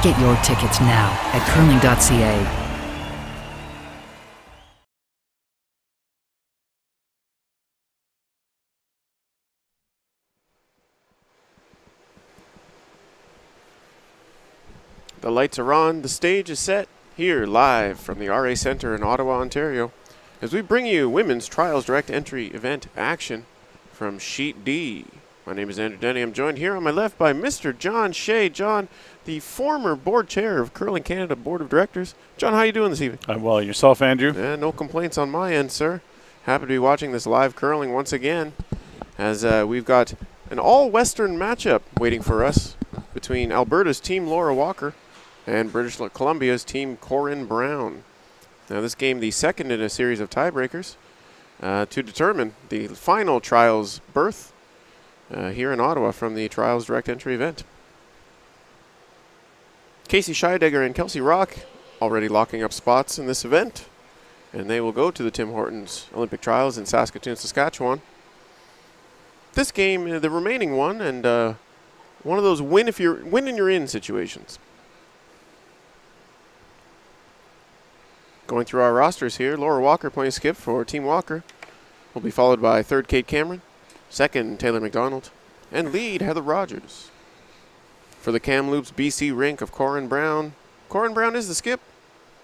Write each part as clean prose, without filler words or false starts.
Get your tickets now at curling.ca. The lights are on, the stage is set, here live from the RA Centre in Ottawa, Ontario, as we bring you Women's Trials Direct Entry event action from Sheet D. My name is Andrew Denny. I'm joined here on my left by Mr. John Shea. John, the former board chair of Curling Canada Board of Directors. John, how are you doing this evening? I'm well. Yourself, Andrew? Yeah, no complaints on my end, sir. Happy to be watching this live curling once again, as we've got an all-Western matchup waiting for us between Alberta's Team Laura Walker and British Columbia's Team Corinne Brown. Now this game, the second in a series of tiebreakers to determine the final trials berth here in Ottawa from the Trials Direct Entry event. Casey Scheidegger and Kelsey Rock already locking up spots in this event, and they will go to the Tim Hortons Olympic Trials in Saskatoon, Saskatchewan. This game, the remaining one, and one of those win and you're in situations. Going through our rosters here, Laura Walker playing skip for Team Walker. Will be followed by third Kate Cameron, second Taylor Mcdonald, and lead Heather Rogers. For the Kamloops BC rink of Corinne Brown. Corinne Brown is the skip.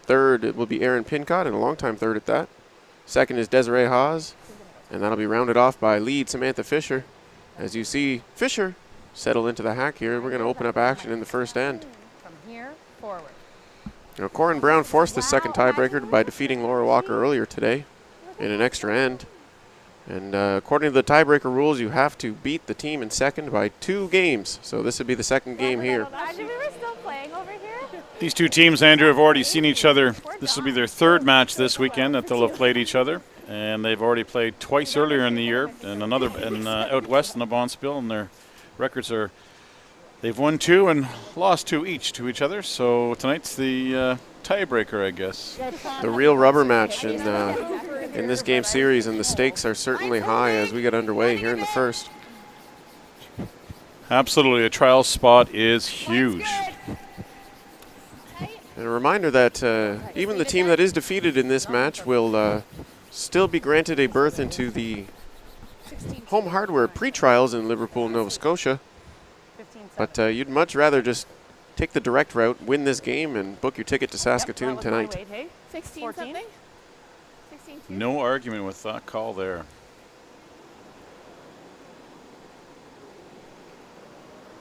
Third it will be Erin Pincott, and a long-time third at that. Second is Desiree Haas, and that'll be rounded off by lead Samantha Fisher. As you see Fisher settle into the hack here, we're going to open up action in the first end. From here forward. Now, Corinne Brown forced the second tiebreaker by defeating Laura Walker earlier today in an extra end. And according to the tiebreaker rules, you have to beat the team in second by 2 games. So this would be the second game here. Imagine we were still playing over here. These two teams, Andrew, have already seen each other. This will be their third match this weekend that they'll have played each other. And they've already played twice earlier in the year and another out west in the Bonspiel. And their records are, they've won 2 and lost 2 each to each other. So tonight's the tiebreaker, I guess. The real rubber match in this game series, and the stakes are certainly high as we get underway here in the first. Absolutely, a trial spot is huge. And a reminder that even the team that is defeated in this match will still be granted a berth into the home hardware pre-trials in Liverpool, Nova Scotia. But you'd much rather just take the direct route, win this game, and book your ticket to Saskatoon tonight. 16 something? No argument with that call there.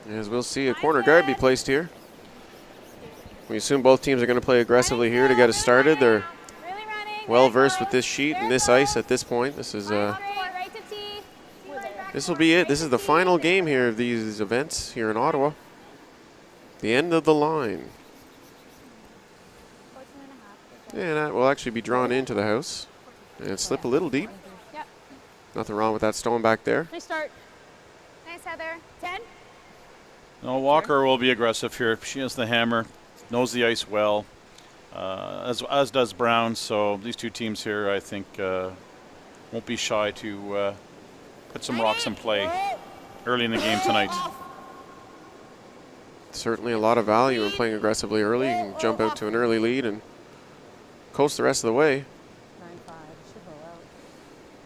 As we'll see a corner guard be placed here. We assume both teams are going to play aggressively here to get us started. They're well versed with this sheet and this ice at this point. This is this will be it. This is the final game here of these events here in Ottawa. The end of the line. And that will actually be drawn into the house and slip a little deep. Yep. Nothing wrong with that stone back there. Nice start. Nice, Heather. 10. No, Walker will be aggressive here. She has the hammer, knows the ice well, as does Brown. So these two teams here, I think, won't be shy to put some rocks in play early in the game tonight. Certainly a lot of value in playing aggressively early. You can jump out to an early lead and coast the rest of the way.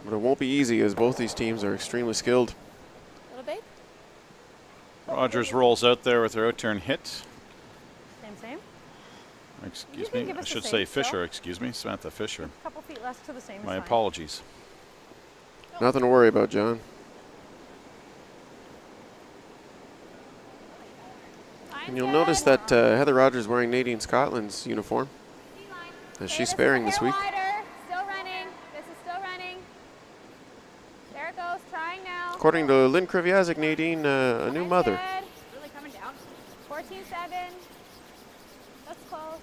But it won't be easy, as both these teams are extremely skilled. Rogers rolls out there with her out-turn hit. Same. Excuse me, I should say Fisher, excuse me, Samantha Fisher. A couple feet less to the same. My apologies. Nothing to worry about, John. And you'll notice that Heather Rogers wearing Nadine Scotland's uniform, as she's sparing this week. Still running. This is still running. There it goes. Trying now. According to Lynn Kriviazik, Nadine, a new mother. Really coming down. 14-7. That's close.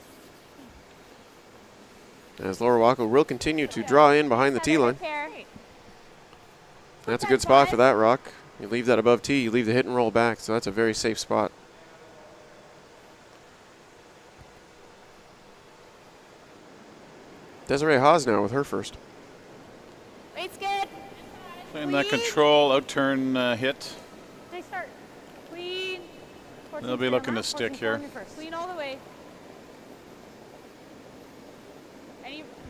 As Laura Walker will continue to draw in behind the tee line. That's a good spot for that rock. You leave that above tee, you leave the hit and roll back, so that's a very safe spot. Desiree Haas now with her first. Weight's good. Playing that control, out-turn hit. They start clean. They'll be looking to stick here. Clean all the way.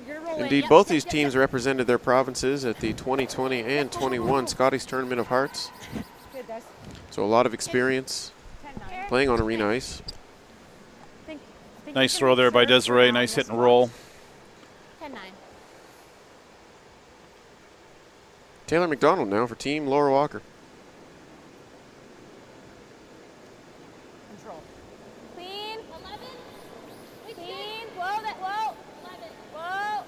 You're rolling. Indeed, Yep, both yep, these yep, teams yep. represented their provinces at the 2020 and 21 Scotties Tournament of Hearts. Good, guys. So a lot of experience 10-9. playing on arena ice. Nice throw there by Desiree. Nice hit and roll. 10-9. Taylor McDonald now for Team Laura Walker. Control. Clean. 11. Clean. Whoa, that, whoa. 11. Whoa.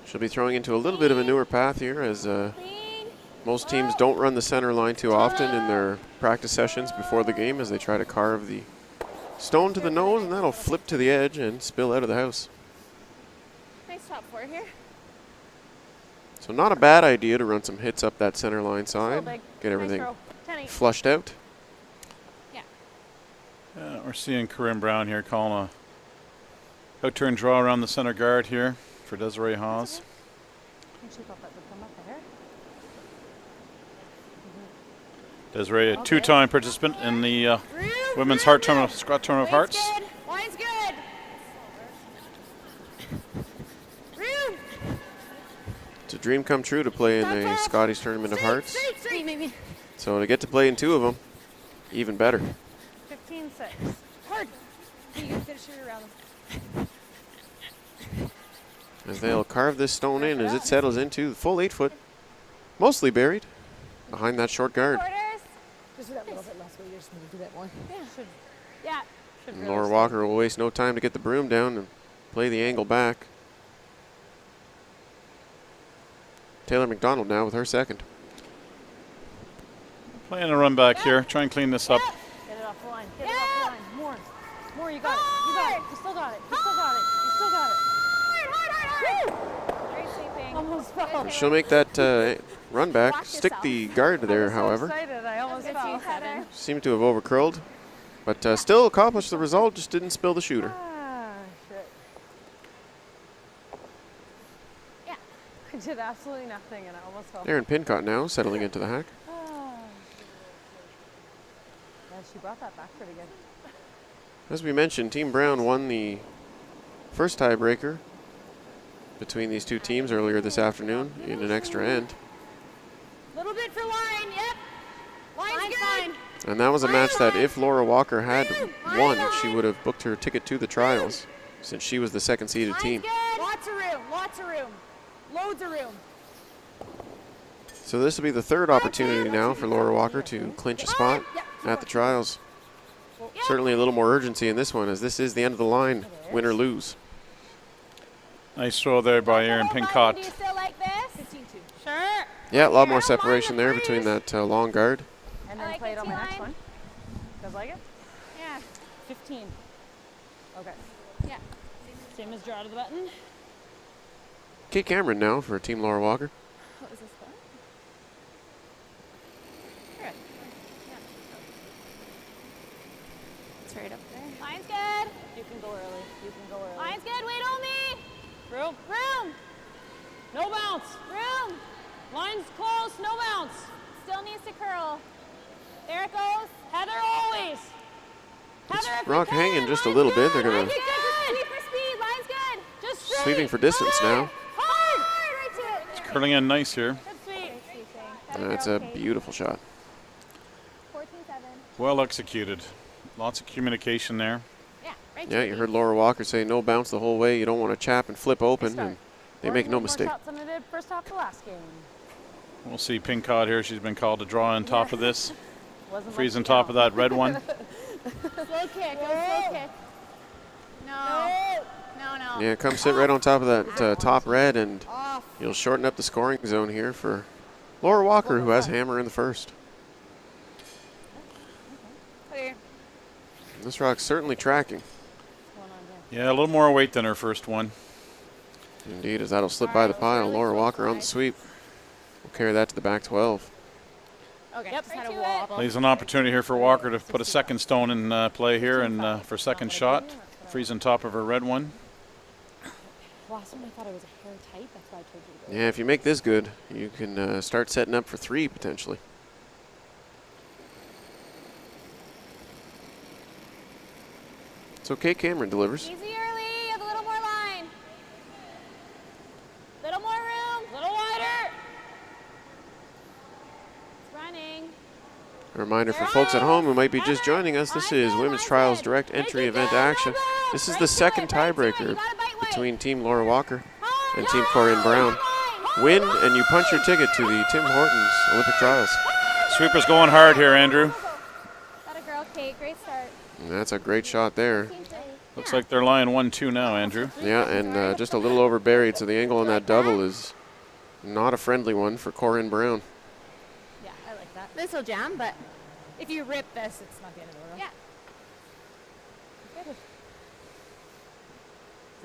She'll be throwing into a little bit of a newer path here as Clean. most teams don't run the center line too often in their practice sessions before the game as they try to carve the stone to the nose, and that'll flip to the edge and spill out of the house. Nice top four here. So not a bad idea to run some hits up that center line side, big. get everything Nice throw. 10-8. flushed out. We're seeing Corinne Brown here calling a out-turn draw around the center guard here for Desiree Haas. Desiree, a two-time participant in the Women's Heart Tournament, Scott Tournament of Hearts. Good. Line's good. Room. It's a dream come true to play in a Scotties Tournament of Hearts. Straight, maybe. So to get to play in two of them, even better. 15-6. Hard. You can finish your round. As they'll carve this stone in as it settles into the full 8 foot, mostly buried behind that short guard. Quarters. Just that little bit less weight, you just need to do that more. Yeah. Yeah. And Laura Walker will waste no time to get the broom down and play the angle back. Taylor McDonald now with her second. Playing a run back here. Try and clean this up. Get it off the line. Get it off the line. More. More, you got it. You got it. You still got it. You still got it. You still got it. Great sweeping. Almost fell. She'll make that run back, stick the guard there, however. Excited, I almost Good fell. to Heather. Seemed to have overcurled, but still accomplished the result, just didn't spill the shooter. Ah, shit. Yeah. I did absolutely nothing and I almost fell. Aaron Pincott now settling into the hack. Ah. Yeah, she brought that back pretty good. As we mentioned, Team Brown won the first tiebreaker between these two teams earlier this afternoon in an extra end. Little bit for line. Yep. Line's good. And that was a match that if Laura Walker had won, she would have booked her ticket to the trials since she was the second seeded team. Line's good. Lots of room. Lots of room. Loads of room. So this will be the third opportunity now for Laura Walker to clinch a spot at the trials. Certainly a little more urgency in this one as this is the end of the line, win or lose. Nice throw there by Aaron Do you Pincott. still like this? 15-2. Sure. Yeah, a lot more separation there between that long guard. And I then like play it, it on my next T-line. one. You guys like it? Yeah. 15. Okay. Yeah. Same as draw to the button. Kate Cameron now for Team Laura Walker. What was this for? Good. Yeah. It's right up there. Line's good. You can go early. You can go early. Line's good. Wait on me. Room. Room. No bounce. Room. Line's close. No bounce. Still needs to curl. There it goes. Heather always. It's Heather, if you rock can, hanging just a line's little bit. good. They're going Line's to good. Sweep for speed. Line's good. Just straight. sweeping for distance now. Hard. Right to it. Curling in nice here. Good sweep. And that's a beautiful shot. 14-7. Well executed. Lots of communication there. Yeah. Right Yeah, to you it. heard Laura Walker say no bounce the whole way. You don't want to chap and flip open, and they make no More mistake. shots than I did first half of the last game. We'll see Pincott here. She's been called to draw on top of this. Wasn't Freeze much on to top go. of that red one. Slow kick. Slow kick. No. No. Yeah, come sit right on top of that top red, and you'll shorten up the scoring zone here for Laura Walker, who has hammer in the first. Clear. This rock's certainly tracking. What's going on here? Yeah, a little more weight than her first one. Indeed, as that'll slip by the pile. Laura Walker on the sweep. We'll carry that to the back 12. Okay. Yep, Just right had to a it. wobble. Leaves an opportunity here for Walker to put a second stone in play here and for second shot. Freeze on top of her red one. Last one I thought it was a hair tight. That's why I told you to go. Yeah, if you make this good, you can start setting up for 3 potentially. It's okay, Cameron delivers. Easy early, have a little more line. Little more room, little wider. It's running. A reminder for folks at home who might be just joining us, this is Women's Trials Direct Entry Event Action. This is the second tiebreaker between Team Laura Walker and Team Corinne Brown. Win and you punch your ticket to the Tim Hortons Olympic Trials. Sweepers going hard here, Andrew. Got a girl, Kate. Great start. And that's a great shot there. Looks like they're lying 1-2 now, Andrew. Yeah, and just a little over buried, so the angle on that double is not a friendly one for Corinne Brown. Yeah, I like that. This will jam, but If you rip this, it's not the end of the world. yeah.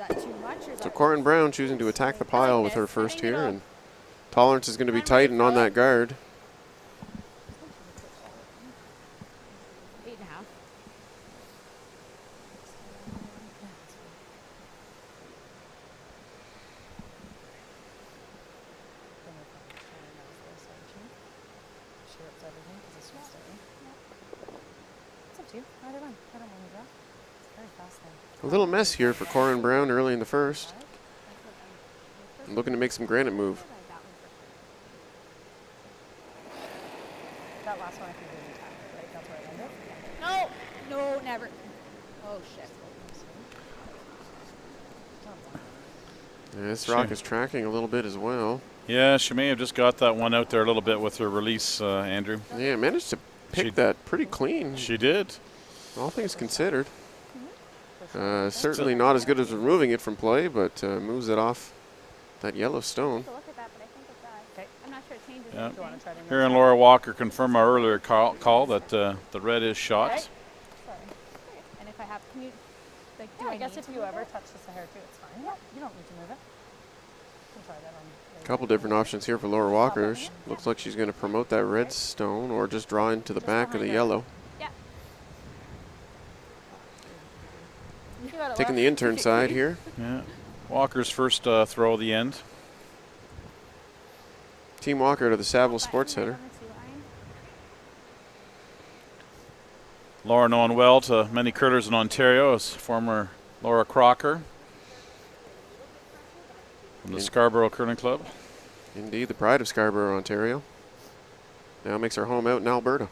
Is that too much or is So that Corinne Brown choosing to attack the pile with her first here, and tolerance is going to be tight and on that guard. 8.5? It's up to you. Either one. I don't want to draw. It's very fast though. A little mess here for Corinne Brown early in the first. Looking to make some granite move. That last one I think was a tap, right? That's where I landed. No, no, never. Oh shit. Yeah, this rock is tracking a little bit as well. Yeah, she may have just got that one out there a little bit with her release, Andrew. Yeah, managed to pick that pretty clean, She did. all things considered. Certainly not as good as removing it from play, but moves it off that yellow stone. Look at that, but I think it does. Okay. I'm not sure it changes Yeah. anything. Here and Laura Walker confirm our earlier call that the red is shot. Sorry. And if I have, can you, like, do Yeah, I I guess need if to you move ever it? touch the hair too, it's fine. Yeah, you don't need to move it. You can try that on. A couple different options here for Laura Walker. Looks like she's going to promote that red stone or just draw into the back of the yellow. Yeah. You got it, Taking Laura. the intern side here. Yeah. Walker's first throw of the end. Team Walker to the Saville Sports Center. Laura known well to many curlers in Ontario as former Laura Crocker from the Scarborough Curling Club. Indeed, the pride of Scarborough, Ontario. Now makes her home out in Alberta.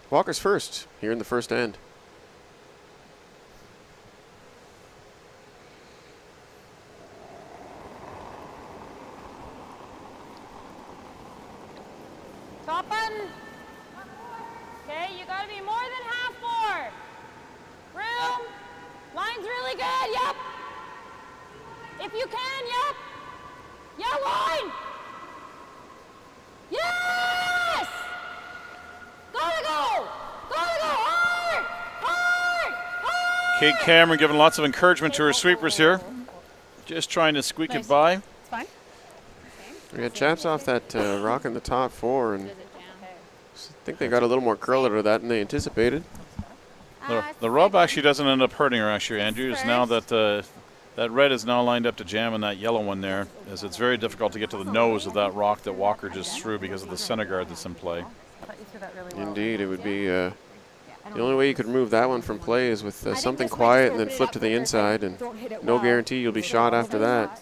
Walker's first here in the first end. Top button. Okay, you gotta be more than half forward. Room. Line's really good, yep. If you can, yep. Yeah, line. Yes! Gotta go! Gotta go! Hard! Hard! Hard! Kate Cameron giving lots of encouragement to her sweepers here. Just trying to squeak it by. It's fine. We got chaps off that rock in the top four, and I think they got a little more curl out of that than they anticipated. The rub actually doesn't end up hurting her, actually, Andrew, is now that that red is now lined up to jam on that yellow one there, as it's very difficult to get to the nose of that rock that Walker just threw because of the center guard that's in play. I thought you threw that really well. Indeed, it would be the only way you could remove that one from play is with something quiet and then flip to the inside, and no guarantee you'll be shot after that.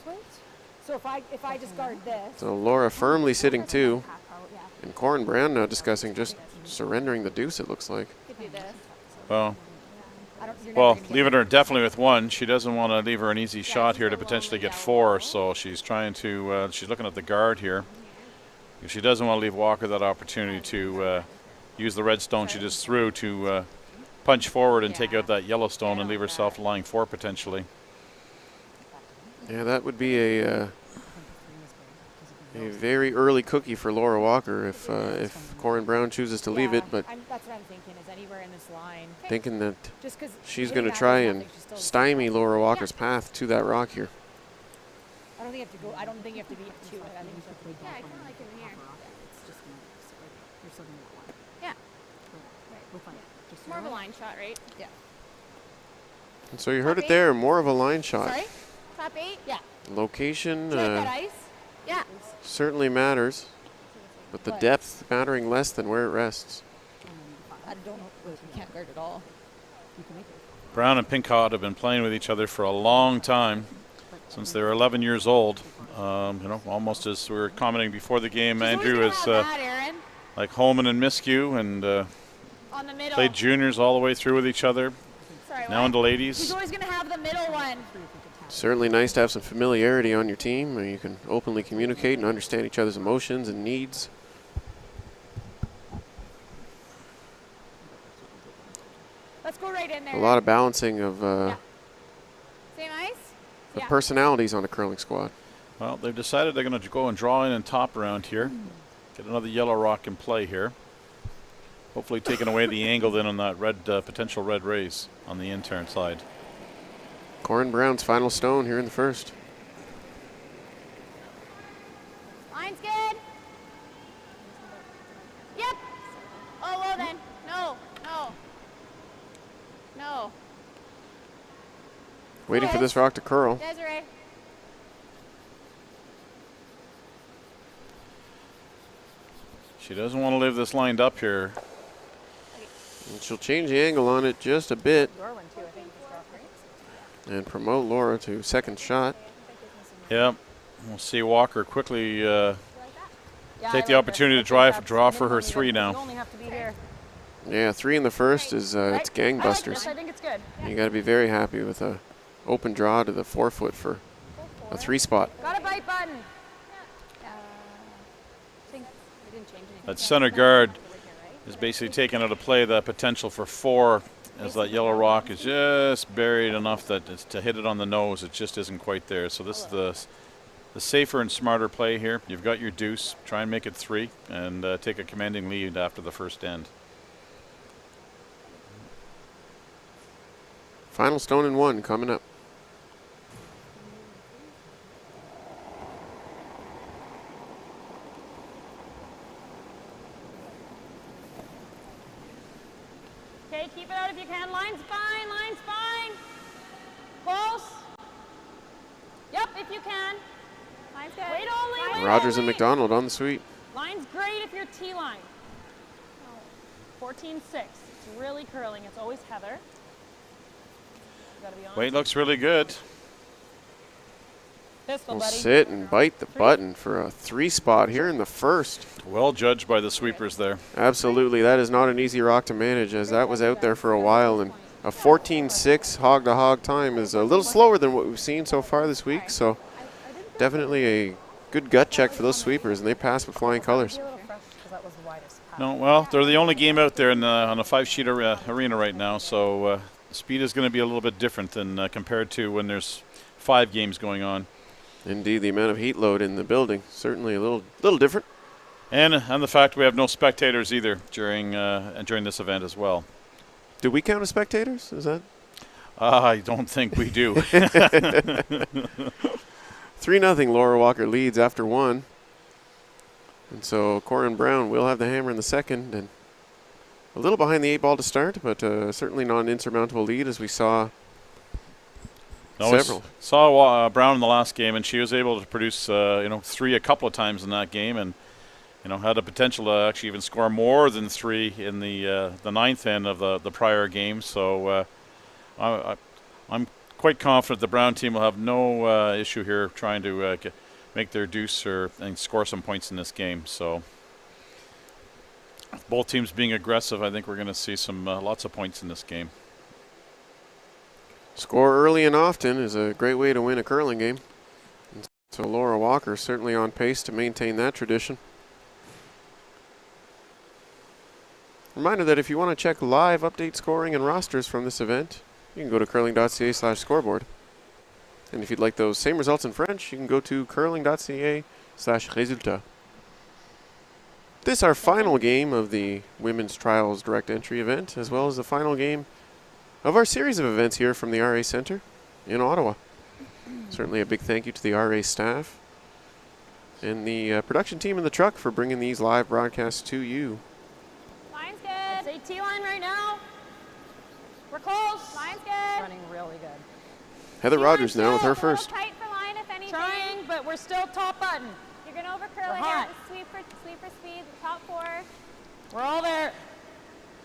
So if I just guard this. So Laura firmly sitting two, and Corinne Brown now discussing just surrendering the deuce, it looks like. Could do this. Well, leaving her definitely with one. She doesn't want to leave her an easy shot here to potentially get four, so she's trying to, she's looking at the guard here. She doesn't want to leave Walker that opportunity to use the red stone she just threw to punch forward and take out that yellow stone and leave herself lying four potentially. Yeah, that would be a very early cookie for Laura Walker if Corinne Brown chooses to leave it, but That's what I'm thinking, is anywhere in this line. thinking that Just because she's going to try and stymie Laura Walker's path to that rock here. I don't think you have to go. I don't think you have to be at 2. I think you have to be Yeah, I kind of like it in here. Yeah. It's more of a line shot, right? Yeah. And so you heard it there, more of a line shot. Sorry? Top 8? Yeah. Location Do you like that ice? Yeah. certainly matters, but the depth mattering less than where it rests. I don't know. Wait, we can't guard at all. You can make it. Brown and Pincott have been playing with each other for a long time, since they were 11 years old. You know, almost as we were commenting before the game, Andrew is like Holman and Miskew, and On the middle. played juniors all the way through with each other. Sorry, Now what? into He's ladies. always going to have the middle one. Certainly nice to have some familiarity on your team where you can openly communicate and understand each other's emotions and needs. Let's go right in there. A lot of balancing of Same ice? the Yeah. personalities on the curling squad. Well, they've decided they're going to go and draw in and top around here. Get another yellow rock in play here. Hopefully taking away the angle then on that red potential red raise on the intern side. Corin Brown's final stone here in the first. Line's good. Yep. Oh, well then. No, no. No. Waiting for this rock to curl. Desiree. She doesn't want to leave this lined up here. And she'll change the angle on it just a bit Your one too, I think. and promote Laura to second shot. Yep. We'll see Walker quickly Yeah, take I the like opportunity this. to I think draw that's for her minimum. three You now. only have to be here. Yeah, 3 in the first is it's Right? I like this. gangbusters. I think it's good. You got to be very happy with a open draw to the 4-foot for a 3 spot. Got a bite button. That center guard is basically taking out of play the potential for 4 as that yellow rock is just buried enough that it's to hit it on the nose. It just isn't quite there. So this is the safer and smarter play here. You've got your deuce. Try and make it 3 and take a commanding lead after the first end. Final stone in 1 coming up. Okay, keep it out if you can. Line's fine, line's fine. Close. Yep, if you can. Line's good. Wait only, wait Rogers and only. McDonald on the sweep. Line's great if you're T-line. 14-6. It's really curling. It's always Heather. You gotta be honest. Weight looks really good. Pistol, Will buddy. sit and bite the button for a 3 spot here in the first. Well judged by the sweepers there. Absolutely, that is not an easy rock to manage as that was out there for a while, and a 14-6 hog-to-hog time is a little slower than what we've seen so far this week, so definitely a good gut check for those sweepers, and they pass with flying colors. No, well, they're the only game out there on a 5-sheet arena right now, so speed is going to be a little bit different than compared to when there's 5 games going on. Indeed, the amount of heat load in the building certainly a little different. And the fact we have no spectators either during this event as well. Do we count as spectators? Is that? I don't think we do. 3-0 Laura Walker leads after 1. And so Corin Brown will have the hammer in the second, and a little behind the 8 ball to start, but certainly not an insurmountable lead as we saw several. Saw Brown in the last game, and she was able to produce 3 a couple of times in that game, and had the potential to actually even score more than 3 in the ninth end of the prior game. So I'm quite confident the Brown team will have no issue here trying to make their deuce and score some points in this game. So both teams being aggressive, I think we're going to see some lots of points in this game. Score early and often is a great way to win a curling game. And so Laura Walker certainly on pace to maintain that tradition. Reminder that if you want to check live update scoring and rosters from this event, you can go to curling.ca/scoreboard. And if you'd like those same results in French, you can go to curling.ca/résultats. This is our final game of the Women's Trials Direct Entry event, as well as the final game of our series of events here from the RA Center in Ottawa. Certainly a big thank you to the RA staff and the production team in the truck for bringing these live broadcasts to you. Line's good. Say T-line right now. We're close. Line's good. Running really good. Heather T-line Rogers now with her still, a little first. tight for line if anything. Trying, but we're still top button. You're going to overcurl We're it hot. here. Just sweep for speed, the top 4. We're all there.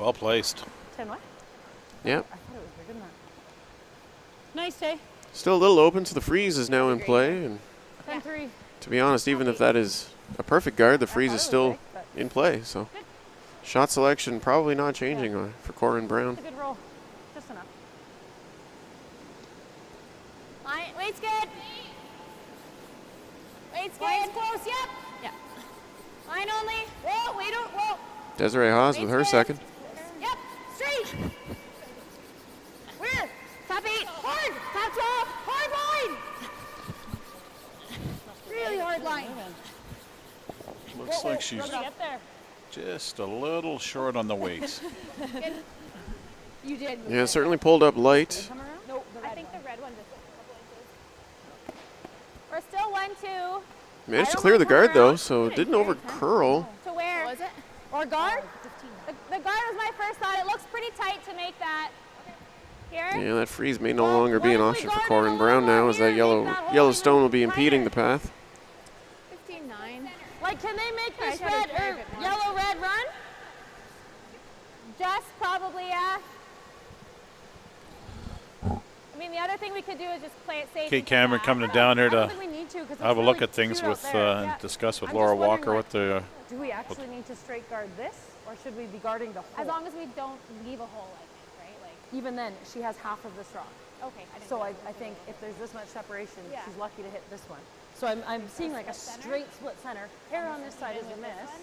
Well placed. 10 what? Yep. I thought it was bigger than that. Nice, Tay. Still a little open, so the freeze is now in play. And 10-3. to be honest, even if that is a perfect guard, the freeze is still in play. So shot selection probably not changing for Corin Brown. That's a good roll. Just enough. Weight's good. Weight's good. Line's close, yep. Yeah. Line only. Whoa, wait, whoa. Desiree Haas with her Weight's second. good. Yep, straight. Where? Top 8. Hard. Top 12. Hard line. Really hard line. Looks like she's Get there. just a little short on the weight. You did. Yeah, certainly pulled up light. Come around? Nope. I think the red one just a couple inches. We're still 1-2. Managed to clear the guard though, so it didn't over curl. To where? What was it? Or guard? The guard was my first thought. It looks pretty tight to make that. Here? Yeah, that freeze may no longer be an option for Corin Brown now, as that yellow stone will be impeding the path. 15-9. Like, can they make I this tried to red carry or a bit more. yellow-red run? Just probably, yeah. I mean, the other thing we could do is just play it safe. Kate and come Cameron back. coming down here I don't to think we need to because have a it's look really at things cute out with there. and Yeah. discuss with I'm Laura just wondering, Walker what the. Do we actually need to straight guard this, or should we be guarding the whole? As long as we don't leave a hole, I think, right? Like, Even then, she has half of this rock. okay. I didn't So know I that was think legal. if there's this much separation, Yeah. she's lucky to hit this one. So I'm seeing like a split center? straight split center. Hair on this side is a With this miss. one,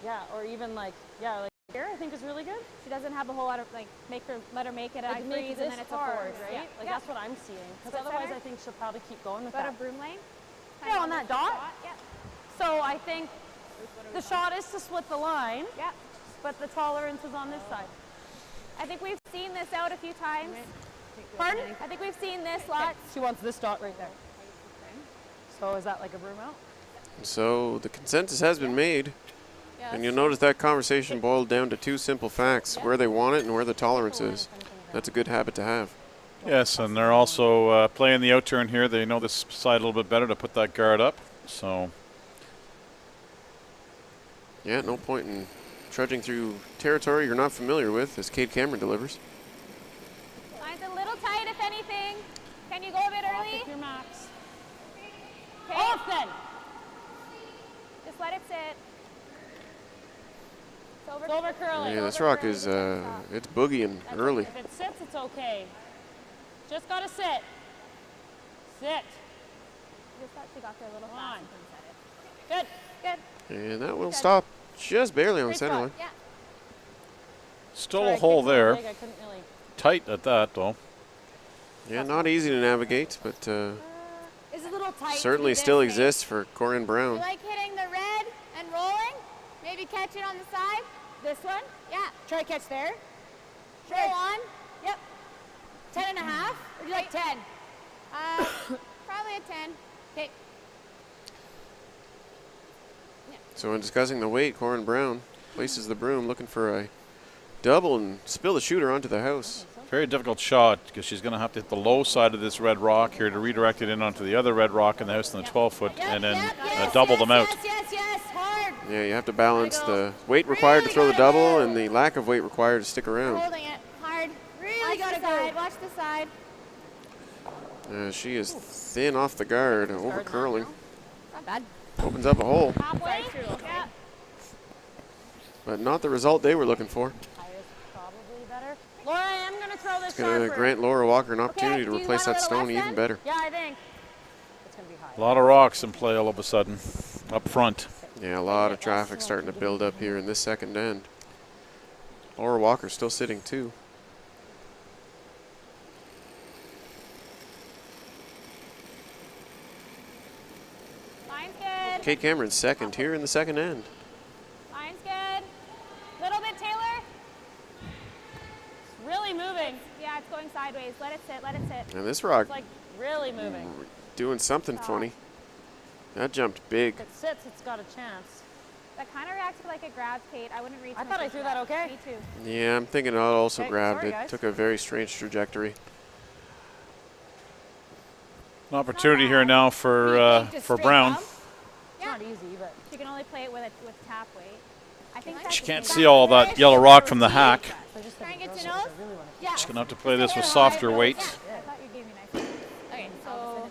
Yeah, or even like, yeah, like here I think is really good. she doesn't have a whole lot of, like, let her make it Like a make freeze this and then it's a hard, force. right? Yeah. Like yeah. that's what I'm seeing. Because Split otherwise center? I think she'll probably keep going with Go to that. broom lane. Yeah, on that dot. Yeah. So I think the shot is to split the line, Yeah. but the tolerance is on this side. I think we've seen this out a few times. Pardon? I think we've seen this lots. She wants this dot right there. So is that like a broom out? So the consensus has been made, Yeah, and you'll notice that conversation boiled down to two simple facts: where they want it and where the tolerance is. That's a good habit to have. Yes, and they're also playing the out turn here. They know this side a little bit better to put that guard up. So Yeah, no point in trudging through territory you're not familiar with, as Kate Cameron delivers. Line's a little tight, if anything. Can you go a bit early? Your max. Okay. Off then. Just let it sit. It's over curling. Yeah, this rock is it's boogieing early. If it sits, it's okay. Just gotta sit. Sit. Just thought she got there a little Come fast on. and couldn't set it. Good. Good. And that will stop just barely on the Great center spot. line. Yeah. still Sorry, a I hole kicked my there. leg, I couldn't really. Tight at that though. Yeah, not easy to navigate, but It's a little tight. certainly to do still this exists for Corin thing. Brown. You like hitting the red and rolling? Maybe catch it on the side? This one? Yeah. Try to catch there. Sure. Roll on. Yep. 10 and a half? Or do you like 10? Probably a 10. Okay. So in discussing the weight, Corin Brown places the broom looking for a double and spill the shooter onto the house. Very difficult shot because she's going to have to hit the low side of this red rock here to redirect it in onto the other red rock in the house in the 12-foot and then double them out. Yes, hard. Yeah, you have to balance the weight required to throw the double and the lack of weight required to stick around. Holding it hard. Really gotta go. Watch the side. She is thin off the guard, over curling. Not bad. Opens up a hole, Halfway. Yeah. but not the result they were looking for. Highest probably better. Laura, I am gonna throw this It's going to sharper. grant Laura Walker an opportunity do to you replace want a that little stone less even then? better. Yeah, I think. It's gonna be high. A lot of rocks in play all of a sudden up front. Yeah, a lot of traffic starting to build up here in this second end. Laura Walker still sitting too. Line's good. Kate Cameron second here in the second end. Line's good. Little bit, Taylor. It's really moving. Yeah, it's going sideways. Let it sit. Let it sit. And this rock It's like really moving. doing something funny. That jumped big. If it sits, it's got a chance. That kind of reacted like it grabbed Kate. I wouldn't read. I too thought much I into threw that okay. Me too. Yeah, I'm thinking it also Okay, grabbed. sorry, It guys. took a very strange trajectory. An opportunity here now for Just for straight Brown. up. It's Yeah. not easy, but You can only play it with tap weight. She can't see all that yellow rock from the hack. Try and get to nose. Yeah. She's going to have to play this with softer weight. Okay, so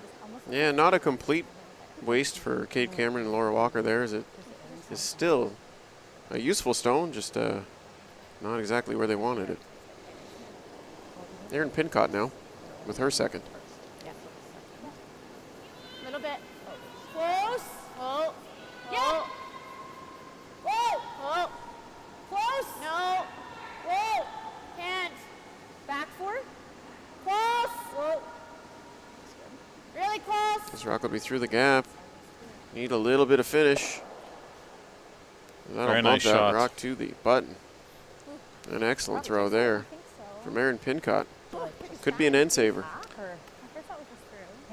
Yeah, not a complete waste for Kate Cameron and Laura Walker there, as it is still a useful stone, just not exactly where they wanted it. They're in Pincott now with her second. a little bit close. Oh. Yeah. Whoa. Oh. Close. No. Whoa. Can't. Back four. Close. Whoa. Really close. This rock will be through the gap. Need a little bit of finish. That'll Very bump nice that shot. rock to the button. An excellent throw there from Erin Pincott. Could be an end saver.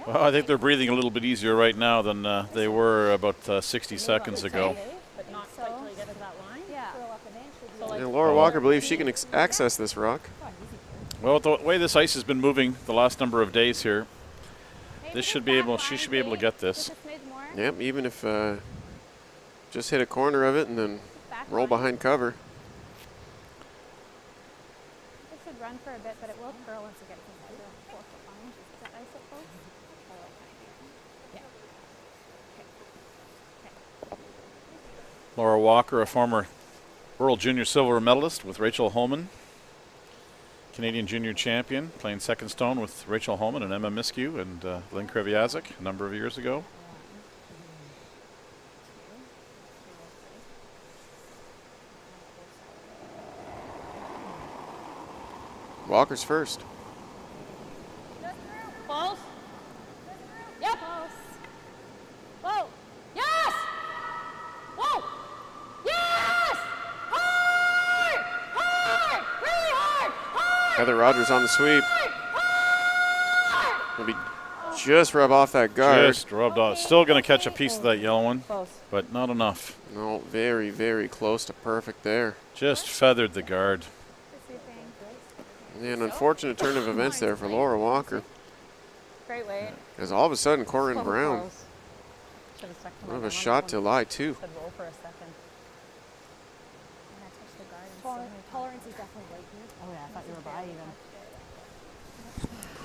Well, I think they're breathing a little bit easier right now than they were about 60 seconds ago. But not quite till you get to that line. Yeah. And Laura Walker believes she can access this rock. Well, the way this ice has been moving the last number of days here, this should be able. She should be able to get this. Yep, even if just hit a corner of it and then roll behind cover. It should run for a bit, but it will curl once it gets inside the 4 foot line. Is that ice up close? Laura Walker, a former World Junior Silver medalist with Rachel Holman, Canadian Junior Champion, playing second stone with Rachel Holman and Emma Miskew and Lynn Kreviazik a number of years ago. Walker's first. Close. Yep. Whoa. Yes! Whoa! Yes! Hard! Hard! Really hard! Hard! Heather Rogers on the sweep. Hard! Maybe just rub off that guard. Just rubbed off. Still going to catch a piece of that yellow one, Close. but not enough. No, very, very close to perfect there. Just feathered the guard. Yeah, an unfortunate turn of events there for Laura Walker. Great weight. Because all of a sudden, Corinne Brown, Close. Should've stuck to my what of gun a on shot that to one. lie to. Said roll for a second. Tolerance is definitely right here. Oh yeah, I thought you were by even.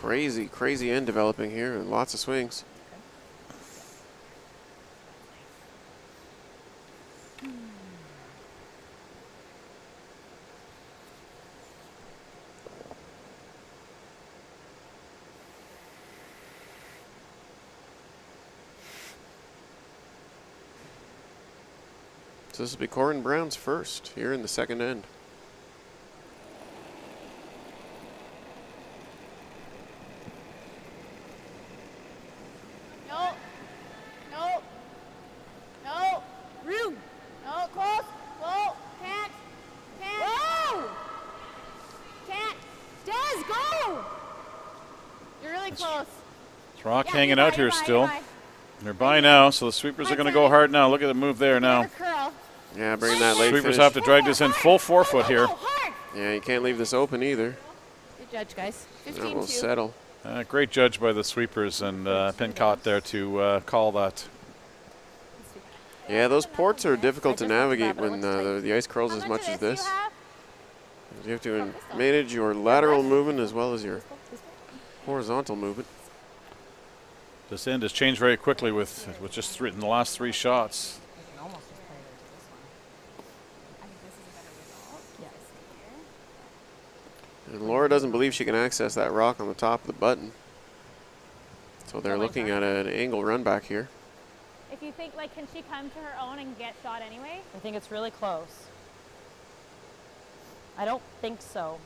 Crazy, crazy end developing here, and lots of swings. So this will be Corinne Brown's first here in the second end. No. No. No. Room. No. Close. Whoa. Can't. Can't. Whoa. Can't. Des, go. You're really close. This rock Yeah, hanging you're out by, here you're by, still. you're by. They're by now, so the sweepers are going to go hard now. Look at the move there now. Another curl. Yeah, bringing that late Sweepers finish. have to drag this in full 4 foot here. Hard. Yeah, you can't leave this open either. Good judge, guys. That will 15-2. settle. Great judge by the sweepers and Pincott there to call that. Yeah, those ports are difficult to navigate when the ice curls as much as this. You have to manage your lateral movement as well as your horizontal movement. This end has changed very quickly with just three in the last 3 shots. You can almost just play it this one. And Laura doesn't believe she can access that rock on the top of the button. So they're looking at an angle run back here. If you think, like, can she come to her own and get shot anyway? I think it's really close. I don't think so.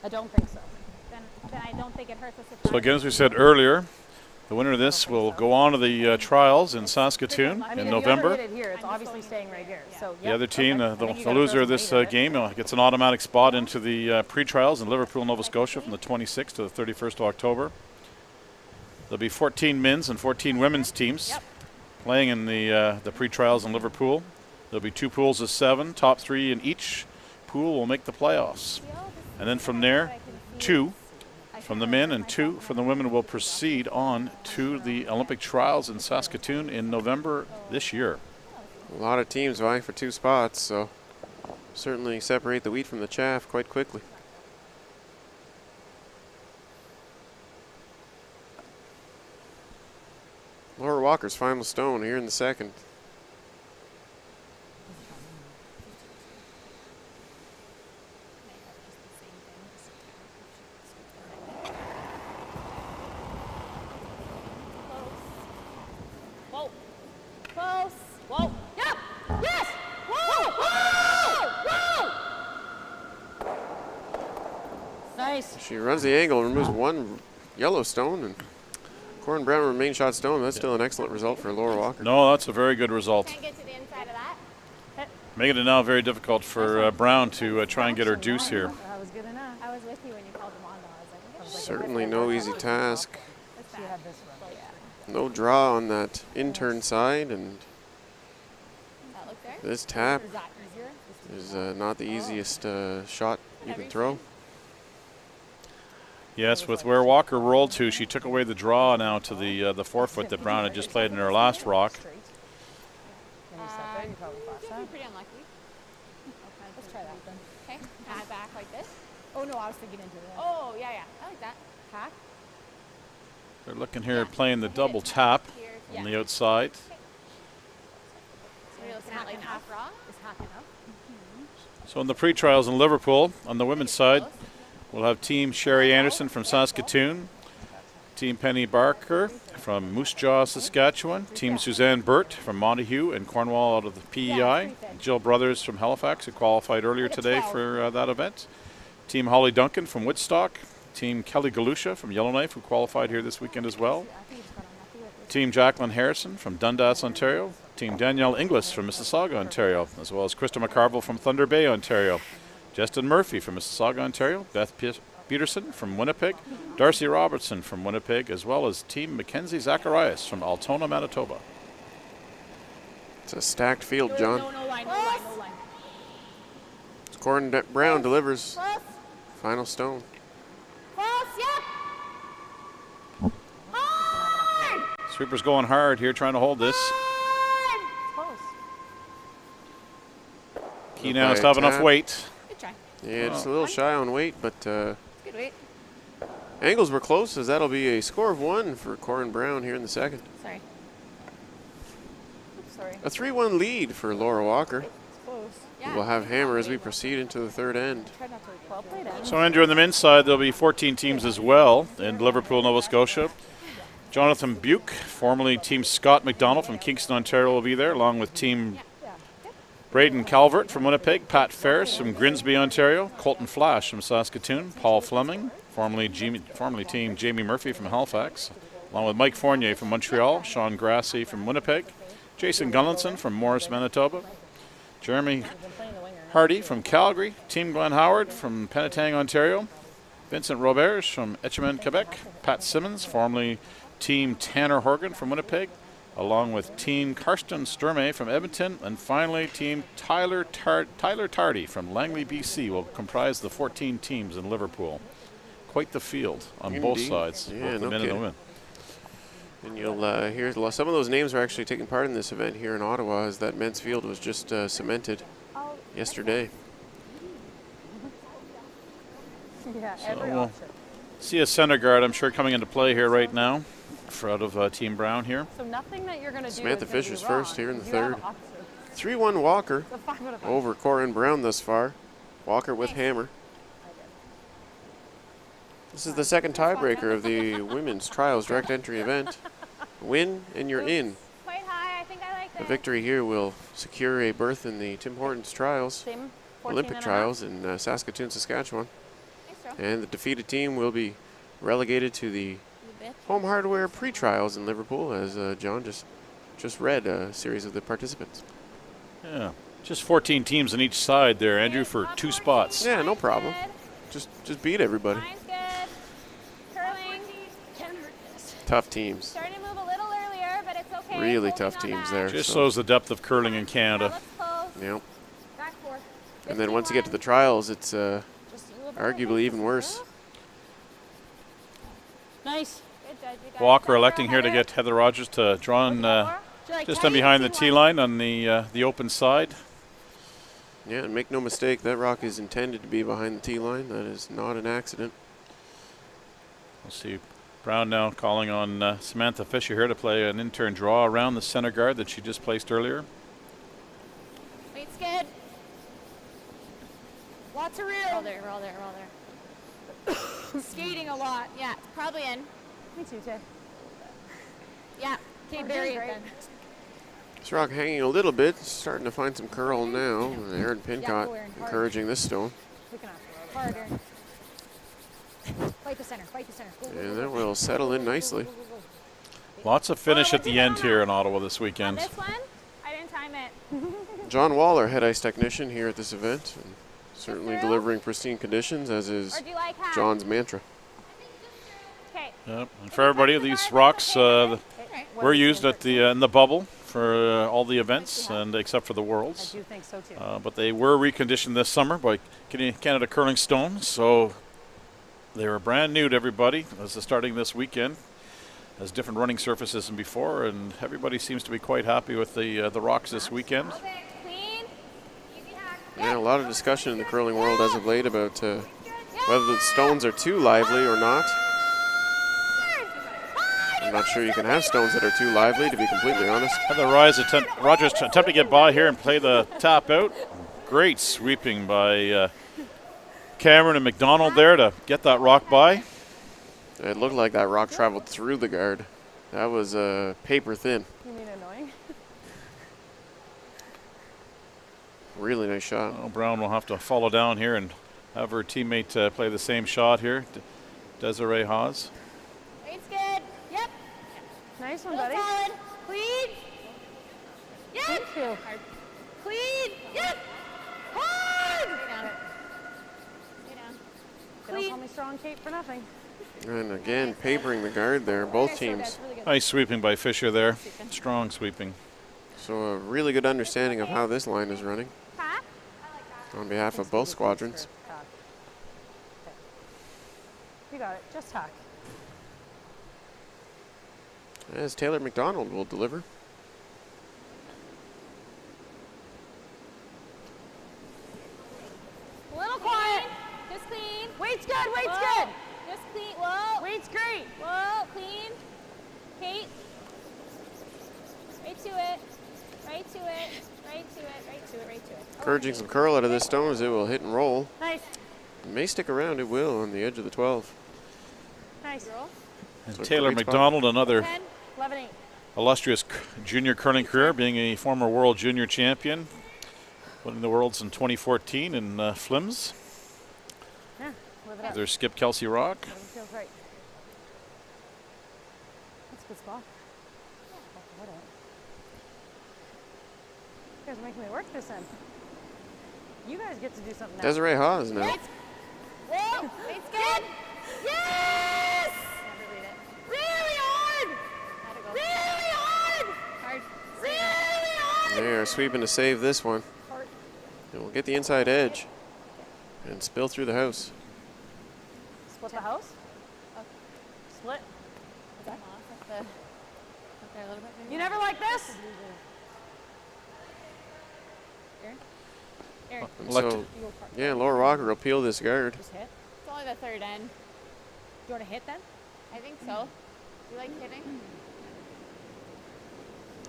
I don't think so. Then I don't think it hurts us if So again, as we said earlier, the winner of this will go on to the trials in Saskatoon I mean, in if November. you ever hit it here, it's obviously staying right here. So The yep, other team, okay. I the think you the gotta loser throw of this some weight at it. game gets an automatic spot into the pre-trials in Liverpool, Nova Scotia from the 26th to the 31st of October. There'll be 14 men's and 14 women's teams playing in the pre-trials in Liverpool. There'll be 2 pools of 7. Top 3 in each pool will make the playoffs. And then from there, 2 from the men and 2 from the women will proceed on to the Olympic trials in Saskatoon in November this year. A lot of teams vying for 2 spots, so certainly separate the wheat from the chaff quite quickly. Laura Walker's final stone here in the second. Whoa. Close. Whoa. Yep. Yes. Whoa. Whoa. Whoa. Nice. She runs the angle, removes 1 yellow stone, and Corin Brown remains shot stone. That's still an excellent result for Laura Walker. No, that's a very good result. Can't get to the inside of that. Making it now very difficult for Brown to try and get her deuce here. That was good enough. I was with you when you called them on, though. I was like, Certainly no easy task. that's She bad. had this one. No draw on that intern side, and That look there? this tap Is that easier? is not the easiest shot you can throw. Yes, with where Walker rolled to, she took away the draw now to the forefoot that Brown had just played in her last rock. When you sat there, you probably thought You'd so. be pretty unlucky. Okay, let's try that then. Okay, add back like this. Oh no, I was thinking into that. Oh, yeah, yeah. I like that. Hack. They're looking here at playing the double tap Here. on the outside. So you're looking at like half raw. Is hack enough? So in the pre-trials in Liverpool, on the women's side, we'll have Team Sherry Anderson from Saskatoon, Team Penny Barker from Moose Jaw, Saskatchewan, Team Suzanne Burt from Montague and Cornwall out of the PEI, Jill Brothers from Halifax, who qualified earlier today for that event, Team Holly Duncan from Woodstock, Team Kelly Galusha from Yellowknife, who qualified here this weekend as well, Team Jacqueline Harrison from Dundas, Ontario, Team Danielle Inglis from Mississauga, Ontario, as well as Krista McCarville from Thunder Bay, Ontario, Justin Murphy from Mississauga, Ontario, Beth Peterson from Winnipeg, Darcy Robertson from Winnipeg, as well as Team Mackenzie Zacharias from Altona, Manitoba. It's a stacked field, John. No line, no line, no line. Corin Brown delivers final stone. Close. Yep. Hard. Sweeper's going hard here, trying to hold this. Hard. Close. Key now is to have enough Tap. weight. Good try. Yeah, just a little shy on weight, but Good weight. angles were close, as that'll be a score of 1 for Corin Brown here in the second. Sorry. Oops, sorry. A 3-1 lead for Laura Walker. It's close. Yeah. We'll have hammer as we proceed into the third end. Try not to well played, Adam. So Andrew, on the men's side, there'll be 14 teams as well in Liverpool, Nova Scotia. Jonathan Buke, formerly Team Scott McDonald from Kingston, Ontario, will be there, along with Team Braden Calvert from Winnipeg, Pat Ferris from Grimsby, Ontario, Colton Flash from Saskatoon, Paul Fleming, formerly Team Jamie Murphy from Halifax, along with Mike Fournier from Montreal, Sean Grassi from Winnipeg, Jason Gullinson from Morris, Manitoba, Jeremy Hardy from Calgary, Team Glenn Howard from Penetang, Ontario, Vincent Roberts from Etchemin, Quebec, Pat Simmons, formerly Team Tanner Horgan from Winnipeg, along with Team Karsten Sturme from Edmonton, and finally Team Tyler Tardy from Langley, BC will comprise the 14 teams in Liverpool. Quite the field on both Indeed. sides, Yeah, both the no men and the kidding. women. And you'll hear some of those names are actually taking part in this event here in Ottawa, as that men's field was just cemented yesterday. Yeah, So every we'll option. see a center guard, I'm sure, coming into play here right now for out of Team Brown here. So nothing that you're going to do Samantha is gonna be Fisher's wrong. first here in the You have third. options. 3-1 Walker So 5 out of 5. over Corin Brown thus far. Walker with hammer. This is the second tiebreaker of the women's trials direct entry event. Win and you're in. Quite high. I think I like A that. victory here will secure a berth in the Tim Hortons trials, Same 14 Olympic and a trials in Saskatoon, Saskatchewan. Nice throw. And the defeated team will be relegated to the A bit. home hardware pre-trials in Liverpool, as John just read a series of the participants. Yeah, just 14 teams on each side there, Andrew, for 2 spots. Yeah, no problem. Good. Just beat everybody. Mine's good. Curling. Tough teams. Starting to move a little earlier, but it's okay. Really Holding tough on teams that. there. Just so- shows the depth of curling in Yeah, Canada. let's close. Yep. Back 4. And then once you get to the trials, it's arguably even worse. Nice. Good judge, you guys. Walker Go, electing here to Heather. get Heather Rogers to draw in Just on behind the tee line on the open side. Yeah, and make no mistake, that rock is intended to be behind the tee line. That is not an accident. We'll see Brown now calling on Samantha Fisher here to play an in-turn draw around the center guard that she just placed earlier. Weight's good. Lots of room. We're all there, we're all there, we're all there. Skating a lot. Yeah, probably in. Me too, Tay. Yeah. Okay, We're bury doing it great. then. This rock hanging a little bit, starting to find some curl now. Aaron Yeah, Pincott go Aaron, hard. encouraging this stone. We can have to Harder. Fight the center, fight the center. Go, go, And go, that go. will settle in nicely. Lots of finish at the end here in Ottawa this On weekend. this one, I didn't time it. John Waller, head ice technician here at this event. And certainly delivering pristine conditions, as is Or do you like half? John's mantra. Okay. Yep. And for everybody, these rocks were used at the in the bubble for all the events, and except for the I Worlds. do think so too. But they were reconditioned this summer by Canada Curling Stone, so they were brand new to everybody as starting this weekend. Has different running surfaces than before, and everybody seems to be quite happy with the rocks this weekend. Hold it. Clean. Easy hack. Yeah, a lot of discussion in the curling world as of late about whether the stones are too lively or not. I'm not sure you can have stones that are too lively, to be completely honest. Heather Rogers attempt to get by here and play the tap out. Great sweeping by Cameron and Mcdonald there to get that rock by. It looked like that rock traveled through the guard. That was paper thin. You mean annoying? Really nice shot. Well, Brown will have to follow down here and have her teammate play the same shot here. Desiree Haas. Weight's good. Yep. Nice one, Real buddy. solid. Clean. Yep. Thank you. Clean. Yep. Hard. Stay down. Stay down. They don't call me strong Kate for nothing. And again, papering the guard there, both Okay, so teams. that's really good. Nice sweeping by Fisher there. Strong sweeping. So a really good understanding of how this line is running Pack. on behalf of both squadrons. Talk. Okay. You got it. Just talk. As Taylor McDonald will deliver. A little quiet. Just clean. Weight's good. Weight's Whoa. good. Just clean. Whoa. Weight's great. Whoa. Clean. Kate. Right to it. Right to it. Right to it. Right to it. Right to it. Encouraging some curl out of this stone as it will hit and roll. Nice. It may stick around, it will, on the edge of the 12. Nice. And So Taylor great spot. McDonald, another 10, 11, 8. illustrious junior curling career, being a former world junior champion, winning the Worlds in 2014 in Flims. Yeah, live it up. Their skip Kelsey Rock. Whatever feels right. That's a good spot. What up? You guys are making me work this end. You guys get to do something now. Desiree Haas now. Whoa. Weight's good. Yes. Never read it. Really hard. Had to go. Really hard. Hard. Really hard. They are sweeping to save this one. Hard. It will get the inside edge and spill through the house. Split the house? Okay. Split? Is that off at the, up there a little bit? maybe? You never like this? Aaron? Aaron, And Elect- so, you go park. yeah, Laura Walker will peel this guard. Just hit. It's only the third end. Do you want to hit then? I think so. You like hitting?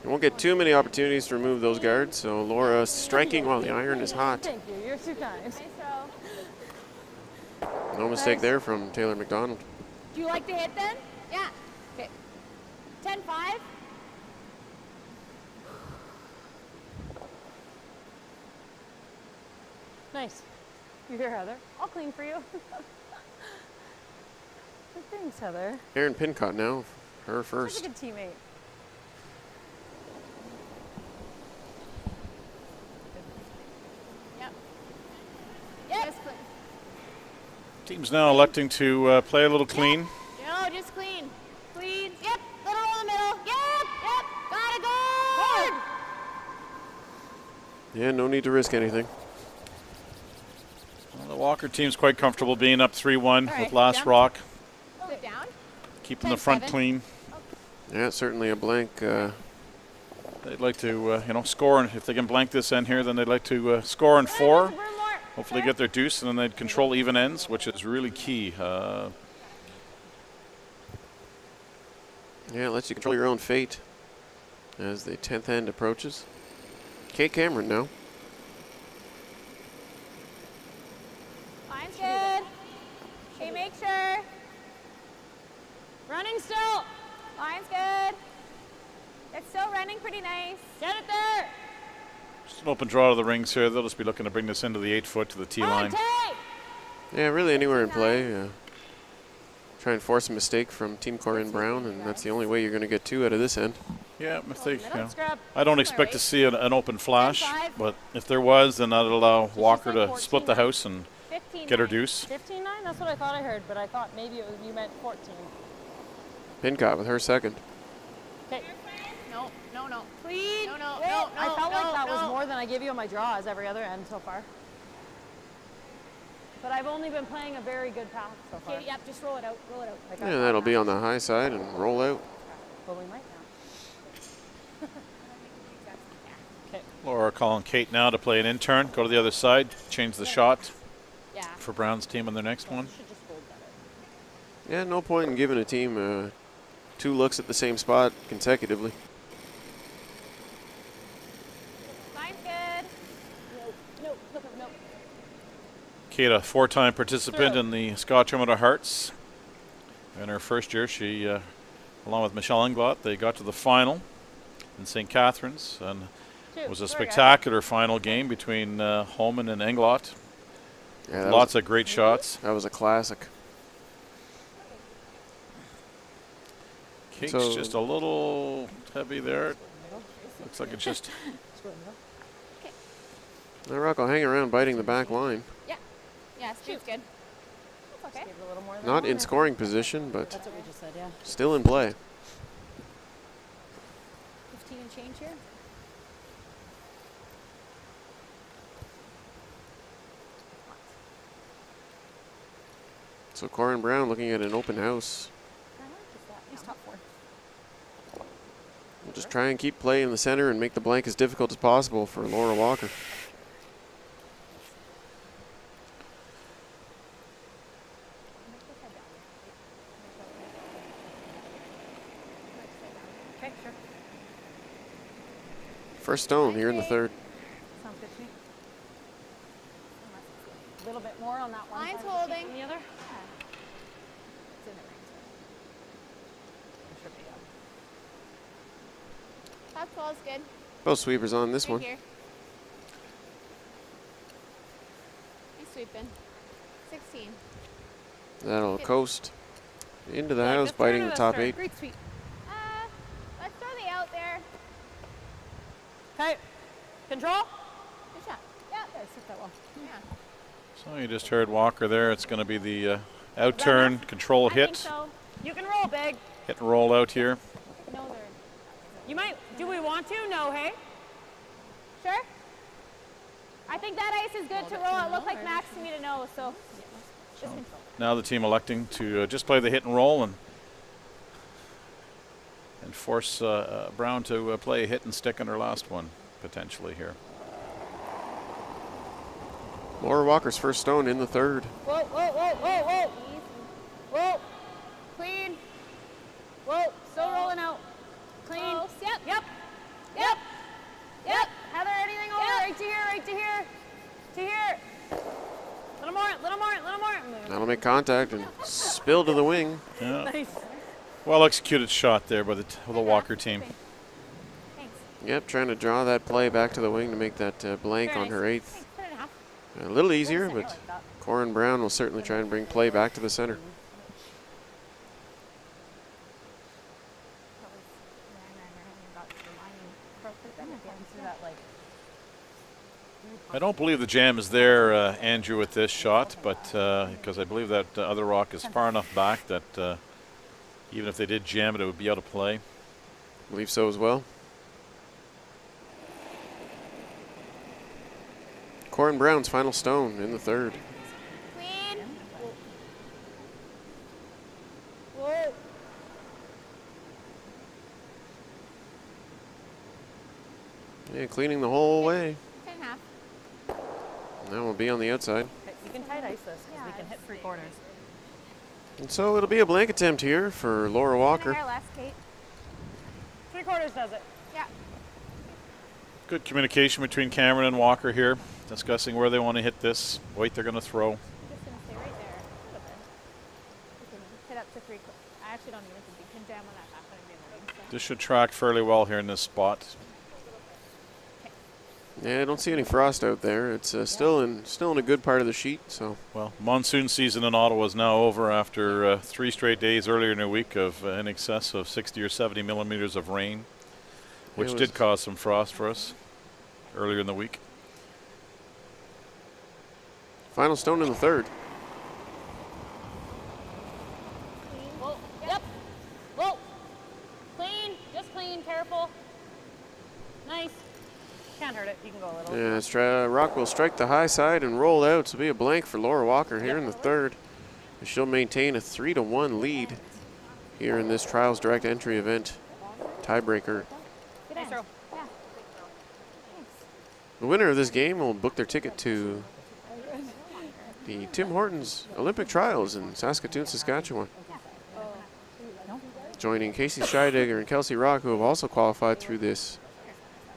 You won't get too many opportunities to remove those guards, so Laura striking while the iron is hot. Thank you. You're too kind. Nice throw. No mistake there from Taylor McDonald. Do you like to hit then? Yeah. Okay. 10-5. Nice. You're here, Heather. I'll clean for you. Good things, Heather. Erin Pincott now, her Such first. a good teammate. Yep. Yep. Team's now electing to play a little clean. No, just clean. Clean. Yep. Little in the middle. Yep. Yep. Gotta go. Hard. Yeah, no need to risk anything. Well, the Walker team's quite comfortable being up 3-1 All with right, last down. rock, Sit down. keeping the front 10-7. clean. Yeah, certainly a blank They'd like to, score, and if they can blank this end here, then they'd like to score in 4. Hopefully get their deuce, and then they'd control even ends, which is really key. Yeah, it lets you control your own fate as the 10th end approaches. Kate Cameron now. Line's good. Okay, make sure. Running still. Line's good. It's still running pretty nice. Get it there. Just an open draw to the rings here. They'll just be looking to bring this into the 8-foot to the tee line. Yeah, really anywhere in play. Try and force a mistake from Team Corinne Brown, and that's the only way you're going to get 2 out of this end. Yeah, if they, I don't expect to see an open flash, but if there was, then that'd allow Walker to split the house and get her deuce. 15-9? That's what I thought I heard, but I thought maybe you meant 14. Pincott with her second. Okay. No. Clean. No. I felt like that was more than I gave you on my draw as every other end so far. But I've only been playing a very good path so far. Okay, yep, just roll it out. Like Yeah, that'll be on the high side and roll out. But we might now. Okay. Laura calling Kate now to play an in turn, go to the other side, change the shot Yeah. for Brown's team on their next one. Should just hold better. Yeah, no point in giving a team 2 looks at the same spot consecutively. Line's good. No. Kate, a 4-time participant in the Scotch Tournament of Hearts. In her first year, she, along with Michelle Englot, they got to the final in St. Catharines, and it was a spectacular final game between Holman and Englot. Yeah, Lots of great shots. That was a classic. Kate's So- just a little heavy there. Looks like it's just Now Rock will hang around biting the back line. Yeah, speed's good. That's okay. Give it a little more than Not one, in or- scoring position, but That's what we just said, yeah. still in play. 15 and change here. So Corin Brown looking at an open house. He's top 4. We'll just try and keep play in the center and make the blank as difficult as possible for Laura Walker. Okay, sure. First stone here in the 3rd. Sounds good to me. A little bit more on that one. Line's side of the holding. sheet than the other. It's in the rings. Should be, Top 12 is good. Both sweepers on this Right one. here. He's sweeping. 16. That'll coast into the Yeah, house, just turn biting to the the top start. 8. Great sweep. Let's throw the out there. Okay. Control. Good shot. Yeah, that took that well. Yeah. So you just heard Walker there. It's going to be the out turn, control I think hit, so. You can roll big. hit and roll out here. No, they're. You might. Do we want to? No, hey? Sure? I think that ice is good to roll. It looked like Max to me to know, so. Just control. Now the team electing to just play the hit and roll and force Brown to play a hit and stick on her last one, potentially here. Laura Walker's first stone in the 3rd. Whoa. Whoa. Clean. Whoa. Still rolling out. Clean. Close. Yep. Yep. Heather, anything over? Yep. Right to here. To here. Little more. That'll make contact and spill to the wing. Yeah. Nice. Well executed shot there by the Walker team. Thanks. Yep, trying to draw that play back to the wing to make that blank Very on her nice. 8th. Thanks. Put it in half. A little easier, but Corin Brown will certainly try and bring play back to the center. I don't believe the jam is there, Andrew, with this shot, but because I believe that other rock is far enough back that even if they did jam it, it would be out of play. Believe so as well. Corin Brown's final stone in the 3rd. Clean. Whoa. Yeah, cleaning the whole way. 10.5. Now we'll be on the outside. Okay, you can tight ice this because we can hit 3 corners. And so it'll be a blank attempt here for Laura Walker. Hair less, Kate. 3 quarters does it. Yeah. Good communication between Cameron and Walker here, discussing where they want to hit this, weight they're going to throw. I'm just going to stay right there. A little bit. You can hit up to 3 quarters. I actually don't even think you can jam on that back when I'm in the ring. So. This should track fairly well here in this spot. Yeah, I don't see any frost out there. It's still in a good part of the sheet. So Well, monsoon season in Ottawa is now over after 3 straight days earlier in the week of in excess of 60 or 70 millimeters of rain, which did cause some frost for us earlier in the week. final stone in the third. Whoa. Yep. Whoa. Clean. Just clean. Careful. Nice. Can't hurt it. You can go a little. Yeah, Rock will strike the high side and roll out. So it'll be a blank for Laura Walker here in the third. And she'll maintain a 3-1 lead here in this Trials Direct Entry event. Tiebreaker. Good nice throw. Yeah. The winner of this game will book their ticket to the Tim Hortons Olympic Trials in Saskatoon, Saskatchewan. Joining Casey Scheidegger and Kelsey Rock, who have also qualified through this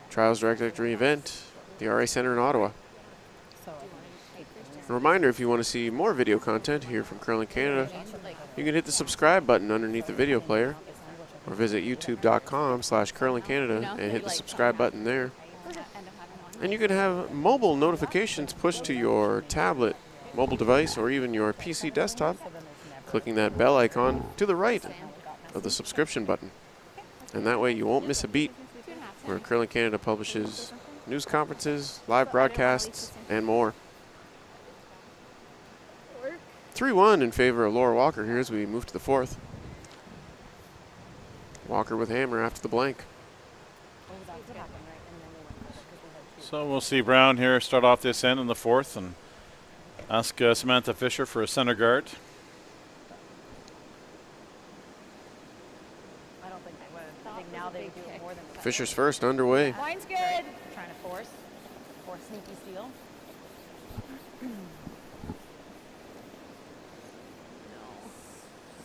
Trials Direct Entry event, the RA Center in Ottawa. A reminder, if you want to see more video content here from Curling Canada, you can hit the subscribe button underneath the video player or visit youtube.com/curlingcanada and hit the subscribe button there. And you can have mobile notifications pushed to your tablet, mobile device, or even your PC desktop, clicking that bell icon to the right of the subscription button. And that way you won't miss a beat where Curling Canada publishes news conferences, live broadcasts, and more. 3-1 in favor of Laura Walker here as we move to the fourth. Walker with hammer after the blank. So we'll see Brown here start off this end in the fourth and ask Samantha Fisher for a center guard. I don't think they would. I think now they do it more than Fisher's first underway. Line's good. trying to force sneaky steal.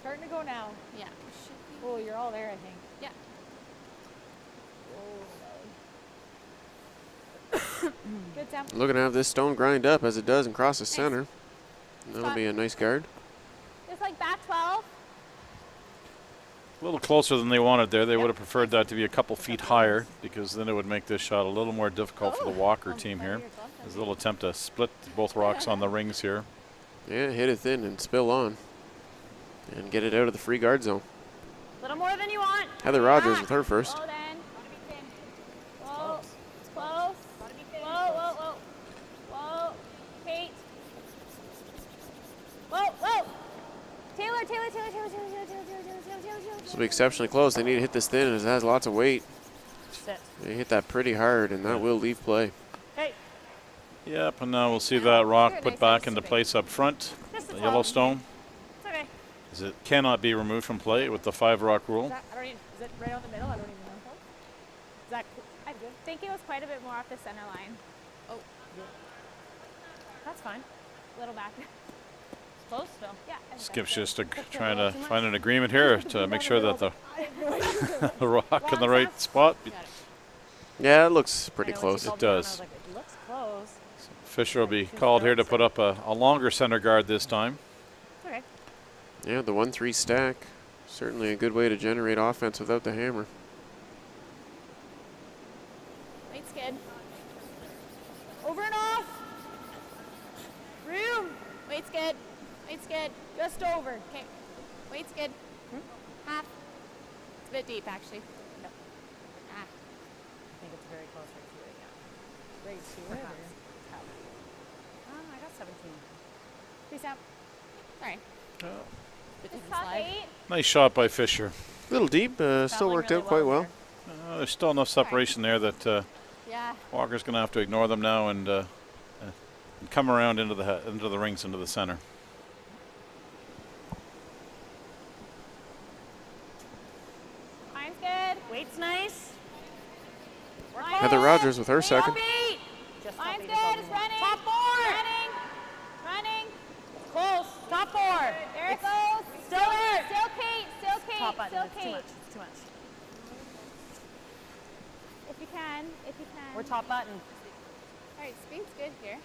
Starting to go now. Yeah. Oh, you're all there, I think. Yeah. Good Sam. Looking to have this stone grind up as it does and cross the center. That'll be a nice guard. Just like back 12. A little closer than they wanted there. They would have preferred that to be a couple feet higher because then it would make this shot a little more difficult for the Walker team here. There's a little attempt to split both rocks on the rings here. Yeah, hit it thin and spill on. And get it out of the free guard zone. A little more than you want. Heather Rogers with her first. Whoa, then. Whoa. It's close. Whoa, whoa, whoa. Whoa. Kate. Whoa, whoa. Taylor. This will be exceptionally close. They need to hit this thin as it has lots of weight. Sit. They hit that pretty hard and that will leave play. Hey. Yep, and now we'll see that rock put back into place up front. The Yellowstone. It's okay. As it cannot be removed from play with the 5-rock rule. Is it right on the middle? I don't even know. Is that I think it was quite a bit more off the center line. Oh. That's fine. A little back. It's close still. Yeah. Skip's just trying to find an agreement here to make sure that the, the rock in the right spot. Yeah, it looks pretty close. It does. It looks close. Fisher will be called here to put up a longer center guard this time. Okay. Yeah, the 1-3 stack. Certainly a good way to generate offense without the hammer. Weight's good. Over and off. Room. Weight's good. Weight's good. Just over. Okay. Weight's good. Half. It's a bit deep, actually. No. Ah. I think it's very close right to it, yeah. Right to it? I got 17. Peace out. Sorry. Bit Just even talk slide. 8. Nice shot by Fisher. A little deep, still worked out quite well. There's still enough separation there that Yeah. Walker's going to have to ignore them now and come around into the rings, into the center. Mine's good. Weight's nice. Heather Rogers with her second. Just Line's top 8 is good. all It's we want. running. Top 4. Running. Running. Close. Top 4. There it goes. Still there. Still Kate. Still Kate. Top button. Still It's too Kate. much. It's too much. If you can. If you can. We're top button. All right, spin's good here.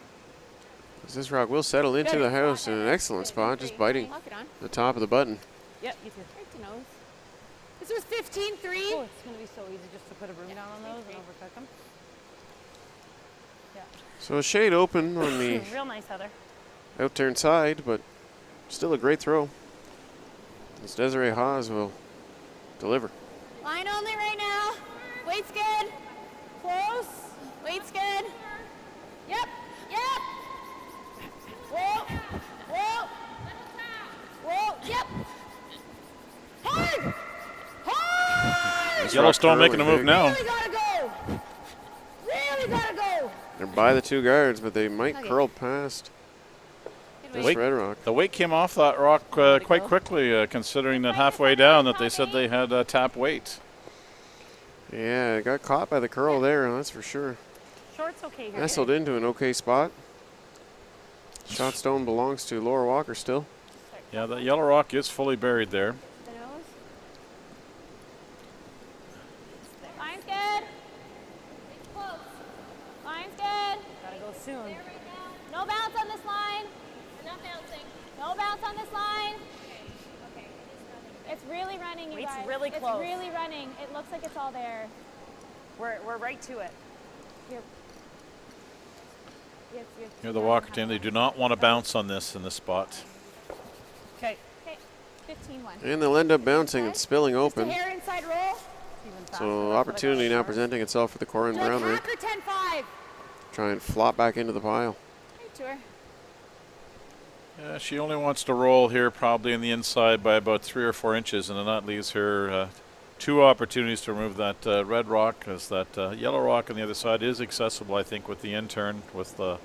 This rock will settle into the house in an excellent spot, just biting Lock it on. the top of the button. Yep, you too. Right to nose. This was 15-3. Oh, it's going to be so easy just to put a broom down on those and overcook them. Yeah. So a shade open on the Real nice, Heather. outturn side, but still a great throw. As Desiree Haas will deliver. Line only right now. Weight's good. Close. Weight's good. Yep. Yep. Whoa. Whoa. Whoa. Yep. Hard. Hard. Yellowstone making a move now. Really gotta go. Really gotta go. They're by the two guards, but they might Okay. curl past Good this weight. red rock. The weight came off that rock quite quickly, considering that halfway down that they said they had tap weight. Yeah, it got caught by the curl there, that's for sure. Short's okay here. Nestled into an okay spot. Shot stone belongs to Laura Walker still. Yeah, that yellow rock is fully buried there. The nose. Line's good. Close. Line's good. Gotta go soon. No bounce on this line. We're not bouncing. No bounce on this line. Okay. It's really running, you Weight's guys. really close. It's really running. It looks like it's all there. We're right to it. Here. Yes, yes. Here, the Walker team, they do not want to bounce on this in this spot. Okay. Okay. 15-1. And they'll end up bouncing and spilling Just a open. hair inside roll. Even faster. So That's what I opportunity got now short. presenting itself for the Corin Like Brown rig. hacker 10-5. Try and flop back into the pile. Right to her. Yeah, she only wants to roll here probably in the inside by about 3 or 4 inches, and then that leaves her 2 opportunities to remove that red rock, because that yellow rock on the other side is accessible, I think, with the in-turn with the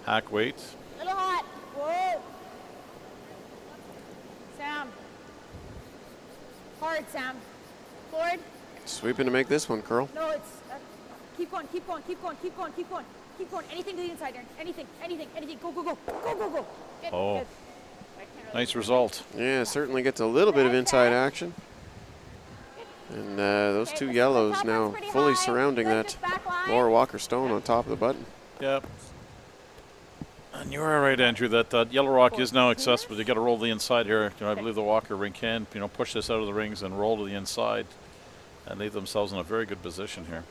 hack weight. Little hot. Whoa. Sam. Hard, Sam. Forward. Sweeping to make this one curl. No, it's. Keep going, keep going, keep going, keep going, keep going. Keep going. Anything to the inside, Aaron. Anything, anything, anything. Go, go, go. Go, go, go. Good. Oh, Good. nice result. Yeah, certainly gets a little bit of inside action. And those two yellows now fully surrounding that Laura Walker stone on top of the button. Yep. And you are right, Andrew, that yellow rock is now accessible. You got to roll the inside here. I believe the Walker ring can, push this out of the rings and roll to the inside and leave themselves in a very good position here.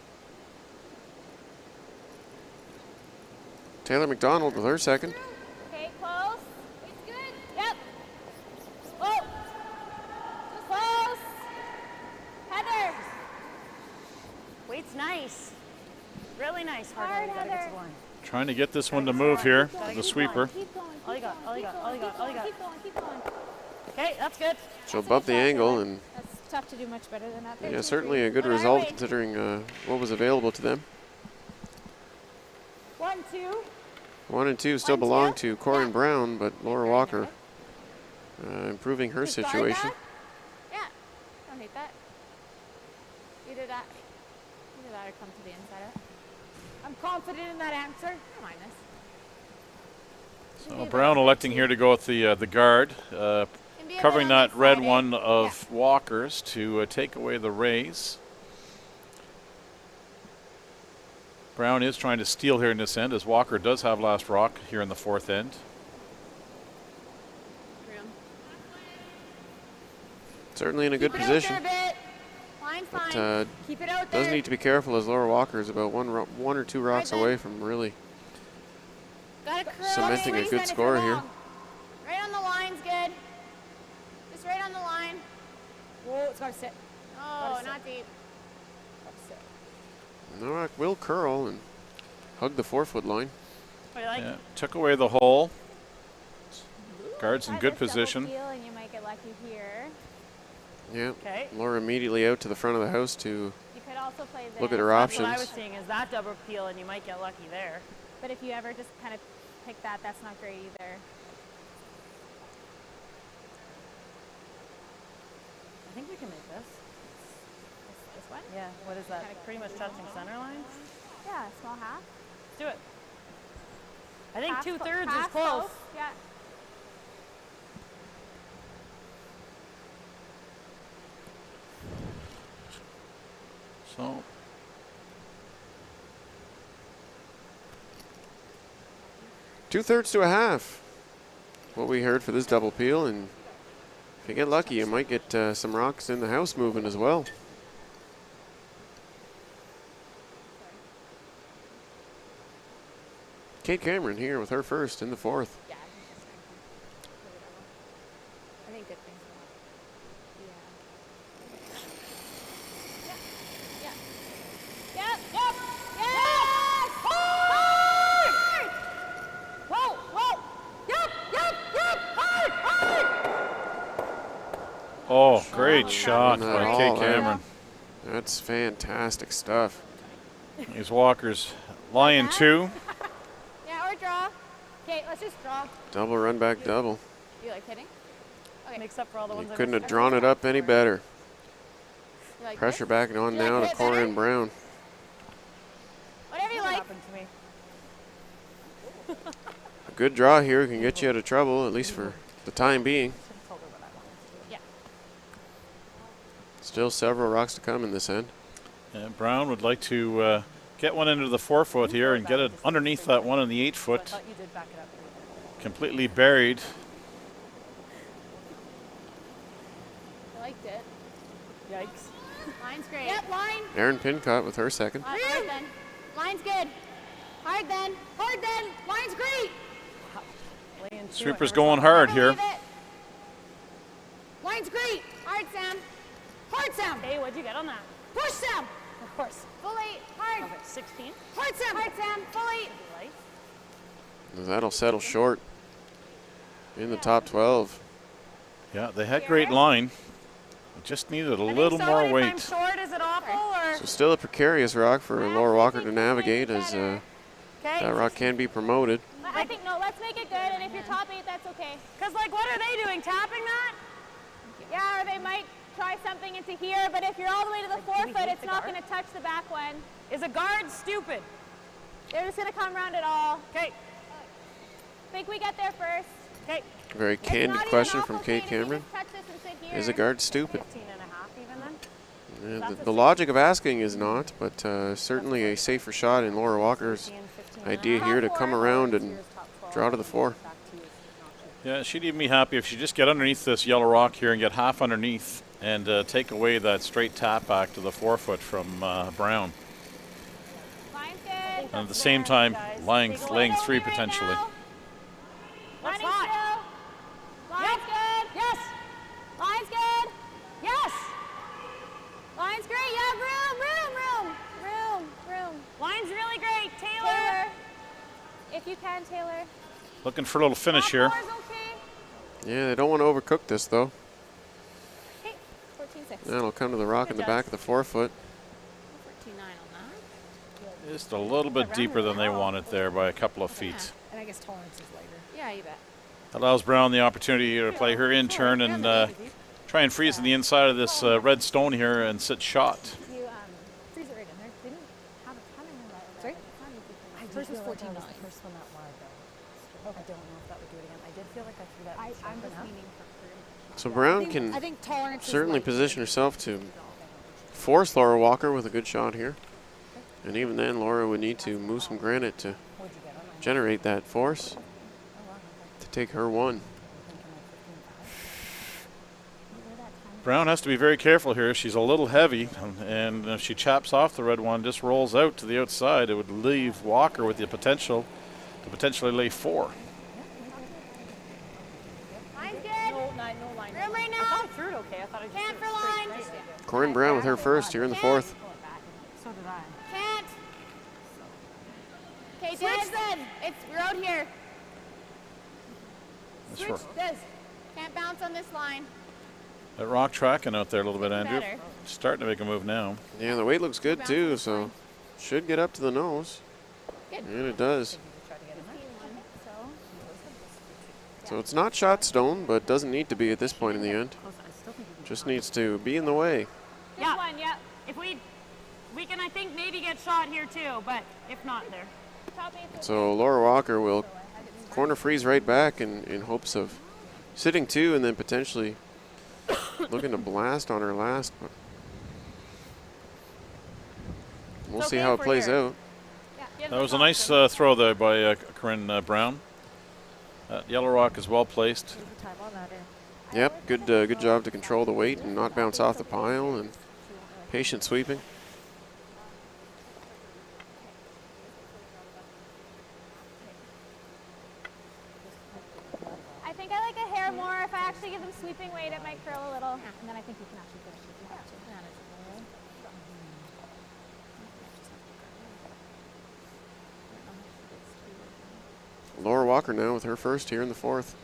Taylor McDonald with her second. Okay, close. It's good. Yep. Whoa. Close. Heather. Weight's nice. Really nice. Hard, Hard, gotta get to Heather. the line. Trying to get this one to move here, the sweeper. Keep going. All you got, all you got, all you got, all you got. Keep going, keep going. Okay, that's good. She'll bump the angle, and That's tough to do much better than that. yeah, certainly a good result considering what was available to them. 1, 2. 1 and 2 still 1, 2. belong to Corin Brown, but Laura Walker improving her Just guard situation. that. Yeah. Don't hate that. Either that. Either that or come to the inside of it. I'm confident in that answer. I don't mind this. So Brown electing here to go with the guard, Can be a covering little that red undecided. one of Walker's to take away the raise. Brown is trying to steal here in this end, as Walker does have last rock here in the 4th end. Room. Certainly in a good Keep it out position. there a bit. Line's But fine. Keep it out there. does need to be careful as Laura Walker is about one or two rocks then. away from really Got to curl cementing it. a good score here. Right on the line's good. Just right on the line. Whoa, it's gotta sit. Oh, sit. not deep. Gotta sit. Norak will curl and hug the 4-foot line. What do you like? Yeah, took away the hole. Guard's in Heather, good double position. peel and you might get lucky here. Yeah. Okay. Laura immediately out to the front of the house to You could also play this. look at her That's what I options. was seeing is that double peel and you might get lucky there. But if you ever just kind of pick that, that's not great either. I think we can make this. This one? Yeah, what is that? Pretty much touching center line? Yeah, small half. Let's do it. I think Half 2/3 is half close. Yeah. So 2/3 to a half. What we heard for this double peel, and if you get lucky, you might get some rocks in the house moving as well. Kate Cameron here with her first in the fourth. Yeah. I think good things. Yeah. Yep. Yep. Yes! Hard! Whoa! Whoa! Yep! Yep! Yep! Hard! Hard! oh, great shot Not by at Kate all, Cameron. That's fantastic stuff. These Walker's Lion 2. Yeah, or draw. Okay, let's just draw. Double run back double. You like hitting? Okay. Makes up for all the You ones I couldn't missed. have drawn it up any better. You like Pressure this? back on You like now to this Cora better? and Brown. Whatever you What like. happened to me? A good draw here can get you out of trouble, at least for the time being. Should've told her what I wanted to do. Yeah. Still several rocks to come in this end. And Brown would like to get one into the 4-foot here and get it underneath that one in the I 8-foot. thought you did back it up. Completely buried. I liked it. Yikes. Line's great. Yep, line. Erin Pincott with her second. Hard then. Line's good. Hard then. Hard then. Line's great. Laying two, I Sweeper's never going saw hard Never here. leave it. Line's great. Hard, Sam. Hard, Sam. that. Hey, what'd you get on that? Push, Sam. Of course. Fully. Hard. Okay, 16. Hard, Sam. Hard, Sam. Fully. Light. That'll settle short in the top 12. Yeah, they had great line. Just needed a little more If I'm weight. short, is it awful or? So still a precarious rock for Laura Walker to navigate, as Okay. that rock can be promoted. I think, no, let's make it good, and if you're top 8, that's okay. Because, like, what are they doing? Tapping that? Yeah, or they might try something into here, but if you're all the way to the do we 4-foot, hate it's the not guard? going to touch the back one. Is a guard stupid? They're just going to come around it all. Okay. Think we get there first. Okay. Very It's candid not even question awful from Kate clean if you Cameron. just touch this and sit here. Is a guard stupid? 15 and a half even then? Yeah, That's a the logic of asking is not, but certainly a safer shot in Laura Walker's 15 idea here to come around and draw to the 4. Yeah, she'd even be happy if she just get underneath this yellow rock here and get half underneath and take away that straight tap back to the 4-foot from Brown. Line's good. And at the same time, laying 3 potentially. What's Running hot? still. Line's good. Yes. Line's good. Yes. Line's great. Yeah, room. Line's really great. Taylor. Taylor. If you can, Taylor. Looking for a little finish here. Top 4's okay. Yeah, they don't want to overcook this, though. Okay, 14-6. That'll come to the rock in the back of the 4-foot. 14-9 on that. Just a little bit deeper than they wanted there by a couple of feet. And I guess tolerance is later. Yeah, you bet. Allows Brown the opportunity here to play her in turn and try and freeze in the inside of this red stone here and sit shot. You freeze it right in there. Didn't have a ton in that. Sorry? First was 14-9. The first one that wide though. I don't know if that would do it again. I did feel like I threw that. I'm just meaning for So Brown can I think tolerance certainly position herself to force Laura Walker with a good shot here. And even then, Laura would need to move some granite to generate that force to take her one. Brown has to be very careful here. She's a little heavy, and if she chops off the red one, just rolls out to the outside, it would leave Walker with the potential to potentially lay 4. Line's good. No line. Room right I now. thought I threw it okay. I thought I just Can't threw for it straight. line. Corinne Brown with her first here in the 4th. So did I. Can't. Okay, Des then. We're out here. That's Switch, for Des. Can't bounce on this line. that rock tracking out there a little bit, Andrew. Better. Starting to make a move now. Yeah, the weight looks good too, so should get up to the nose. Good. And it does. So, So it's not shot stone, but doesn't need to be at this point in the end. Just needs to be in the way. this one, yep. If we We can, I think, maybe get shot here too, but if not, there. So Laura Walker will corner freeze right back in hopes of sitting 2 and then potentially looking to blast on her last. But we'll see how it plays out. That was a nice throw there by Corinne Brown. Yellow Rock is well placed. Yep, good job to control the weight and not bounce off the pile, and patient sweeping. I think I like a hair more. If I actually give them sweeping weight, it might curl a little. Yeah, and then I think you can actually finish if you have to. Laura Walker now with her first here in the 4th.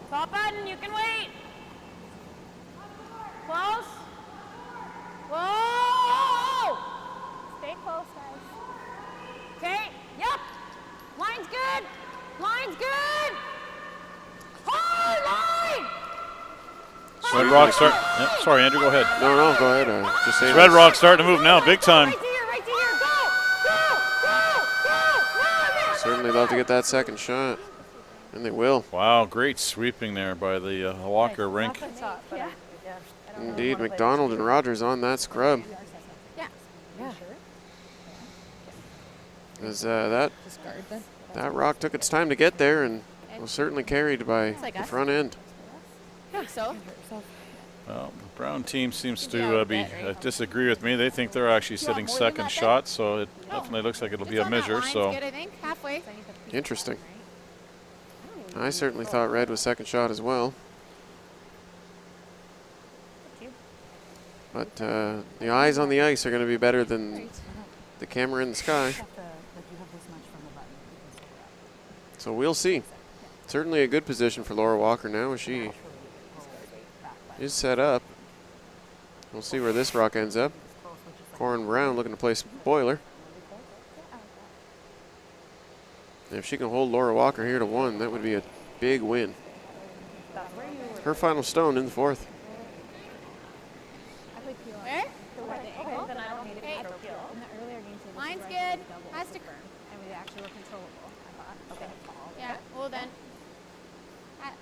Top button, you can wait. Close. Whoa! Stay close, guys. Okay, yep. Line's good. Line's good. Hard line! Red Rock start. Yep, sorry, Andrew, go ahead. No, go ahead. Just say Red Rock starting to move now, big time. Right to here, right to here. Go! Certainly love to get that second shot, and they will. Wow, great sweeping there by the Walker rink. Indeed, Mcdonald and Rogers on that scrub. Yeah. As that rock took its time to get there and was certainly carried by the front end. I think so. Well, the Brown team seems to disagree with me. They think they're actually sitting second shot, so it definitely looks like it'll be a measure. So Good, I think. Halfway. Interesting. I certainly thought red was second shot as well. But the eyes on the ice are going to be better than the camera in the sky. So we'll see. Certainly a good position for Laura Walker now as she is set up. We'll see where this rock ends up. Corin Brown looking to place spoiler. And if she can hold Laura Walker here to 1, that would be a big win. Her final stone in the 4th. Where? Okay, then I don't need it. Line's good. Has to. And we actually were controllable, I thought. Okay. Yeah, well then.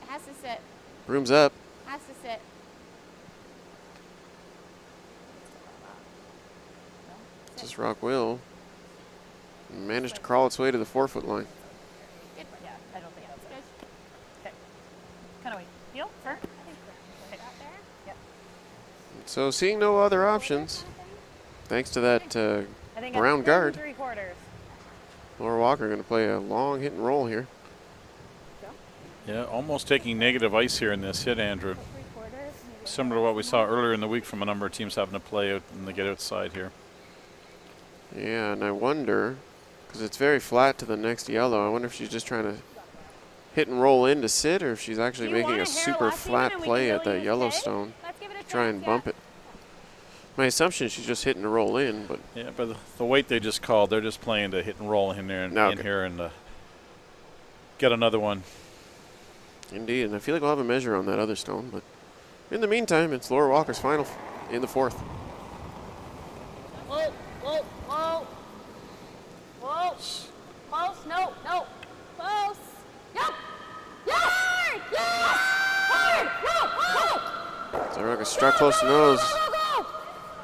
Has to sit. Broom's up. Has to sit. This rock will manage to crawl its way to the 4-foot line. Good. Yeah, I don't think that's Good. Okay. Kind of wait. Heel, turn. So seeing no other options, thanks to that I think brown I'm guard, 3/4. Laura Walker going to play a long hit and roll here. yeah, almost taking negative ice here in this hit, Andrew. Similar to what we saw earlier in the week from a number of teams having to play out and they get outside here. Yeah, and I wonder, because it's very flat to the next yellow, I wonder if she's just trying to hit and roll in to sit, or if she's actually making a super flat play at that Yellowstone to try and bump it. My assumption is she's just hitting to roll in, but Yeah, but the weight they just called, they're just playing to hit and roll in there and in here and get another one. Indeed, and I feel like we'll have a measure on that other stone, but in the meantime, it's Laura Walker's final in the 4th. Whoa, whoa, whoa. Whoa. Close, no, no. Close. Yep. Yes! Yes! Hard! Go! Go! So Rock struck close to nose.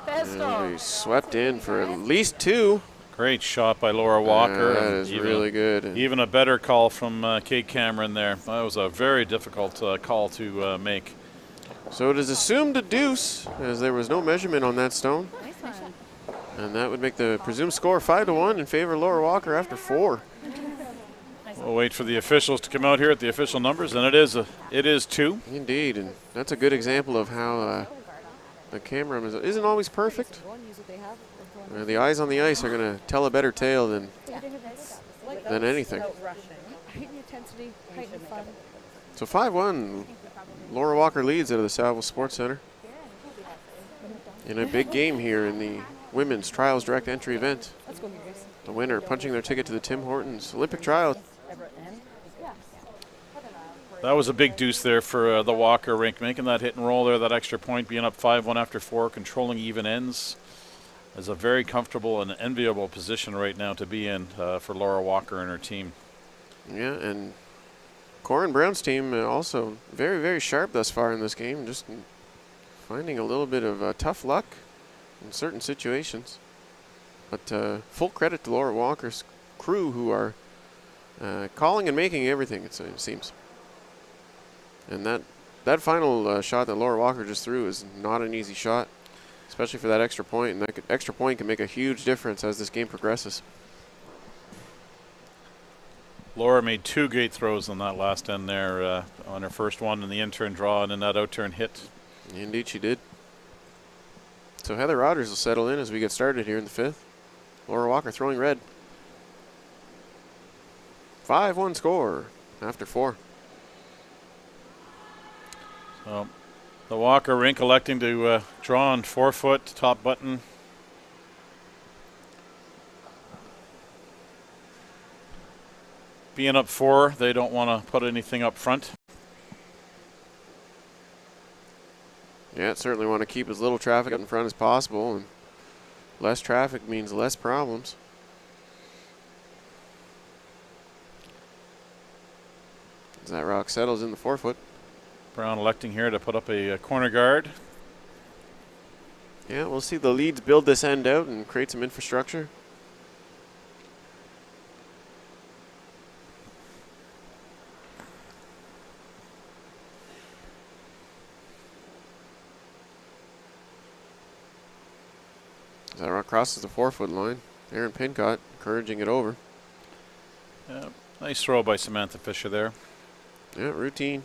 Pistol. And he swept in for at least 2. Great shot by Laura Walker. That and is really good. Even a better call from Kate Cameron there. That was a very difficult call to make. So it is assumed a deuce, as there was no measurement on that stone. Nice one. And that would make the presumed score 5-1 in favor of Laura Walker after 4. We'll wait for the officials to come out here at the official numbers, and it is 2. Indeed, and that's a good example of how the camera isn't always perfect. The eyes on the ice are going to tell a better tale than anything. So 5-1, Laura Walker leads out of the Salvo Sports Center in a big game here in the women's trials direct entry event. The winner punching their ticket to the Tim Hortons Olympic trial. That was a big deuce there for the Walker rink, making that hit and roll there, that extra point, being up 5-1 after 4, controlling even ends. Is a very comfortable and enviable position right now to be in for Laura Walker and her team. Yeah, and Corin Brown's team also very, very sharp thus far in this game, just finding a little bit of tough luck in certain situations. But full credit to Laura Walker's crew, who are calling and making everything, it seems. And that final shot that Laura Walker just threw is not an easy shot, especially for that extra point. And that extra point can make a huge difference as this game progresses. Laura made 2 great throws on that last end there, on her first one in the in-turn draw and then that out-turn hit. Indeed she did. So Heather Rogers will settle in as we get started here in the 5th. Laura Walker throwing red. 5-1 score after 4. So the Walker rink electing to draw on 4-foot, top button. Being up 4, they don't want to put anything up front. Yeah, certainly want to keep as little traffic in front as possible, and less traffic means less problems. As that rock settles in the 4-foot. Brown electing here to put up a corner guard. Yeah, we'll see the leads build this end out and create some infrastructure. As that rock crosses the 4-foot line, Aaron Pincott encouraging it over. Yeah, nice throw by Samantha Fisher there. Yeah, routine.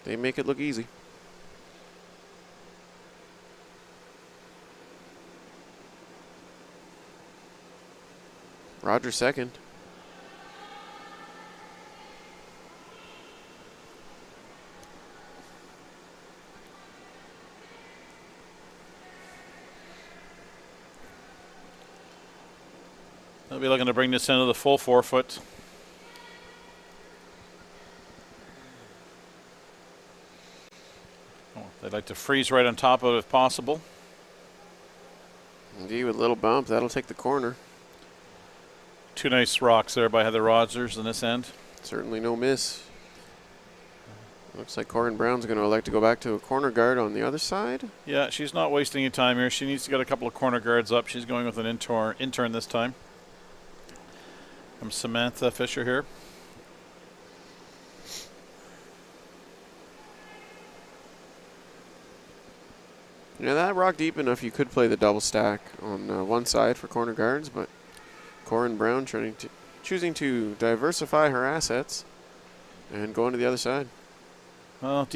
They make it look easy. Roger second. They'll be looking to bring this into the full 4-foot. They'd like to freeze right on top of it if possible. Indeed, with a little bump, that'll take the corner. 2 nice rocks there by Heather Rogers in this end. Certainly no miss. Looks like Corin Brown's going to elect to go back to a corner guard on the other side. Yeah, she's not wasting any time here. She needs to get a couple of corner guards up. She's going with an intern this time. From Samantha Fisher here. Yeah, that rock deep enough, you could play the double stack on one side for corner guards, but Corin Brown choosing to diversify her assets and going to the other side. Well,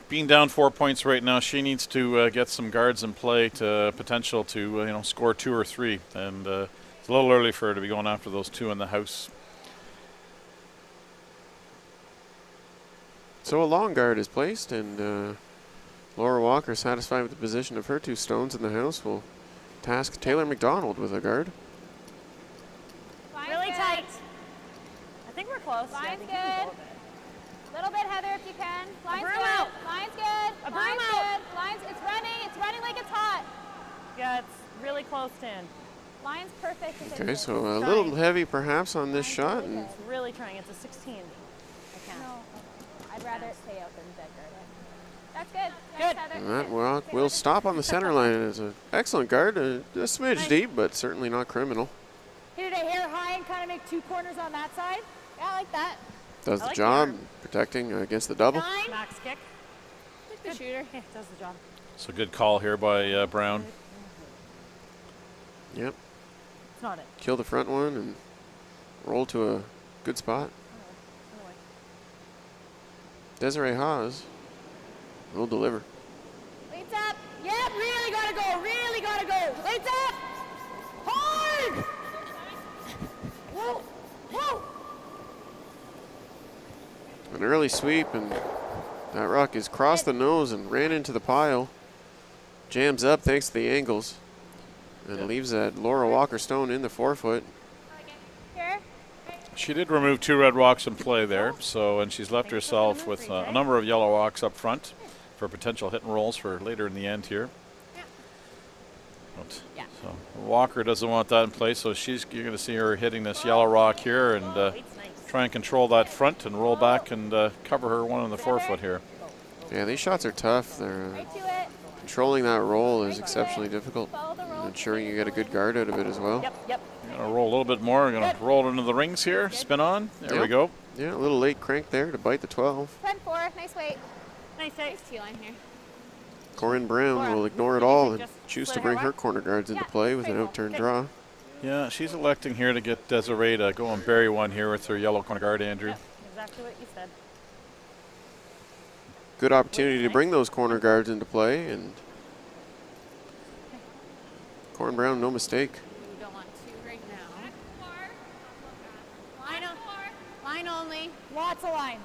being down 4 points right now, she needs to get some guards in play to potential to score 2 or 3, and it's a little early for her to be going after those 2 in the house. So a long guard is placed, and Laura Walker, satisfied with the position of her 2 stones in the house, will task Taylor McDonald with a guard. Really tight. I think we're close. Line's Yeah, I think we can good. go a bit. Little bit, Heather, if you can. Line's broom good. out. Line's good. A broom Line's out. good. Line's, it's running. It's running like it's hot. Yeah, it's really close to in. Line's perfect. if Okay, it's so a little heavy perhaps on this shot. And It's really trying. It's a 16. I can't. No, I'd rather it stay out than dead guard it. That's good. Good. Thanks, Heather. and that rock will stop on the center line. It's an excellent guard, a smidge deep, but certainly not criminal. Hit it a hair high and kind of make 2 corners on that side. Yeah, I like that. Does I the like job, the arm. protecting against the double. 9. Max kick. The shooter. Yeah, does the job. So good call here by Brown. Yep, It's not it. kill the front one and roll to a good spot. Anyway. Desiree Haas will deliver. Weights up. Yep, really gotta go. Really gotta go. Weights up. Hard. Whoa. Whoa. An early sweep, and that rock is crossed the nose and ran into the pile. Jams up thanks to the angles, and leaves that Laura Walker stone in the 4-foot. Here. She did remove 2 red rocks in play there, so, and she's left herself with a number of yellow rocks up front for potential hit and rolls for later in the end here. But, so Walker doesn't want that in place, so you're going to see her hitting this yellow rock here and try and control that front and roll back and cover her one on the forefoot here. Yeah, these shots are tough. They're controlling that roll is exceptionally difficult. And ensuring you get a good guard out of it as well. Yep. Going to roll a little bit more. We're going to roll into the rings here. Spin on. There we go. Yeah, a little late crank there to bite the 12. 10-4. Nice weight. Nice T-line here. Corinne Brown will ignore it all and choose to bring her corner guards into play with an out-turn draw. Yeah, she's electing here to get Desiree to go and bury one here with her yellow corner guard, Andrew. Yep, exactly what you said. Good opportunity to bring those corner guards into play, and Corinne Brown, no mistake. You don't want to right now. Line only. Lots of line.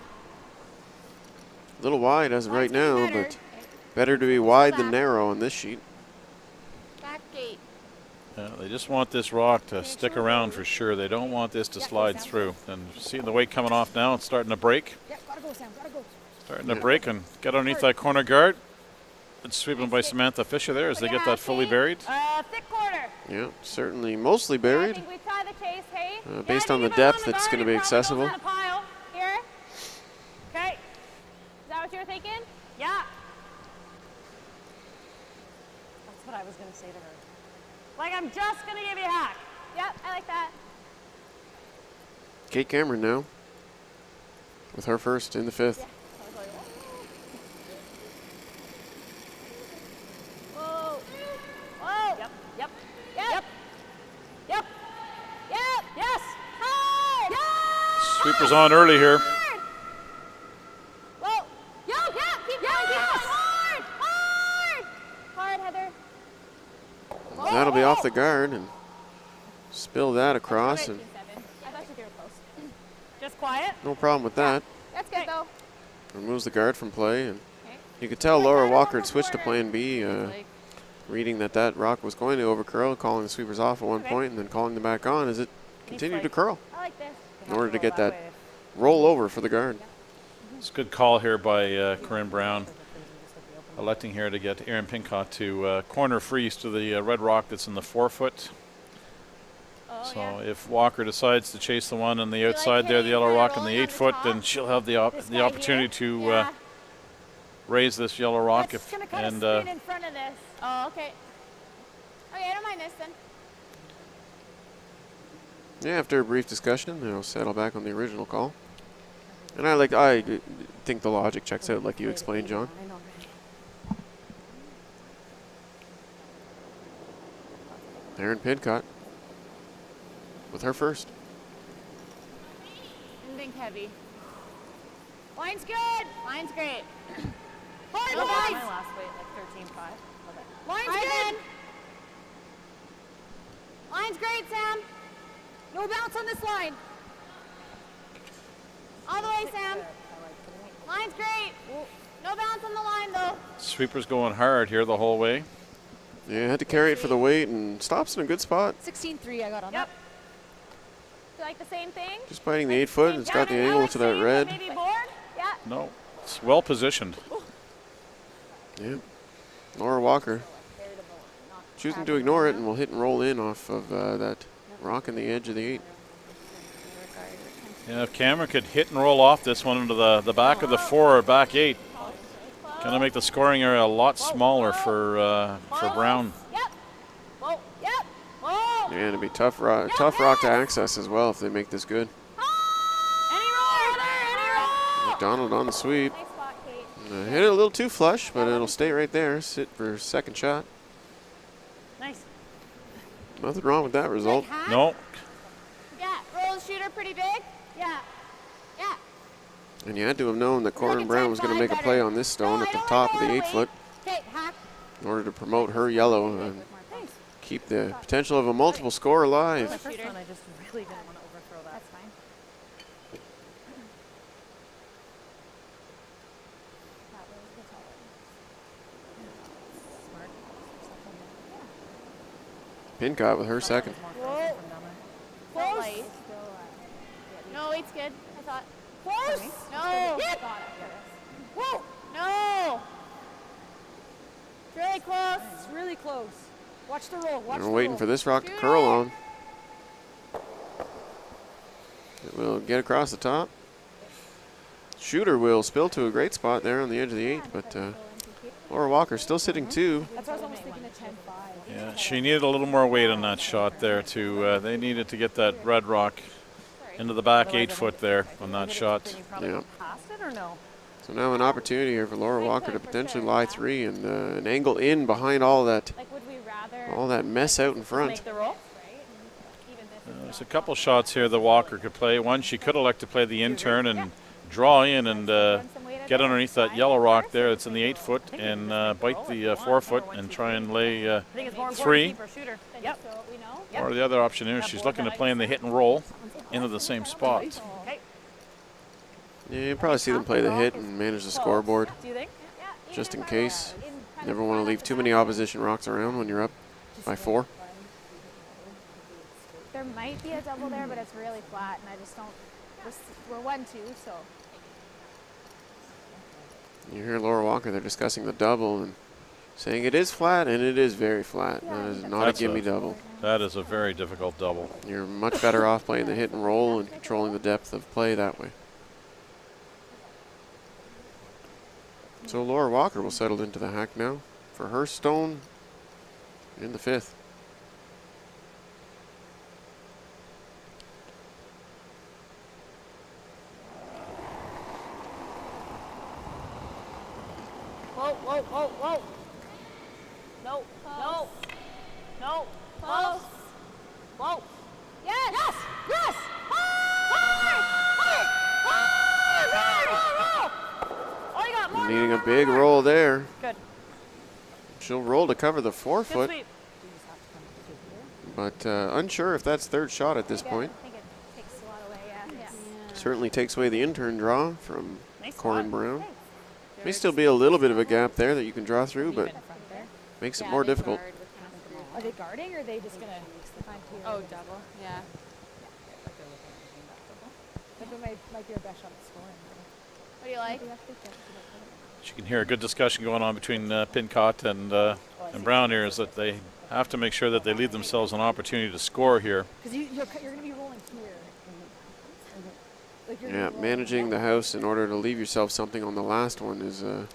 A little wide as of right now, but better to be wide than narrow on this sheet. Back gate. They just want this rock to stick around for sure. They don't want this to slide through. And seeing the weight coming off now, it's starting to break. Yep, gotta go, Sam, gotta go. Starting to break and get underneath that corner guard. It's sweeping by Samantha Fisher there as they get that fully buried. Thick quarter. Yeah, certainly mostly I buried. think we tie the chase, hey? Based on the depth, it's going to be accessible. Here. Okay. Is that what you're thinking? Yeah. That's what I was gonna say to her. Like, I'm just gonna give you a hack. Yep, I like that. Kate Cameron now with her first in the 5th. Whoa. Whoa. Yep. Yes. Hard. Yeah. Sweepers on early here. Whoa. Yeah. Keep going. Hard, Heather. That'll be off the guard and spill that across, and I thought you were close. Just quiet. no problem with that. That's good though. Removes the guard from play, and you could tell Laura Walker had switched to plan B, reading that rock was going to overcurl, calling the sweepers off at one point, and then calling them back on as it continued to curl I like this. in order to get that roll over for the guard. It's a good call here by Corinne Brown, electing here to get Erin Pincott to corner freeze to the red rock that's in the forefoot. So if Walker decides to chase the one on the outside there, the yellow rock in the 8-foot, then she'll have the opportunity to raise this yellow rock. It's gonna kind of spin in front of this. Oh, okay. Okay, I don't mind this then. Yeah, after a brief discussion, they'll settle back on the original call. And I think the logic checks out like you explained, John. Erin Pincott with her first. And think heavy. Line's good. Line's great. Hard My lines. last weight, like 13.5. Okay. Line's good. Line's great, Sam. No bounce on this line. All the way, Sam. Line's great. No bounce on the line, though. Sweepers going hard here the whole way. Yeah, had to carry it for the weight and stops in a good spot. 16.3 I got on Yep. You like the same thing? Just biting the 8-foot, and it's got the angle to that red. Maybe board? Yeah. No, it's well positioned. Yeah. Laura Walker choosing to ignore it, and will hit and roll in off of that rock in the edge of the 8. Yeah, if Cameron could hit and roll off this one into the back of the 4 or back 8, going to make the scoring area a lot smaller for Brown. Yep. Whoa. Yep. Whoa. Yeah, it'd be tough rock to access as well if they make this good. Any roll, Heather. Any roll. Mcdonald on the sweep. Nice spot, Kate. Hit it a little too flush, but it'll stay right there. Sit for second shot. Nice. Nothing wrong with that result. No, Yeah. Roll the shooter pretty big. Yeah. Yeah. And you had to have known that Corinne Brown was going to make a play on this stone at the top of the 8-foot Okay, hack. in order to promote her yellow and keep the potential of a multiple score alive. The first one, I just really didn't want to overthrow that. That's fine. That was the taller. Smart. Pincott with her second. Whoa. Close. That's good. I thought. Close. No. Hit. Whoa. No. It's really close. It's really close. Watch the roll. Watch We're the waiting roll. for this rock to Shoot curl it. on. It will get across the top. Shooter will spill to a great spot there on the edge of the 8, but Laura Walker still sitting 2. That's why I was almost thinking of 10-5. Yeah, she needed a little more weight on that shot there to, they needed to get that red rock into the back 8 foot there on that shot. Yeah. Past it or no? So now an opportunity here for Laura Walker to potentially lie 3 and an angle in behind all that Like, would we rather all that mess out in front. Make the roll. even this is There's a couple shots here that Walker could play. One, she could elect to play the in-turn and draw in and get underneath that yellow rock there that's in the 8 foot and bite the 4 foot and try and lay I think it's more important 3. to keep her shooter. then Yep. just throw what we know. Or the other option is she's looking to play in the hit and roll into the same spot. Okay. Yeah, you probably see them play the hit and manage the scoreboard Do you think? Yeah, just in even case. in kind Never of want to front leave of too the many back. opposition rocks around when you're up by 4. There might be a double there, but it's really flat, and I just don't. We're 1-2, so. You hear Laura Walker, they're discussing the double and saying it is flat, and it is very flat. That is not a That's gimme a- double. That is a very difficult double. You're much better off playing the hit and roll and controlling the depth of play that way. So Laura Walker will settle into the hack now for her stone in the 5th. Whoa, whoa, whoa, whoa. No, no, no. Close. Whoa. Yes! Yes! Yes! Hard! Hard! Hard! Oh, you got more. Needing a big roll there. Good. She'll roll to cover the 4 Good foot, sweep. but unsure if that's third shot at this point. I think it takes a lot away, yeah. Certainly takes away the in-turn draw from Nice Corin spot. Brown. May still be a little bit of a gap there that you can draw through, but makes it more difficult. Are they guarding or are they just going to find here? Oh, double. Yeah. That might be our best shot at scoring. What do you like? You can hear a good discussion going on between Pincott and Brown here is that they have to make sure that they leave themselves an opportunity to score here. Because you're going to be rolling here. Like you're Yeah, managing the house in order to leave yourself something on the last one is of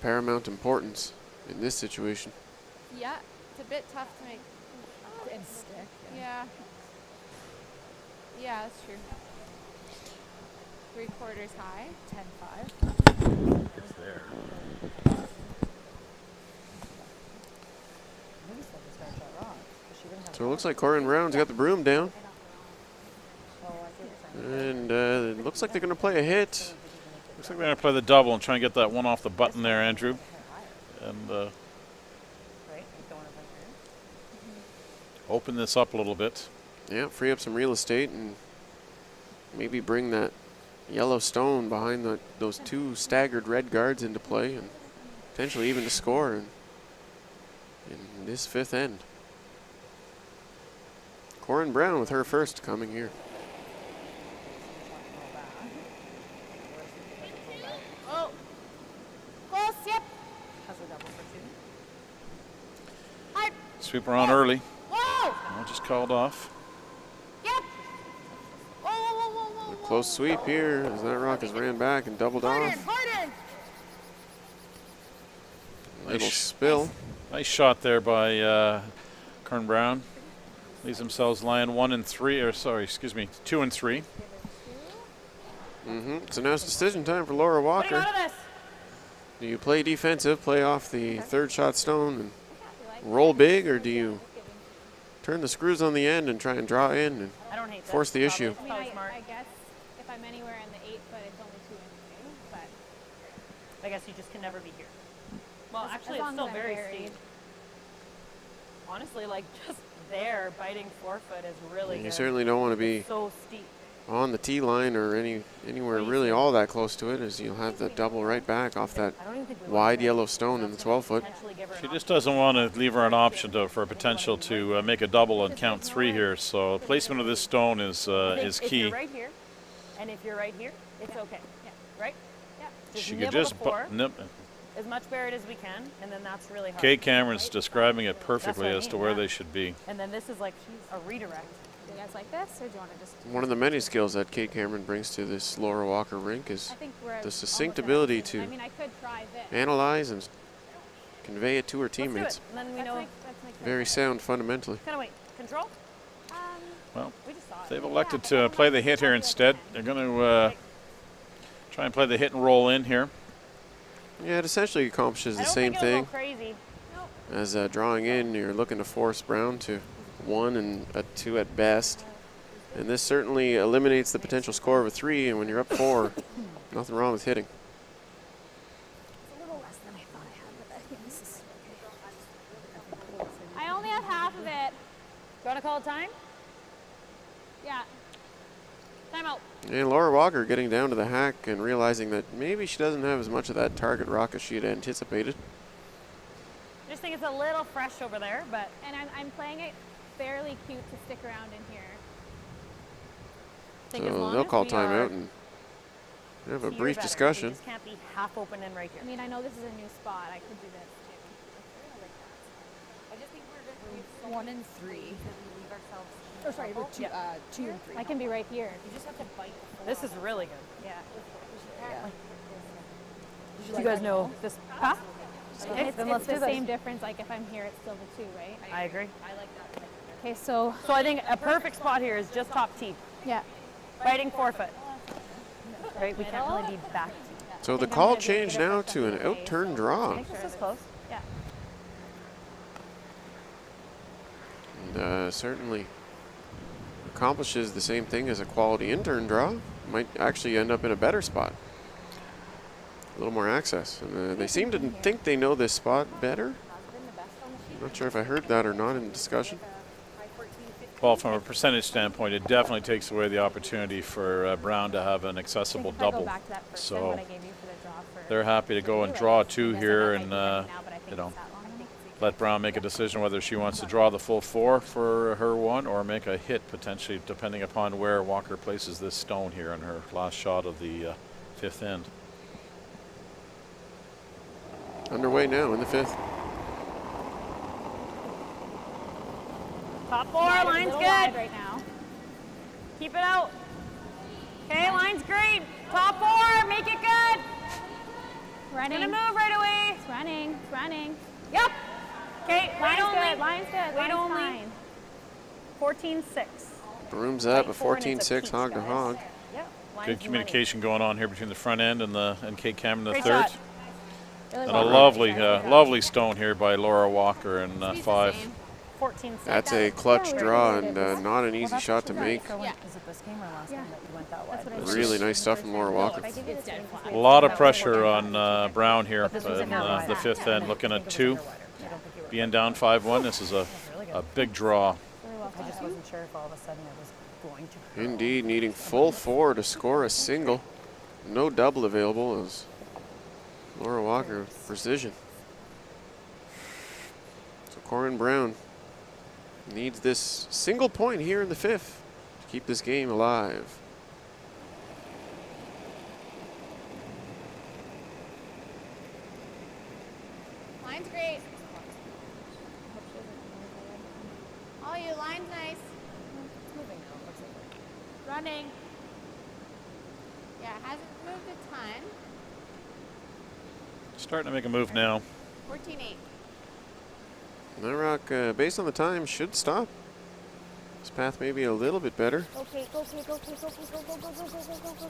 paramount importance in this situation. Yeah, it's a bit tough to make. and stick. Yeah. Yeah, that's true. 3/4 high. 10-5. It's there. So it looks like Corin Brown's got the broom down. And it looks like they're going to play a hit. Looks like they're going to play the double and try and get that one off the button there, Andrew. And open this up a little bit. Yeah, free up some real estate and maybe bring that yellow stone behind those 2 staggered red guards into play and potentially even to score in this 5th end. Corin Brown with her first coming here. Oh. Close, yep. Has a double for 2. Hard. Sweep her on early. Whoa. Now just called off. Yep. Whoa, whoa, whoa, whoa, whoa. Close sweep here as that rock has ran back and doubled off. Harden. Little spill. Nice shot there by Corin Brown. Leaves themselves lying 1 and 3, or sorry, excuse me, 2 and 3. So now it's decision time for Laura What do you Walker. got of this? Do you play defensive, play off the 3rd shot stone and roll big, or do you turn the screws on the end and try and draw in and I don't hate this. force the issue? I mean, Probably smart. I guess if I'm anywhere in the 8 foot, it's only 2 inches, but I guess you just can never be here. Well, As- actually, as it's long still as I'm very buried. steep. Honestly, like just there, biting 4 foot is really You good. certainly don't want to be So steep. on the tee line or anywhere really all that close to it, as you'll have the double right back off that I don't even think we wide want to yellow stone in the 12 foot. potentially give her She an just doesn't want to leave her an option for a potential to make a double and count 3 here. So placement of this stone is option. If key. you're right here, And if you're right here, it's okay. Yeah. Right? Yeah. Just She nibble could the just four, nip. as much buried as we can, and then that's really hard. Kate Cameron's describing it perfectly what I as to mean, where yeah. they should be. And then this is like a redirect. Do you guys like this, or do you want to just? One of the many skills that Kate Cameron brings to this Laura Walker rink is I think we're the succinct almost at ability opposite. to I mean, I could try this. analyze and convey it to her Let's do teammates. it. And then we know. That's my Very sound fundamentally. Kind of wait. Control? Well, We just saw it. they've elected to play the hit here instead. They're going to try and play the hit and roll in here. Yeah, it essentially accomplishes I the don't same think it'll thing go crazy. as drawing in. You're looking to force Brown to 1 and a 2 at best. And this certainly eliminates the potential score of a 3, and when you're up 4, nothing wrong with hitting. It's a little less than I thought I had, but I think this is okay. I only have half of it. Do you want to call it time? Yeah. Timeout. And Laura Walker getting down to the hack and realizing that maybe she doesn't have as much of that target rock as she had anticipated. I just think it's a little fresh over there, but And I'm playing it fairly cute to stick around in here. I think as So long they'll as call we timeout are and have a here brief better. discussion. We just can't be half open and right here. I mean, I know this is a new spot. I could do this too. I just think we're 1 and 3. Oh, sorry, we're 2 and 3. I can be right here. You just have to bite. This is really good. Yeah. You guys know this? Huh? Okay, It's then let's the do this. same difference. Like if I'm here, it's still the 2, right? I agree. Okay, so So I think a perfect spot here is just top tee, yeah. biting forefoot. Right? We can't really be back tee. So the call changed now to an out-turn draw. I think this is close. Yeah. And certainly accomplishes the same thing as a quality in-turn draw. Might actually end up in a better spot. A little more access. And they seem to think they know this spot better. Not sure if I heard that or not in the discussion. Well, from a percentage standpoint, it definitely takes away the opportunity for Brown to have an I think accessible if I go double. back to that first So what I gave you for the draw for they're happy to go and draw 2 here and, you know, let Brown make a decision whether she wants to draw the full 4 for her 1 or make a hit potentially, depending upon where Walker places this stone here in her last shot of the 5th end. Underway now in the 5th. Top 4, Wide, a line's little good. wide right now. Keep it out. Okay, line's great. Top 4, make it good. Running. Gonna move right away. It's running. It's running. Yep. Okay, wait Line's only. good. Line's good. Wait Line's only. fine. 14-6. Brooms up a Right, 4 and it's a 14-6 peach, hog to guys. hog. Yep. line's Good communication going on here between the front end and Kate Cameron, the Great 3rd. shot. Really And a well. lovely, lovely stone here by Laura Walker in Squeeze the 5. same. 14-6. That's a clutch Yeah, draw really and good. not an easy shot to make. Yeah. Is it this game or last Yeah. game that you went that That's wide? what I Really did. nice stuff from Laura Walker. If I give you the same A size, lot of it's pressure okay. on Brown here This was in in that the wide. 5th end, looking at 2. I don't think you were. Being down 5-1, this is a big draw. Very well I just thought. wasn't sure if all of a sudden it was going to. curl. Indeed, needing full 4 to score a single. No double available as Laura Walker with precision. So Corin Brown needs this single point here in the 5th to keep this game alive. Line's great. Oh, your line's nice. Moving now, looks like. Running. Yeah, hasn't moved a ton. Starting to make a move now. 14-8. That rock, based on the time, should stop. This path may be a little bit better. Okay, go, go, go, go, go, go, go, go, go, go, go, go,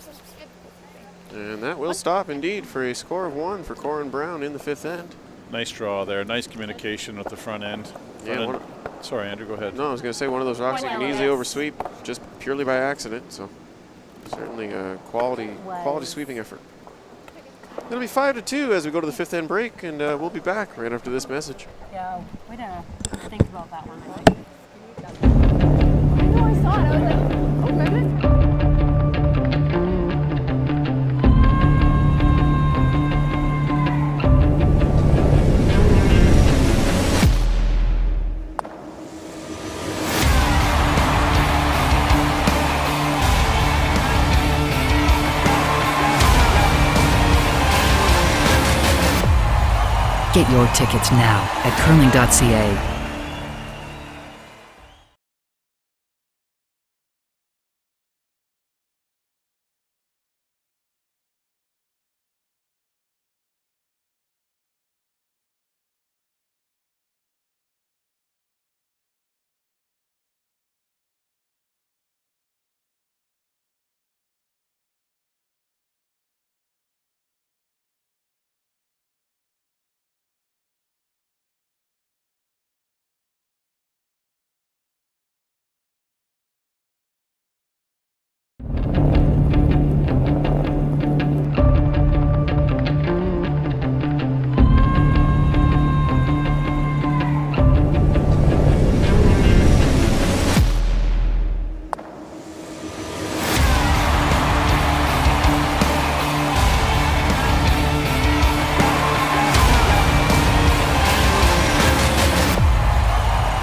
go. And that will stop indeed for a score of 1 for Corin Brown in the 5th end. Nice draw there. Nice communication with the front end. Yeah, Front end. Sorry, Andrew, go ahead. No, I was going to say one of those rocks you can easily oversweep just purely by accident. So certainly a quality sweeping effort. It'll be 5-2 as we go to the 5th end break, and we'll be back right after this message. Yeah, way to think about that one, I think. I know, I saw it. I was like, oh, goodness. Get your tickets now at curling.ca.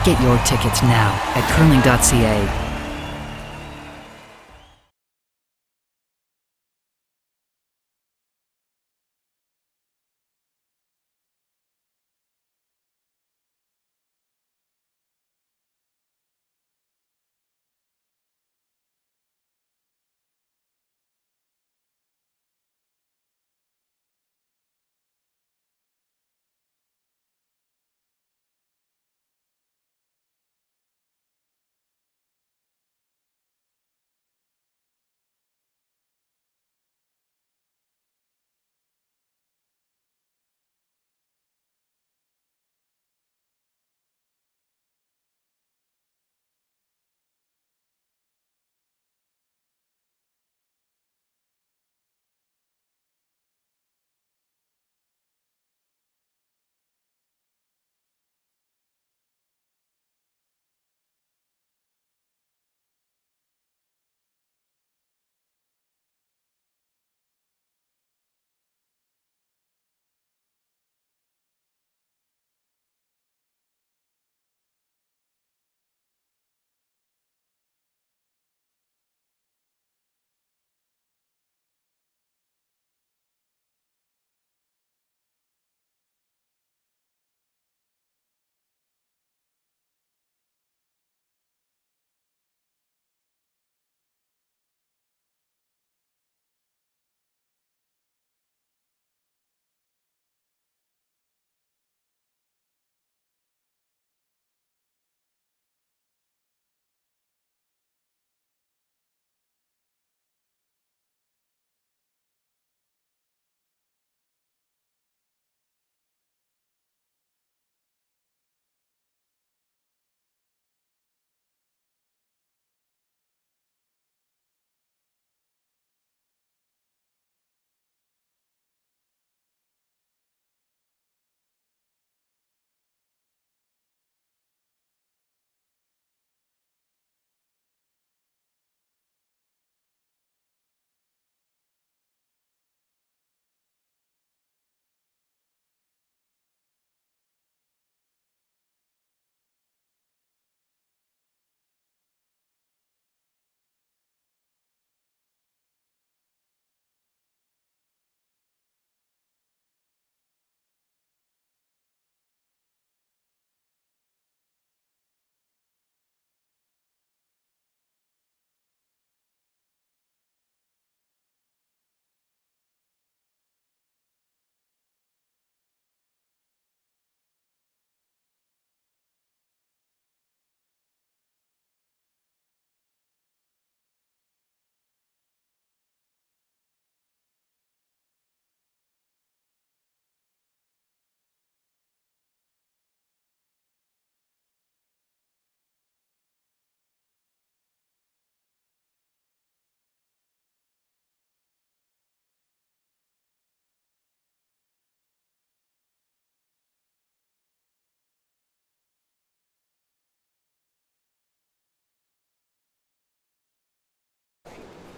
Get your tickets now at curling.ca.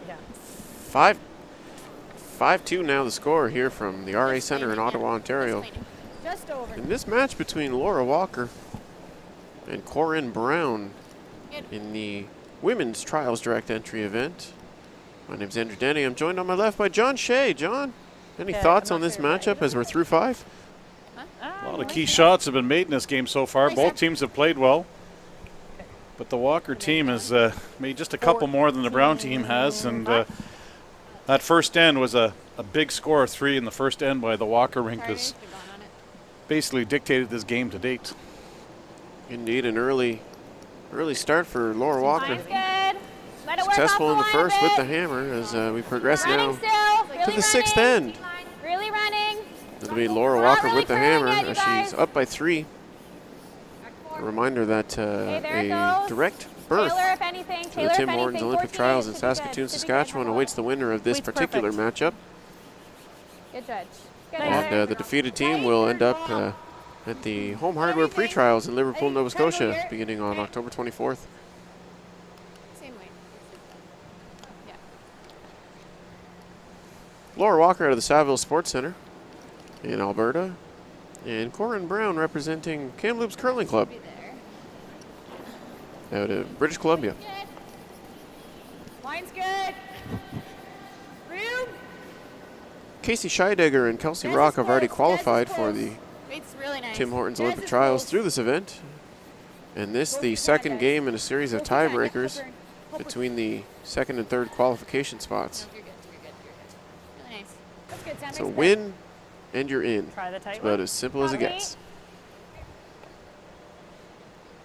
Yeah. 5-2 now the score here from the RA Center in Ottawa, Ontario. Just over. In this match between Laura Walker and Corinne Brown in the women's trials direct entry event. My name's Andrew Denny. I'm joined on my left by John Shea. John, any thoughts on this matchup as we're through 5? A lot of key shots have been made in this game so far. Both teams have played well. But the Walker team has made just a couple more than the Brown team has. And that first end was a big score of 3 in the first end by the Walker rink. Has basically dictated this game to date. Indeed, an early start for Laura Walker. Line's good. Let it work Successful off in the line first a with bit. the hammer as we progress Running now still. to Really the 6th running. end. Really running. It'll be Laura We're not Walker really with the curling hammer yet, you as guys. she's up by 3. A reminder that Okay, there it a goes. direct berth Taylor, if anything. to the Taylor, if Tim Hortons anything. Olympic 14, Trials in should be good. Saskatoon, Should be good. Saskatchewan awaits the winner of this Weight's particular perfect. matchup. Good judge. Good And Taylor. the defeated team will end up at the Home Hardware Pre-Trials in Liverpool, Nova Scotia, beginning on October 24th. Same way. Yeah. Laura Walker out of the Saville Sports Centre in Alberta, and Corin Brown representing Kamloops Curling Club Be there. out of British Columbia. Good. Line's good. Room. Casey Scheidegger and Kelsey Rock have already qualified for the Weight's really nice. Tim Hortons Des Olympic is Trials close. through this event. And this, the second game in a series of tiebreakers between the second and third qualification spots. You're good. You're good. You're good. Really nice. That's good, Sam. So Makes win and you're in. Try the It's tight about one. as simple as it gets.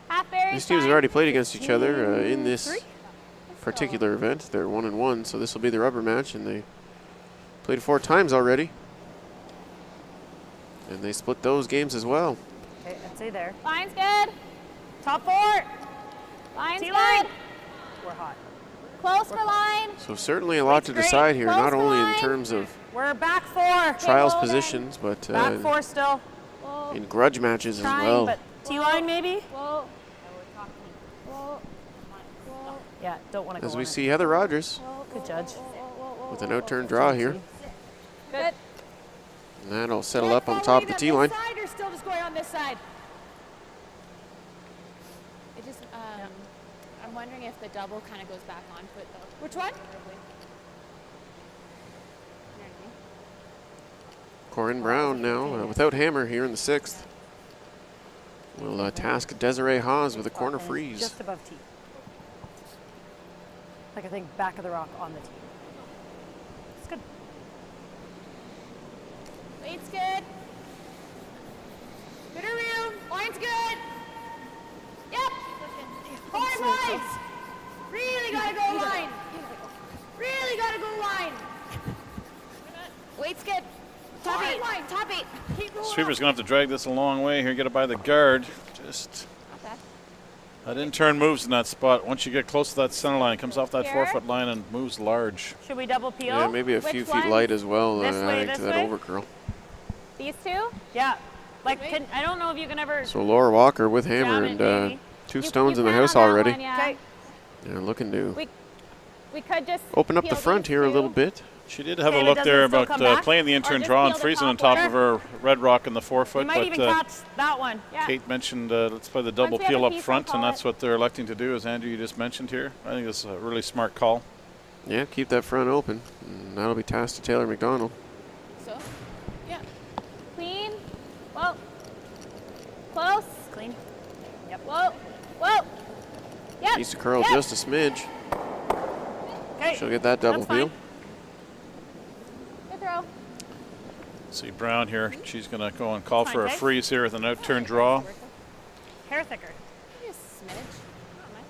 Half berry. These teams have already played against each other in this particular event. They're 1-1, so this will be the rubber match, and they played 4 times already. And they split those games as well. Okay, I'd say there. Line's good. Top 4. Line's T-line. good. We're hot. Close for line. So certainly a lot to Great. decide here, Close not only in line. terms of We're back 4. trials hold it. positions, but Back 4 still. Whoa. in grudge matches as Trying, well. but T-line maybe? Whoa. Whoa. Whoa. Yeah, don't want to go As on we it. see Heather Rogers Good judge. with an out-turn draw here. Good. And that'll settle up on top of the T-line. Side or still just going on this side? It just, I'm wondering if the double kind of goes back on foot though. Which one? Corin Brown now without hammer here in the 6th. Will task Desiree Haas with a corner And freeze. Just above T. Like I think back of the rock on the T. It's good. Weight's good. Good room. Line's good. Yep. Hard lines. Really gotta go line. Really gotta go line. Weight's good. Top 8 line. Top 8. Keep rolling. Sweeper's going to have to drag this a long way here, get it by the guard. Just Not bad. that in-turn moves in that spot. Once you get close to that center line, it comes off that Here. 4-foot line and moves large. Should we double peel? Yeah, maybe a Which few one? feet light as well, This way, adding this to that way? overcurl. These two? Yeah. Like, I don't know if you can ever. So Laura Walker with hammer Down it, and maybe. 2 You- stones you in the can house on that already. one, yeah. Okay. They're looking to We could just open up the peel front these here a two. little bit. She did have Okay, a but look doesn't there it still about come back? playing the in-turn just draw and peel the freezing on top top of one. her red rock in the 4 You foot. might even But catch that one. Yeah. Kate mentioned let's play the double Once we have peel a up piece, front, I'll and call that's it. what they're electing to do, as Andrew you just mentioned here. I think it's a really smart call. Yeah, keep that front open. And that'll be tasked to Taylor McDonald. So, yeah. Clean. Whoa. Close. Clean. Whoa. Whoa. Yep. Needs to curl Yep. just a smidge. Okay. She'll get that double That's fine. peel. Good throw. See Brown here. She's going to go and call Fine, for a okay. freeze here with an out-turn draw. Hair thicker. Maybe a smidge. Not much.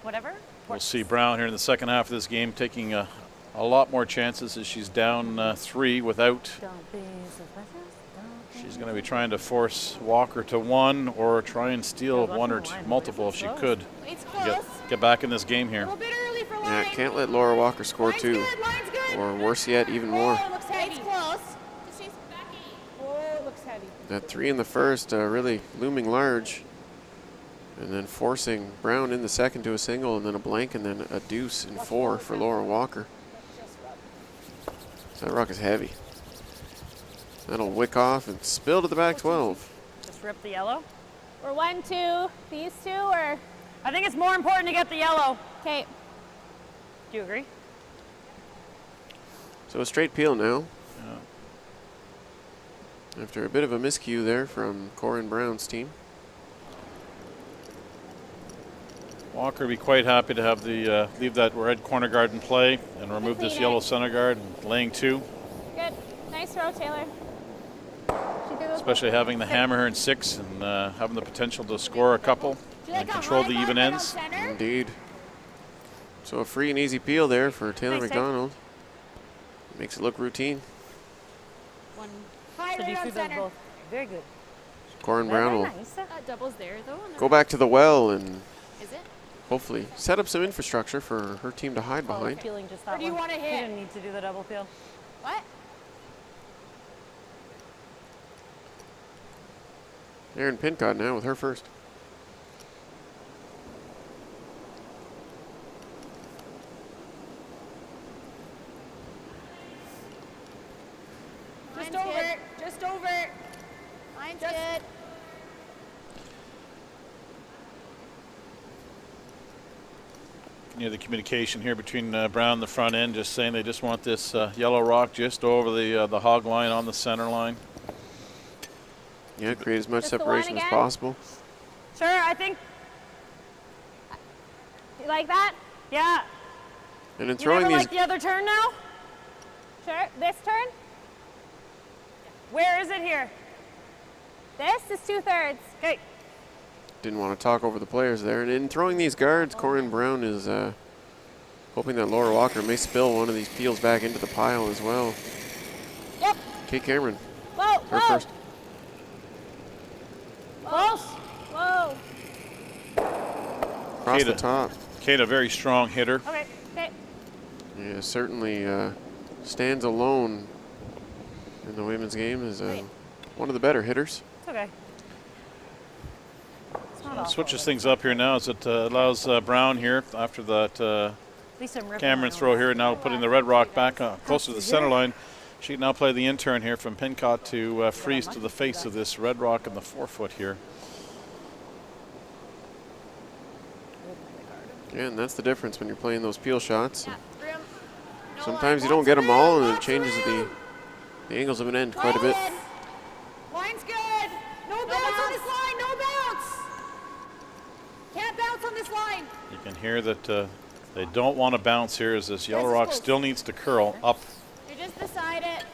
Whatever. We'll see Brown here in the second half of this game taking a lot more chances as she's down 3 without. Don't be suspicious. Don't be She's going to be trying to force Walker to 1 or try and steal Yeah, 1 or left 2, line. multiple if she Close. could. Weight's to close. Get back in this game A here. little bit early for Yeah, line. can't let Laura Walker score Line's 2. good. Line's good. Or worse yet, even more. Oh, looks heavy. It's close. Just chase back 8. Whoa, looks heavy. That 3 in the first, really looming large. And then forcing Brown in the second to a single, and then a blank, and then a deuce in 4 for Laura Walker. That rock is heavy. That'll wick off and spill to the back 12. Just rip the yellow. We're 1, 2. These two or I think it's more important to get the yellow. okay. Do you agree? So a straight peel now. After a bit of a miscue there from Corin Brown's team. Walker would be quite happy to have the leave that red corner guard in play and remove this yellow center guard and laying 2. Good. Nice throw, Taylor. Especially having the hammer in 6 and having the potential to score a couple and control the even ends. Indeed. So a free and easy peel there for Taylor McDonald. Makes it look routine. So do you see those both? Very good. Corin Brown will That double's there though. go back to the well and Is it? hopefully set up some infrastructure for her team to hide behind. Peeling just that Or do you one. want to You hit? didn't need to do the double peel. What? Erin Pincott now with her first. Just over. Just over. Mine's good. The communication here between Brown and the front end, just saying they just want this yellow rock just over the hog line on the center line. Yeah, create as much Just the line separation as again? possible. Sure, I think. You like that? Yeah. And in You throwing never these, like the other turn now? Sure. This turn? Where is it here? This is 2/3. Okay. didn't want to talk over the players there. And in throwing these guards, Corin Brown is hoping that Laura Walker may spill one of these peels back into the pile as well. Yep. Kate Cameron, Whoa, her whoa. first. Close. Whoa. Across the Kate, top. Kate, a very strong hitter. Okay. Okay. Yeah, certainly stands alone in the women's game as one of the better hitters. It's okay. It's not awful. Switches things up here now as it allows Brown here after that At least I'm ripping Cameron's on throw them. here, now putting the red rock back closer to the center line. She can now play the in-turn here from Pincott to freeze to the face of this red rock in the 4-foot here. Yeah, and that's the difference when you're playing those peel shots. Yeah, room. No Sometimes you line. don't get them all, and it Lots of changes room. the angles of an end quite a bit. Line. Line's good. No bounce on this line. No bounce. Can't bounce on this line. You can hear that they don't want to bounce here as this yellow This is rock close. still needs to curl up. You just decide it.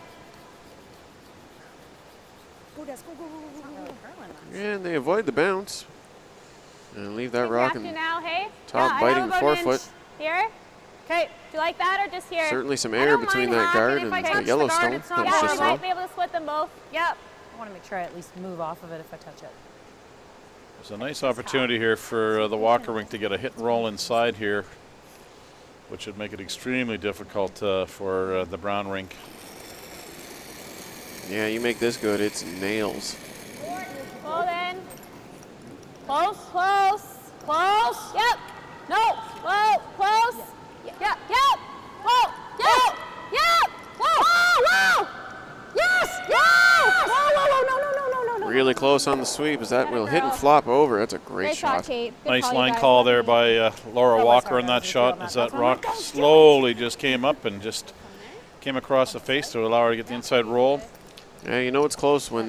And they avoid the bounce and leave that You rock have to in now, hey? top yeah, biting I know about 4-foot. Here? Okay. Do you like that or just here? Certainly some I air don't between mind that half, guard and and if I touch the the Yellowstone guard, it's not that was Yeah, just you might thrown. be able to split them both. Yep. I want to make sure I at least move off of it if I touch it. There's a nice opportunity here for the Walker rink to get a hit and roll inside here, which would make it extremely difficult for the Brown rink. Yeah, you make this good, it's nails. Pull in. Close, close, close. Yep. No. Whoa, close. Yep, yep. Whoa, yep, yep. Whoa, whoa. Yes, yes. Whoa, whoa, whoa, no, no, no, no, no, no. Really close on the sweep as that will hit and flop over. That's a great Great shot. shot, Kate. Good Nice you line guys. call there by Laura was Walker hard. on I that was shot gonna as feel that that. rock slowly just came up and just came across the face to allow her to get the inside roll. Yeah, you know it's close when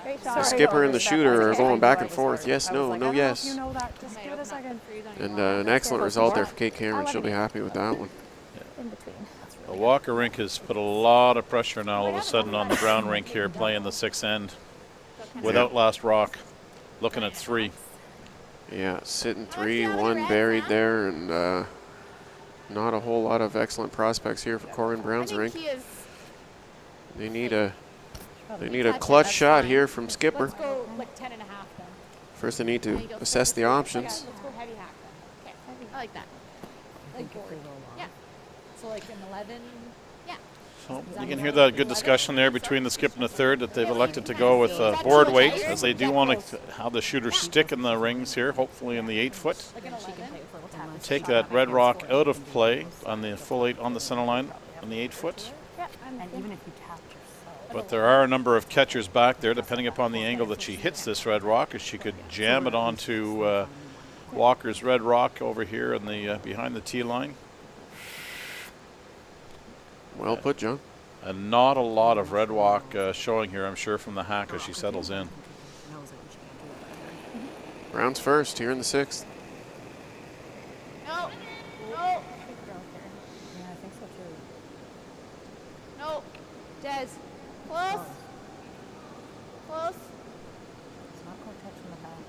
Great the shot. skipper and the shooter are Okay. going back I and was forth. like- Yes, I no, was like, no, I don't know if yes. You know that. Just give it a second. And an excellent result there for Kate Cameron. She'll be happy with that one. In between. The Walker rink has put a lot of pressure now all of a sudden on the Brown rink here playing the 6th end without last rock, looking at 3. Yeah, sitting 3, 1 buried there, and not a whole lot of excellent prospects here for Corin Brown's rink. He is. They need a clutch shot here from Skipper. Let's go like 10 and a half then. First, they need to assess the options. Let's go heavy hack then. Okay. I like that. Like board. Yeah. So like an 11. Yeah. So you can hear that good discussion there between the skip and the third that they've elected to go with board weight as they do want to have the shooter stick in the rings here, hopefully in the 8-foot. Like an 11. Take that red rock out of play on the full 8 on the center line on the 8-foot. And even if you tap yourself. But there are a number of catchers back there, depending upon the angle that she hits this red rock, as she could jam it onto Walker's red rock over here in the behind the tee line. Well put, John. And not a lot of red walk showing here, I'm sure, from the hack as she settles in. Brown's first here in the 6th. No. No. Yeah, I think so too. No. Des. Close. Close. It's not going to touch from the back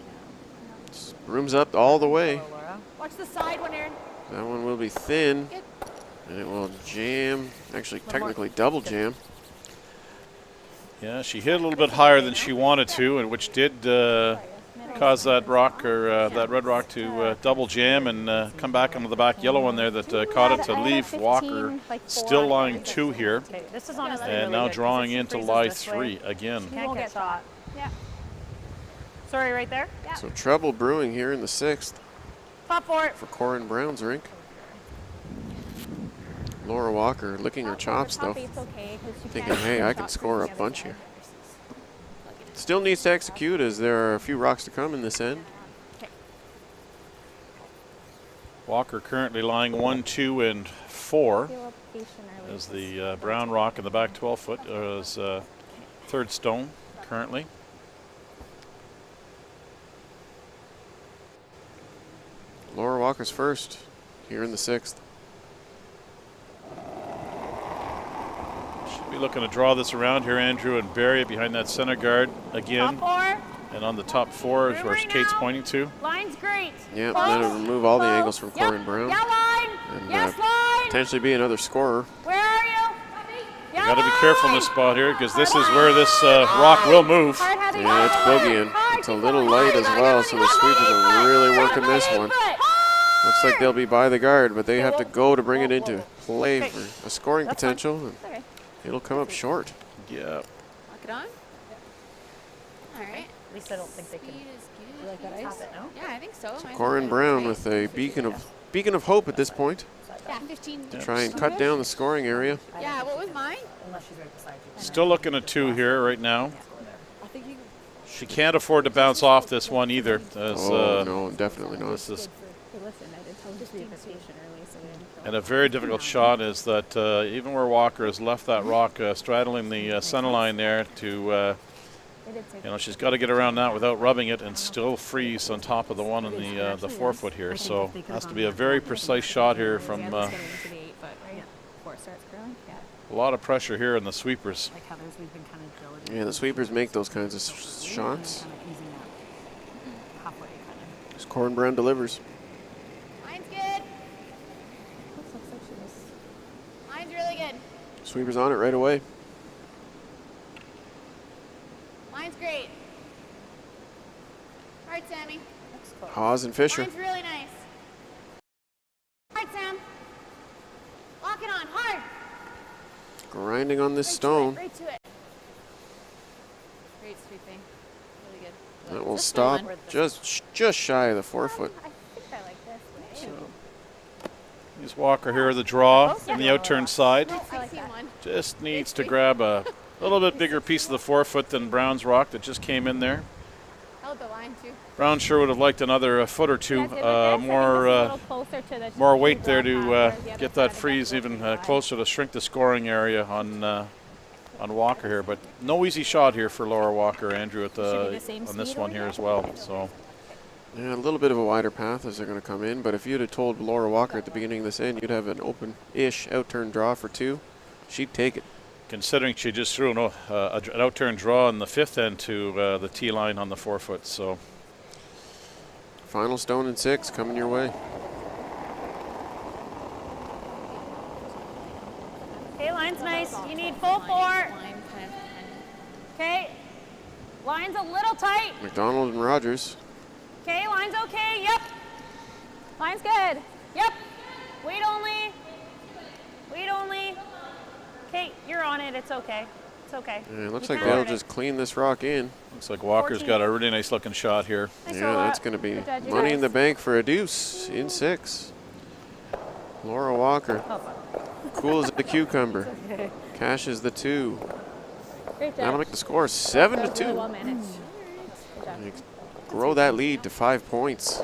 yet. Room's up all the way. Laura. Watch the side one, Aaron. That one will be thin. Good. And it will jam. Actually, technically double jam. Yeah, she hit a little bit higher than she wanted to, and which did cause that rock or that red rock to double jam and come back onto the back yellow one there that caught it to leave Walker still lying 2 here, Okay, this is honestly and really now good 'cause drawing if she into freezes lie this 3 way, again. she can't get shot. Yeah. Sorry, right there. Yeah. So trouble brewing here in the 6th Pop for it. for Corin Brown's rink. Laura Walker licking her chops though, thinking, hey, I can score a bunch here. Still needs to execute as there are a few rocks to come in this end. Walker currently lying 1, 2, and 4 as the brown rock in the back 12 foot is 3rd stone currently. Laura Walker's first here in the 6th. Should be looking to draw this around here, Andrew, and bury it behind that center guard again. Top 4. And on the top 4 is where Right Kate's now. pointing to. Line's great. Yep, Close. that'll remove all the Close. angles from Corin Brown. Yeah, line. And Yes, line. potentially be another scorer. Where are you? You got to be careful in this spot here because this is where this rock will move. Yeah, it's boogieing. It's a little light as well, so the sweepers are really working this one. Looks like they'll be by the guard, but they have to go to bring it into play for a scoring potential. And Okay. it'll come up short. Yeah. Lock it on. All right. At least I don't think they can. Speed is good. You like that ice? It, no? Yeah, I think so. Might as Corin well. Brown with a beacon of hope at this point Yeah, 15. to try and cut down the scoring area. Yeah, what was mine? Unless she's right beside you. Still looking at 2 here right now. I think you. She can't afford to bounce off this one either. As, Oh, no, definitely not. This is Hey, listen, I did tell you just be patient early, so we didn't and a very difficult shot is that even where Walker has left that rock straddling the center line there to, she's got to get around that without rubbing it and still freeze on top of the one in the 4 foot here. So has to be a very precise shot here from into the 8 foot, right? Before it starts growing. Yeah. a lot of pressure here in the sweepers. Like Heather's, we've been kind of diligent. Yeah, the sweepers make those kinds of shots. Kind of easing that halfway, kind of. As Corin Brown delivers. Mine's good. Looks like she was. Mine's really good. Sweepers on it right away. Mine's great. All right, Sammy. Hawes and Fisher. Mine's really nice. All right, Sam. Lock it on hard. Grinding on this Right stone. To it, right to it. Great sweeping. Really good. That will This stop one. just shy of the 4 foot. I think I like this way. Here's Walker here, the draw in the outturn side. I like that one. Just needs to grab a little bit bigger piece of the 4 foot than Brown's rock that just came in there. Held the line too. Brown sure would have liked another foot or two, more weight there to get that freeze even closer to shrink the scoring area on Walker here. But no easy shot here for Laura Walker, Andrew, at on this one here as well. So Yeah, a little bit of a wider path as they're going to come in, but if you'd have told Laura Walker at the beginning of this end you'd have an open-ish outturn draw for 2, she'd take it. considering she just threw an outturn draw in the 5th end to the tee line on the 4 foot. So Final stone and 6 coming your way. Okay, line's nice. You need full 4. Okay. Line's a little tight. McDonald and Rogers. Okay, line's okay. Yep. Line's good. Yep. Weight only. Weight only. Okay, you're on it. It's okay. It's okay. Yeah, it looks You like can they'll hit it. just clean this rock in. looks like Walker's 14. got a really nice looking shot here. Nice Yeah, roll that's up. going to be Good job, you money in guys. the bank for a deuce in 6. Laura Walker, cool as a cucumber, cashes the 2. Great That'll job. make the score 7 to That was really 2. well managed. Good job. Grow that lead to 5 points.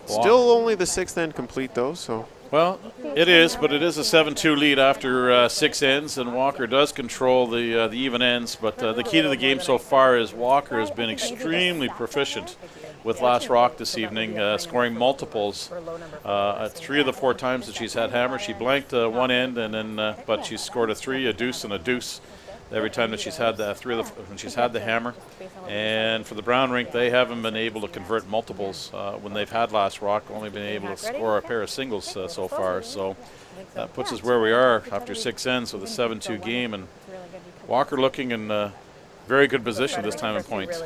Wow. Still only the 6th end complete though, so Well, it is, but it is a 7-2 lead after 6 ends, and Walker does control the even ends. But the key to the game so far is Walker has been extremely proficient with last rock this evening, scoring multiples. 3 of the 4 times that she's had hammer, she blanked one end, and then but she scored a 3, a deuce, and a deuce every time that she's had the when she's had the hammer. And for the Brown rink, they haven't been able to convert multiples when they've had last rock, only been able to score a pair of singles so far. So that puts us where we are after 6 ends with a 7-2 game, and Walker looking in very good position this time in points.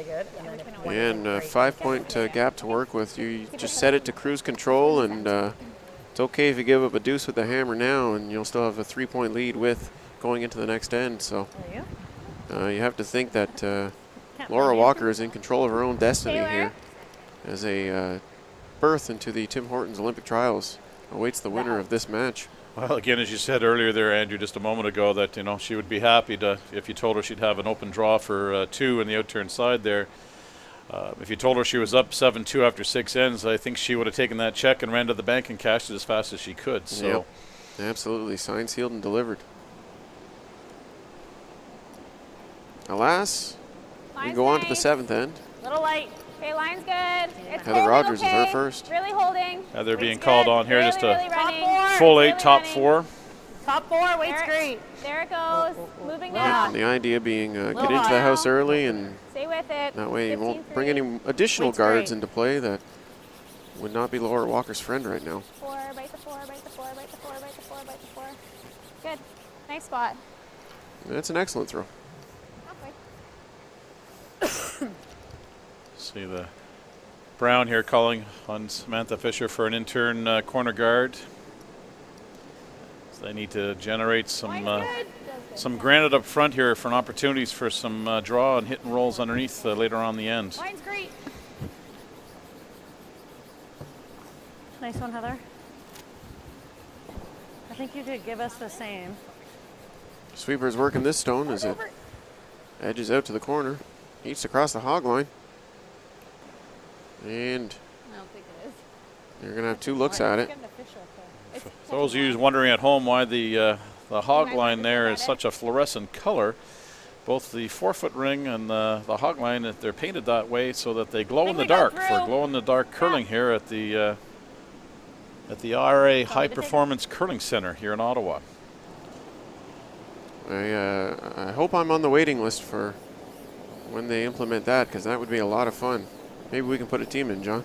And 5-point gap to work with. You just set it to cruise control, and it's okay if you give up a deuce with the hammer now, and you'll still have a 3-point lead with going into the next end. So you have to think that Laura Walker is in control of her own destiny here, as a berth into the Tim Hortons Olympic trials awaits the winner of this match. Well, again, as you said earlier there, Andrew, just a moment ago, that she would be happy to if you told her she'd have an open draw for 2 in the out-turn side there. If you told her she was up 7-2 after 6 ends, I think she would have taken that check and ran to the bank and cashed it as fast as she could. So, yep. Absolutely, signed, sealed, and delivered. Alas, we go on to the 7th end. Little light. Okay, line's good. It's Heather Rogers is her first. Really holding. Heather being called on here, just a running. full 8, top 4. Top 4, weight's great. There it goes. Moving Yep, down. and the idea being get into the house early, and Stay with it. that way you won't 15-3. bring any additional Weight's guards great. into play that would not be Laura Walker's friend right now. 4, bite the 4, bite the 4, bite the 4, bite the 4, bite the 4. Good. Nice spot. That's an excellent throw. Halfway. See the Brown here calling on Samantha Fisher for an intern corner guard. So they need to generate some granite up front here for an opportunities for some draw and hit and rolls underneath later on the end. Line's great. Nice one, Heather. I think you could give us the same. Sweeper's working this stone as it edges out to the corner. Eats across the hog line. And I don't think it is. you're going to have 2 looks at it. For those of you wondering at home why the hog line there is such a fluorescent color, both the 4-foot ring and the hog line, they're painted that way so that they glow in the dark for glow-in-the-dark curling here at the RA High Performance Curling Center here in Ottawa. I hope I'm on the waiting list for when they implement that, because that would be a lot of fun. Maybe we can put a team in, John.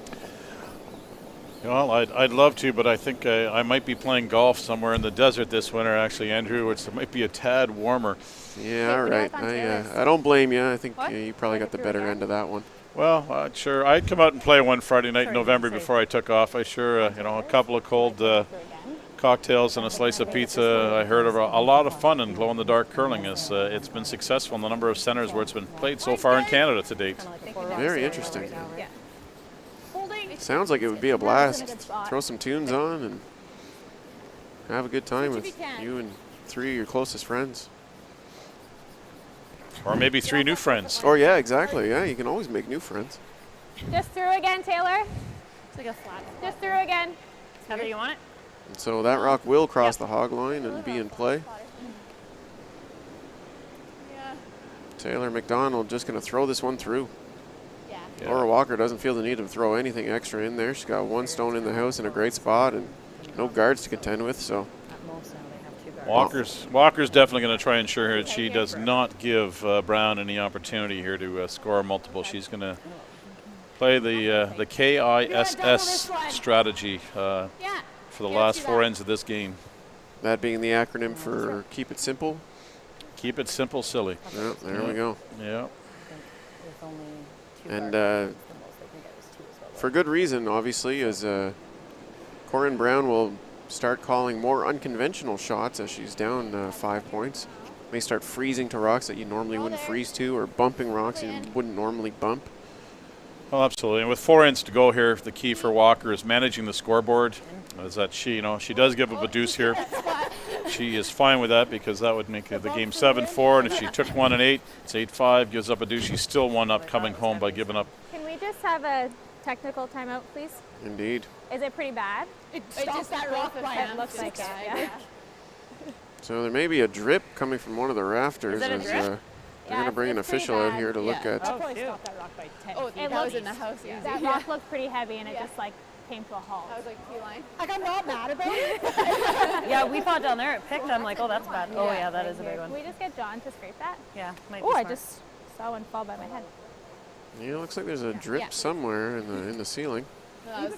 Well, I'd love to, but I think I might be playing golf somewhere in the desert this winter, actually, Andrew, which might be a tad warmer. Yeah, all right. I don't blame you. I think you probably got the better end of that one. Well, sure. I'd come out and play one Friday night in November before I took off. I sure, a couple of cold cocktails and a slice of pizza. I heard of a lot of fun in glow-in-the-dark curling. It's been successful in the number of centers where it's been played so far in Canada to date. Very interesting. Yeah. Holding. Sounds like it would be a blast. Throw some tunes on and have a good time with you and 3 of your closest friends. Or maybe 3 new friends. Or yeah, exactly. Yeah, you can always make new friends. Just through again, Taylor. It's like a flat. Just through again. Heather, you want it? And so that rock will cross the hog line and be in play. Taylor Mcdonald just going to throw this one through. Yeah. Laura Walker doesn't feel the need to throw anything extra in there. She's got 1 stone in the house in a great spot and no guards to contend with. So At most now they have 2 guards. Walker's definitely going to try and ensure that she does not give Brown any opportunity here to score multiple. She's going to play the KISS strategy for the last 4 ends of this game. that being the acronym for Keep It Simple. Keep it simple, silly. Yeah, there we go. Yeah. And for good reason, obviously, as Corinne Brown will start calling more unconventional shots as she's down 5 points. May start freezing to rocks that you normally wouldn't freeze to, or bumping rocks you wouldn't normally bump. Oh, absolutely. And with 4 ends to go here, the key for Walker is managing the scoreboard. Is that she does give up a deuce here. She is fine with that because that would make the game 7-4. And if she took 1 and 8, it's 8-5. Gives up a deuce. She's still 1 up coming home by giving up. Can we just have a technical timeout, please? Indeed. Is it pretty bad? It just that rock by It looks like it, yeah. So there may be a drip coming from one of the rafters. Is it a as, drip? they're going to bring an it's pretty official out bad. here to look Yeah. at. Probably stop that rock by 10 Oh, feet. that was in the house. Yeah. That rock looked pretty heavy, and it just like came to a halt. I was like, P-line. Like, I'm not mad about it. Yeah, we thought down there it picked. I'm like, oh, that's bad. Oh, yeah, that is a big Can one. we just get John to scrape that? Yeah, might be Oh, I smart. just saw one fall by my head. Yeah, it looks like there's a drip Yeah. somewhere in the ceiling. No, I was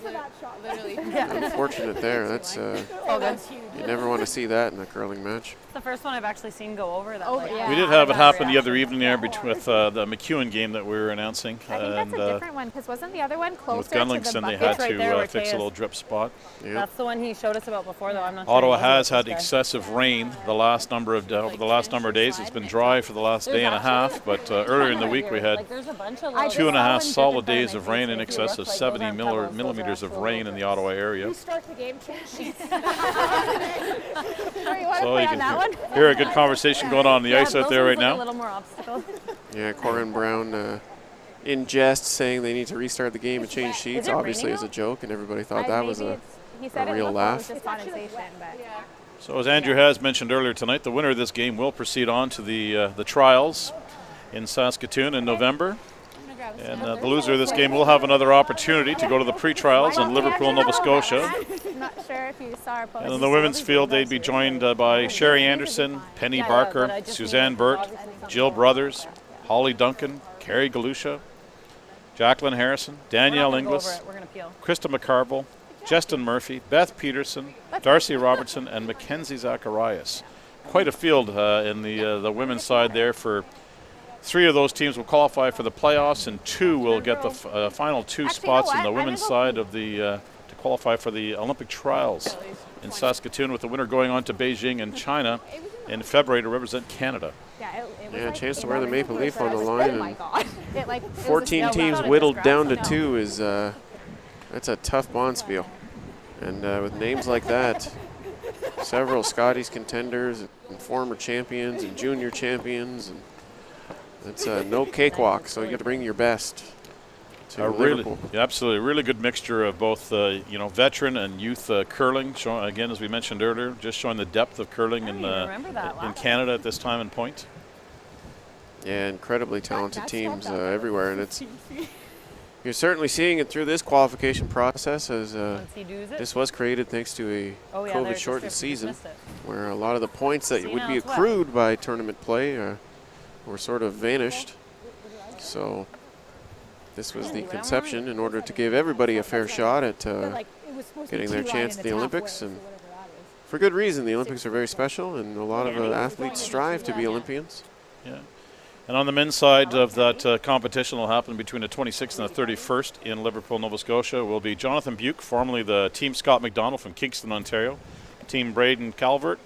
literally. Unfortunate there. That's Oh, that's huge. you never want to see that in a curling match. It's the first one I've actually seen go over that. Like, yeah. We did have it happen the other evening there with the McEwen game that we were announcing. I think that's a different one, because wasn't the other one closer with to the Gunlingston, they bucket? had right there where to fix Kay a is. little drip spot. Yeah. That's the one he showed us about before, though. I'm not Ottawa sure. has had excessive rain the last number of over the last number of days. It's been dry for the last day and a half, but earlier in the week we had Like, there's a bunch of 2.5 solid days of rain in excess of 70 millimeters of rain in the Ottawa area. Start the game change sheets. So you can hear a good conversation going on in the ice out there right A now. little more obstacle. Yeah, Corin Brown in jest saying they need to restart the game and change sheets, it obviously raining as a joke, and everybody thought that was He said a it real looked laugh. like it was just condensation, but So as Andrew has mentioned earlier tonight, the winner of this game will proceed on to the trials in Saskatoon in November. And the loser of this game will have another opportunity to go to the pre-trials in Liverpool, Nova Scotia. I'm not sure if you saw our post. And in the women's field, they'd be joined by Sherry Anderson, Penny Barker, Suzanne Burt, Jill Brothers, Holly Duncan, Carrie Galusha, Jacqueline Harrison, Danielle Inglis, We're going to peel. Krista McCarville, Justin Murphy, Beth Peterson, Darcy Robertson, and Mackenzie Zacharias. Quite a field in the women's side there. For 3 of those teams will qualify for the playoffs, and 2 will get the final 2 spots in the women's side of the to qualify for the Olympic trials in Saskatoon, with the winner going on to Beijing and China in February to represent Canada. Yeah, it was Yeah, a like chance to wear the maple leaf on the Oh line, my and God. It, like, it was 14 a- teams I thought it whittled was down to grass. 2 is that's a tough bonspiel. And with names like that, several Scotties contenders and former champions and junior champions, and it's no cakewalk. So you got to bring your best to Liverpool. Yeah, absolutely, really good mixture of both veteran and youth curling. Again, as we mentioned earlier, just showing the depth of curling in Canada at this time and point. Yeah, incredibly talented teams everywhere, and you're certainly seeing it through this qualification process, as this was created thanks to a COVID-shortened season, where a lot of the points that would be accrued by tournament play were sort of vanished. So this was the conception in order to give everybody a fair shot at getting their chance at the Olympics, and for good reason. The Olympics are very special, and a lot of athletes strive to be Olympians. Yeah. And on the men's side of that competition will happen between the 26th and the 31st in Liverpool, Nova Scotia, will be Jonathan Buke, formerly the Team Scott McDonald from Kingston, Ontario, Team Braden Calvert,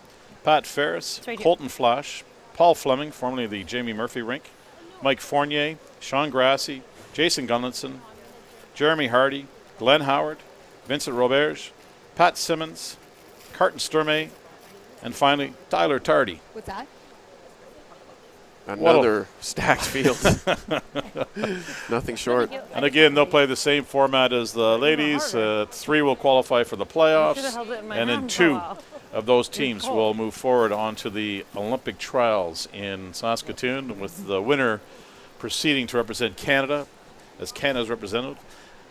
Pat Ferris, Colton Flash, Paul Fleming, formerly the Jamie Murphy rink, Mike Fournier, Sean Grassi, Jason Gunlinson, Jeremy Hardy, Glenn Howard, Vincent Roberge, Pat Simmons, Carton Sturmey, and finally Tyler Tardy. What's that? Another stacked field. Nothing short. And again, they'll play the same format as the ladies. 3 will qualify for the playoffs, and then 2 of those teams will move forward onto the Olympic trials in Saskatoon, with the winner proceeding to represent Canada, as Canada's represented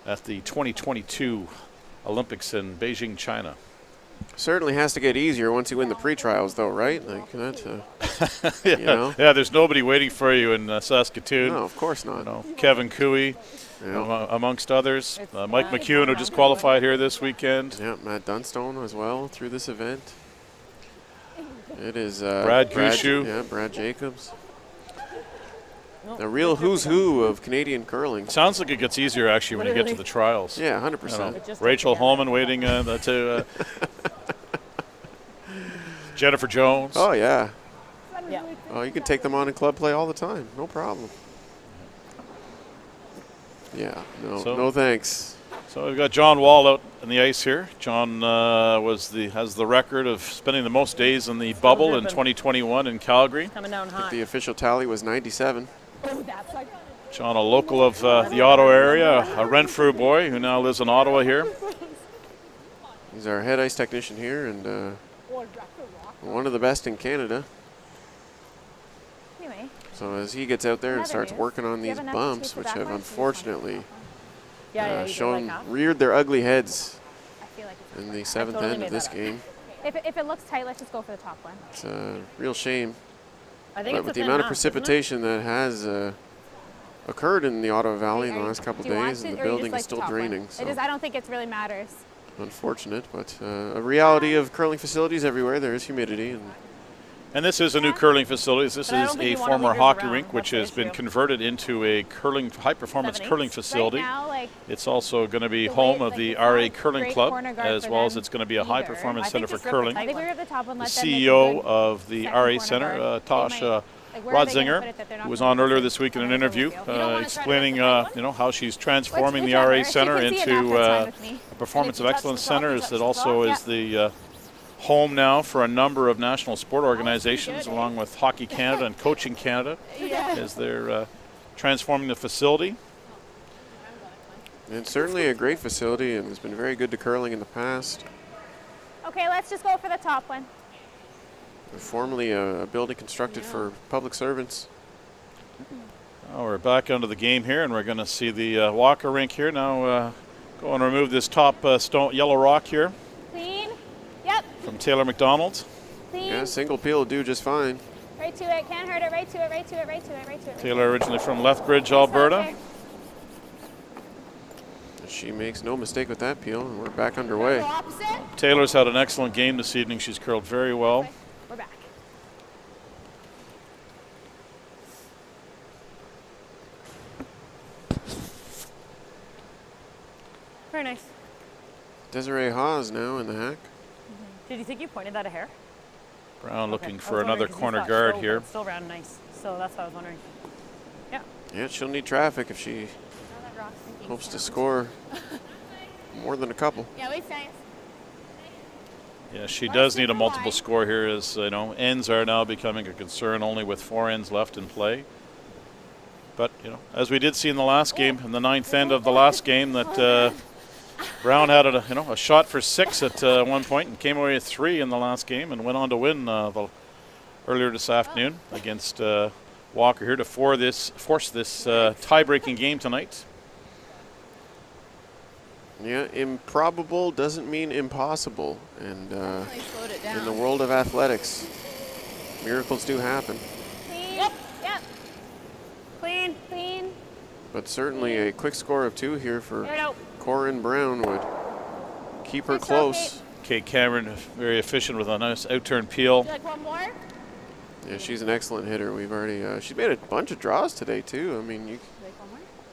at the 2022 Olympics in Beijing, China. Certainly has to get easier once you win the pre-trials, though, right? Like that, yeah, you know? Yeah, there's nobody waiting for you in Saskatoon. No, of course not. You know, Kevin Cooey, amongst others. Mike McEwen, who just qualified here this weekend. Yeah, Matt Dunstone as well through this event. It is Brad Gushu. Yeah, Brad Jacobs. The real who's who of Canadian curling. Sounds like it gets easier, actually, when you get to the trials. Yeah, 100%. Rachel Holman waiting to Jennifer Jones. Oh, yeah. Yeah. Oh, you can take them on in club play all the time. No problem. Yeah, no thanks. So we've got John Wall out on the ice here. John has the record of spending the most days in the bubble in 2021 in Calgary. Coming down hot. The official tally was 97. Oh, that's like John, a local of the Ottawa area, a Renfrew boy who now lives in Ottawa here. He's our head ice technician here and one of the best in Canada. Anyway. So as he gets out there and starts working on these bumps, which have unfortunately reared their ugly heads in the 7th end of this game. If it looks tight, let's just go for the top one. It's a real shame. I think But with the amount of precipitation that has occurred in the Ottawa Valley in the last couple days, and the building is still draining. So I don't think it really matters. unfortunate, but a reality of curling facilities everywhere. There is humidity. And this is a new curling facility. This is a former hockey rink, which has been converted into a high-performance curling facility. Right now, like, it's also going to be home of the RA Curling Club, as well as it's going to be a high-performance center for curling. I think we were at the top one. The CEO of the RA Center, Tasha Rodzinger, who was on earlier this week in an interview, explaining how she's transforming the RA Center into a performance of excellence center. It also is the home now for a number of national sport organizations, along with Hockey Canada and Coaching Canada, as they're transforming the facility. It's certainly a great facility and has been very good to curling in the past. Okay, let's just go for the top one. Formerly a building constructed for public servants. Oh, we're back onto the game here, and we're going to see the Walker rink here. Now go and remove this top yellow rock here. Clean. Yep. From Taylor Mcdonald. Clean. Yeah, single peel will do just fine. Right to it. Can't hurt it. Right to it. Right to it. Right to it. Right to it. Taylor originally from Lethbridge, Alberta. She makes no mistake with that peel, and we're back underway. Taylor's had an excellent game this evening. She's curled very well. We're back. Very nice. Desiree Hawes now in the hack. Did you think you pointed that a hair? Brown looking for another corner guard here. It's still round nice. So that's what I was wondering. Yeah. Yeah, she'll need traffic if she hopes to score more than a couple. Yeah, we say. Yeah, she does need a multiple score here, as ends are now becoming a concern, only with 4 ends left in play. But as we did see in the last game, in the 9th end of the last game, that Brown had a shot for 6 at one point and came away with 3 in the last game and went on to win earlier this afternoon against Walker here to force this tie-breaking game tonight. Yeah, improbable doesn't mean impossible, and in the world of athletics, miracles do happen. Clean. Yep. Clean. Clean. But certainly a quick score of 2 here for Corinne Brown would keep her close. Kate Cameron very efficient with a nice out-turn peel. Like one more? Yeah, she's an excellent hitter. We've already she's made a bunch of draws today too. I mean,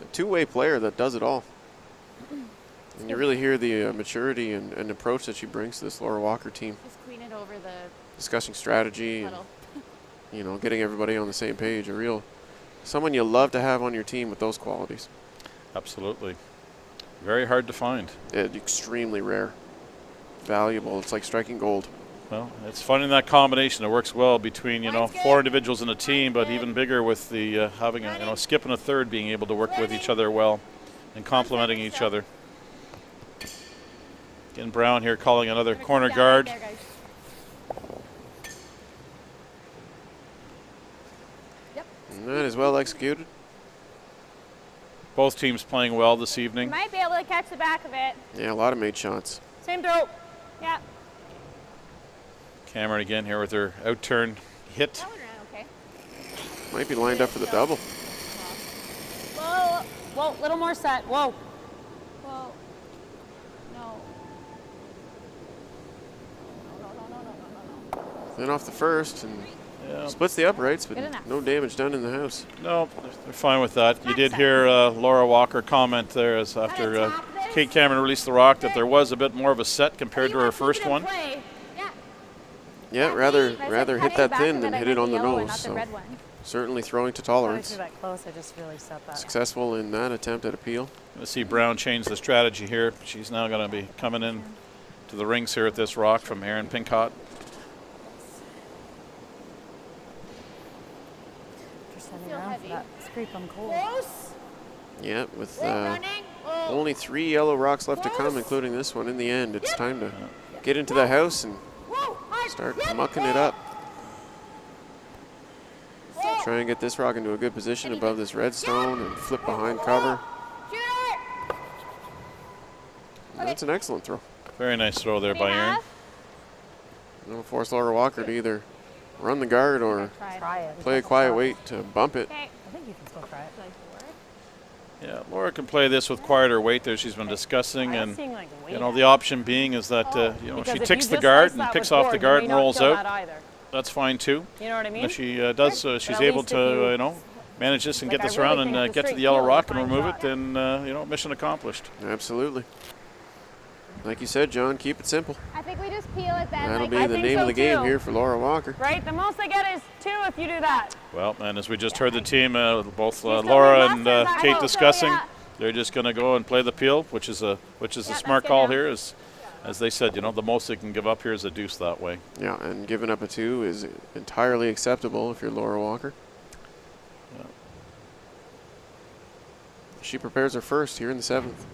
a two-way player that does it all. And you really hear the maturity and approach that she brings to this Laura Walker team. Just clean it over the discussing strategy and getting everybody on the same page. Someone you love to have on your team with those qualities. Absolutely. Very hard to find. Extremely rare. Valuable. It's like striking gold. Well, it's fun in that combination. It works well between 4 individuals in a team, but even bigger with the having a skip and a third being able to work with each other well and complementing each other. Again, Brown here calling another corner guard. And that is well executed. Both teams playing well this evening. You might be able to catch the back of it. Yeah, a lot of made shots. Same throw. Yeah. Cameron again here with her out-turn hit. That one ran okay. Might be lined up for the double. Whoa. Whoa, little more set. Whoa. Whoa. No. Then off the first and splits the uprights, but no damage done in the house. No, they're fine with that. You did hear Laura Walker comment there as after Kate Cameron released the rock that there was a bit more of a set compared to her first one. Yeah, rather hit that thin than hit it on the nose. So certainly throwing to tolerance. That close, I just really set that. Successful in that attempt at appeal. Going to see Brown change the strategy here. She's now going to be coming in to the rings here at this rock from Erin Pincott. for standing around for that scrape on coal. Close. Yeah, with Running. Oh. only 3 yellow rocks left to come, including this one. In the end, it's time to get into the house and Whoa. Hard. start Yep. mucking it up. Oh. Try and get this rock into a good position above this redstone and flip behind cover. Shoot it. That's an excellent throw. Very nice throw there by Aaron. It'll force Laura Walker to either run the guard or Try it. play a quiet wait to bump it. Okay. I think you can still try it. Yeah, Laura can play this with quieter weight there. She's been discussing, I'm and seeing like way you know the option being is that you know Because she if ticks you the just guard slice and that picks with off the board, guard you and may not rolls kill out. that either. That's fine too. You know what I mean? If she does, she's at able least to if you- you know manage this and Like, get this I really around think and the get to straight the yellow heel is rock a and fine remove shot. it, then you know mission accomplished. Absolutely. Like you said, John, keep it simple. I think we just peel it then. That'll like, be I the think name so of the game too. here for Laura Walker. Right? The most they get is 2 if you do that. Well, and as we just heard the team, both still Laura need and lessons, I Kate hope so, discussing, yeah. they're just going to go and play the peel, which is a that's smart good call now. here. As they said, you know, the most they can give up here is a deuce that way. Yeah, and giving up a 2 is entirely acceptable if you're Laura Walker. Yeah. She prepares her first here in the 7th.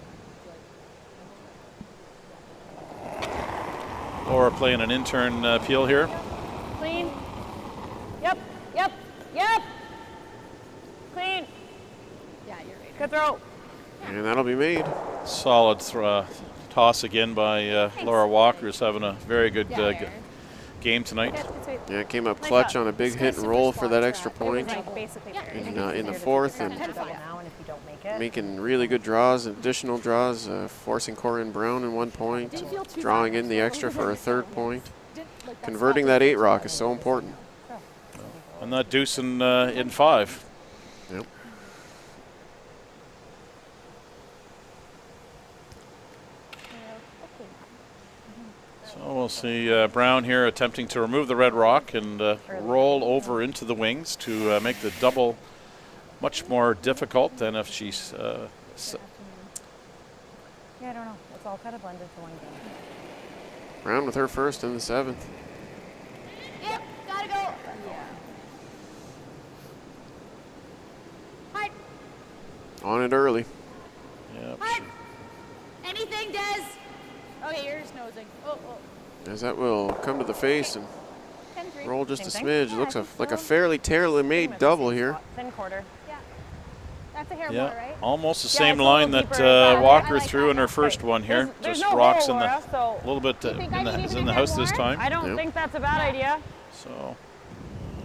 Laura playing an intern peel here. Clean. Yep. Yep. Yep. Clean. Yeah, you're right. Good throw. And that'll be made. Solid toss again by Laura Walker, who's having a very good game tonight. Yeah, it came up clutch on a big hit and roll for that extra It point was like basically very in the 4th, and Now, and if you don't make it, making really good draws, additional draws, forcing Corinne Brown in 1 point, drawing in the extra for a 3rd point. Converting that 8 rock is so important. And that deuce in 5. Yep. So we'll see Brown here attempting to remove the red rock and roll over into the wings to make the double much more difficult than if she's yeah, I don't know. It's all kind of blended to one game. Brown with her first in the 7th. Yep, gotta go. Hard. On it early. yeah, Hard. Anything, Des? Okay, you're just nosing. Oh. As that will come to the face and 10-3. roll just a Same smidge. thing? Looks Yeah, I a, think like a so. fairly tailor-made double here. Thin quarter. Yeah. That's a hair yeah, ball, right? almost the Yeah, same it's a line little that deeper. Yeah, Walker I like threw that, in her yeah. first one here. There's Just no rocks hole, in the Laura, so a little bit think I need is to in do the that house this more? time. I don't Yep. think that's a bad idea. So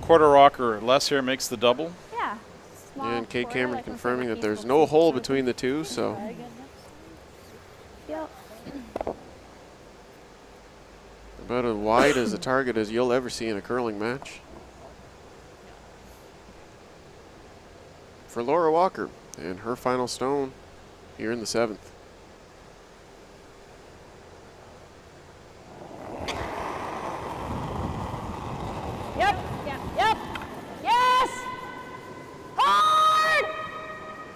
quarter rock or less here makes the double. Yeah. Small And Kate quarter, Cameron like confirming that when there's someone no hole between the two, so Yep. about as wide as a target as you'll ever see in a curling match. For Laura Walker and her final stone here in the 7th. Yep. Yeah. Yep. Yes. Hard.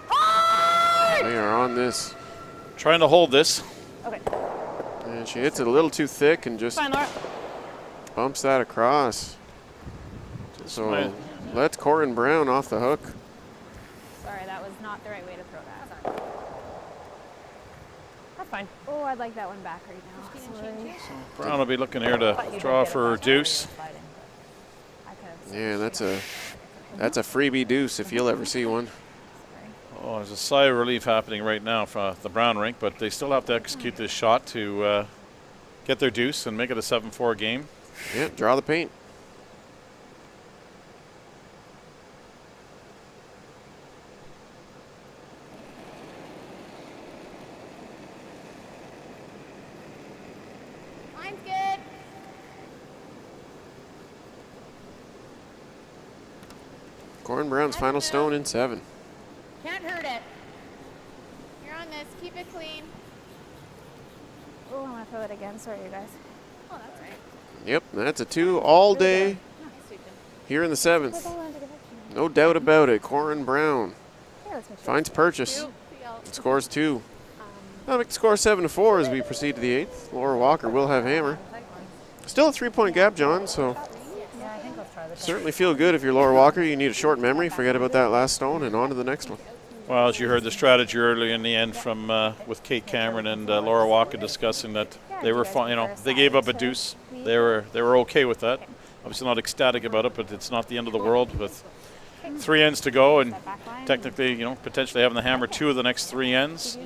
Hard. They are on this. Trying to hold this. Okay. And she hits it a little too thick and just Fine, Laura. bumps that across. So let Corinne Brown off the hook. Sorry, that was not the right way to throw that. That's fine. Oh, I'd like that one back right now. Sorry. Brown will be looking here to draw for deuce. I could've- Yeah, that's a freebie deuce if you'll ever see one. Oh, there's a sigh of relief happening right now for the Brown rink, but they still have to execute this shot to get their deuce and make it a 7-4 game. Yeah, draw the paint. Mine's good. Corinne Brown's final stone in 7. Can't hurt it. You're on this. Keep it clean. Oh, I'm gonna throw it again. Sorry, you guys. Oh, that's right. Yep, that's a 2 all day here in the 7th. No doubt about it. Corinne Brown finds purchase and scores 2. That'll make the score 7-4 as we proceed to the 8th. Laura Walker will have hammer. Still a 3-point gap, John, so Yeah, I think let's try Certainly feel good if you're Laura Walker. You need a short memory. Forget about that last stone and on to the next one. Well, as you heard the strategy early in the end from with Kate Cameron and Laura Walker discussing that they were fine. You know, they gave up a deuce. They were okay with that. Obviously not ecstatic about it, but it's not the end of the world with 3 ends to go, and technically, you know, potentially having the hammer 2 of the next 3 ends.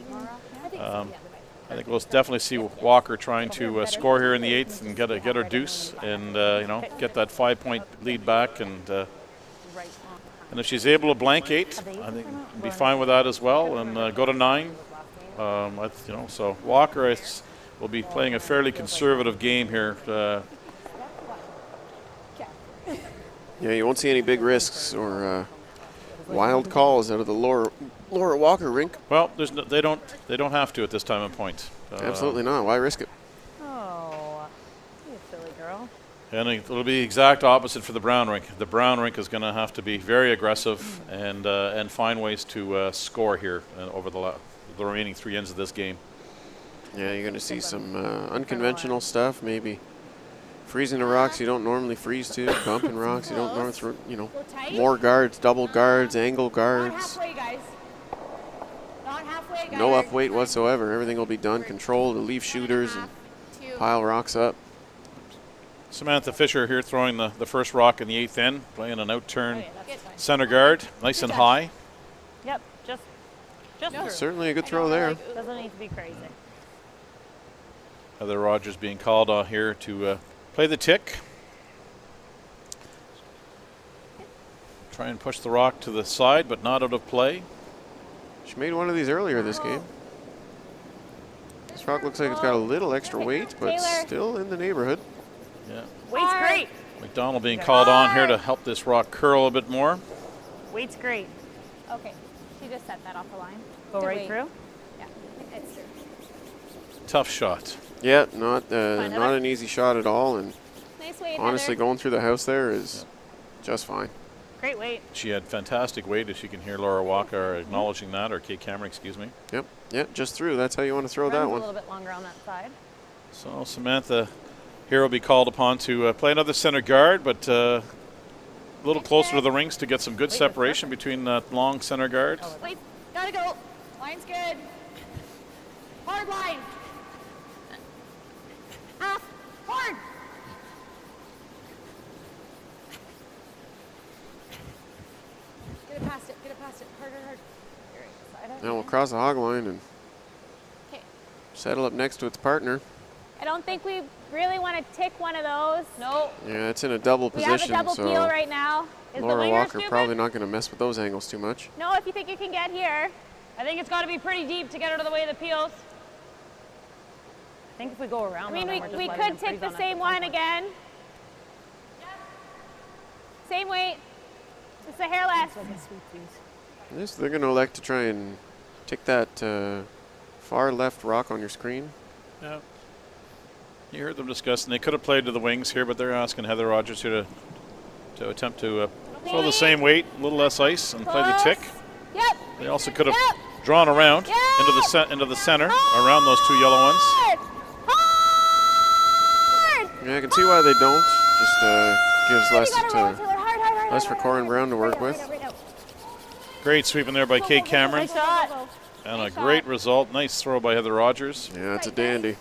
I think we'll definitely see Walker trying to score here in the 8th and get her deuce and you know, get that 5-point lead back, and if she's able to blank 8, I think we'll be fine with that as well, and go to 9. You know, so Walker will be playing a fairly conservative game here. Yeah, you won't see any big risks or wild calls out of the Laura Walker rink. Well, they don't have to at this time and point. Absolutely not. Why risk it? Oh, you silly girl. And it'll be exact opposite for the Brown rink. The Brown rink is going to have to be very aggressive and find ways to score here over the remaining 3 ends of this game. Yeah, you're going to see some unconventional stuff, maybe freezing the rocks you don't normally freeze to, bumping rocks you don't normally, you know, more guards, double guards, angle guards. Not halfway, guys. Not halfway, guys. No up weight whatsoever. Everything will be done controlled to leave shooters and pile rocks up. Samantha Fisher here throwing the first rock in the 8th end, playing an out-turn center guard, nice and high. Yep, just through. Certainly a good throw there. Doesn't need to be crazy. Heather Rogers being called on here to play the tick. Try and push the rock to the side, but not out of play. She made one of these earlier this game. This rock looks like it's got a little extra weight, but still in the neighborhood. Yeah. Weight's great. McDonald being called on here to help this rock curl a bit more. Weight's great. Okay, she just set that off the line. Go right through. Yeah, it's through. Tough shot. Yeah, not an easy shot at all, and Nice weight, honestly, Heather. going through the house there is just fine. Great weight. She had fantastic weight, as you can hear Laura Walker acknowledging that, or Kate Cameron, excuse me. Yep, just through. That's how you want to throw that Runs one. a little bit longer on that side. So Samantha here will be called upon to play another center guard, but a little closer to the rings to get some good separation between that long center guard. Wait, gotta go. Line's good. Hard line. Half. Hard. Get it past it. Get it past it. Hard, hard, hard. Now we'll cross the hog line and Okay. settle up next to its partner. I don't think we really want to tick one of those. No. Yeah, it's in a double We have a position, double so peel right now. Is the Laura winger Walker stupid? probably not going to mess with those angles too much. No, if you think you can get here. I think it's got to be pretty deep to get out of the way of the peels. I think if we go around, I mean, them, we're just we letting could them tick freeze the on same us. one again. Same weight. It's the hair less. Yes, they're going to elect to try and tick that far left rock on your screen. Yeah. You heard them discussing. They could have played to the wings here, but they're asking Heather Rogers here to attempt to throw the same weight, a little less ice, and play the tick. Yep. They also could have drawn around into the center around those 2 yellow ones. Hard! Yeah, I can see why they don't. Just gives You less gotta roll to it. Hard, less for Corin Brown to work with. Great sweeping there by Kate Cameron. Nice shot. And a great result. Nice throw by Heather Rogers. Yeah, it's a dandy.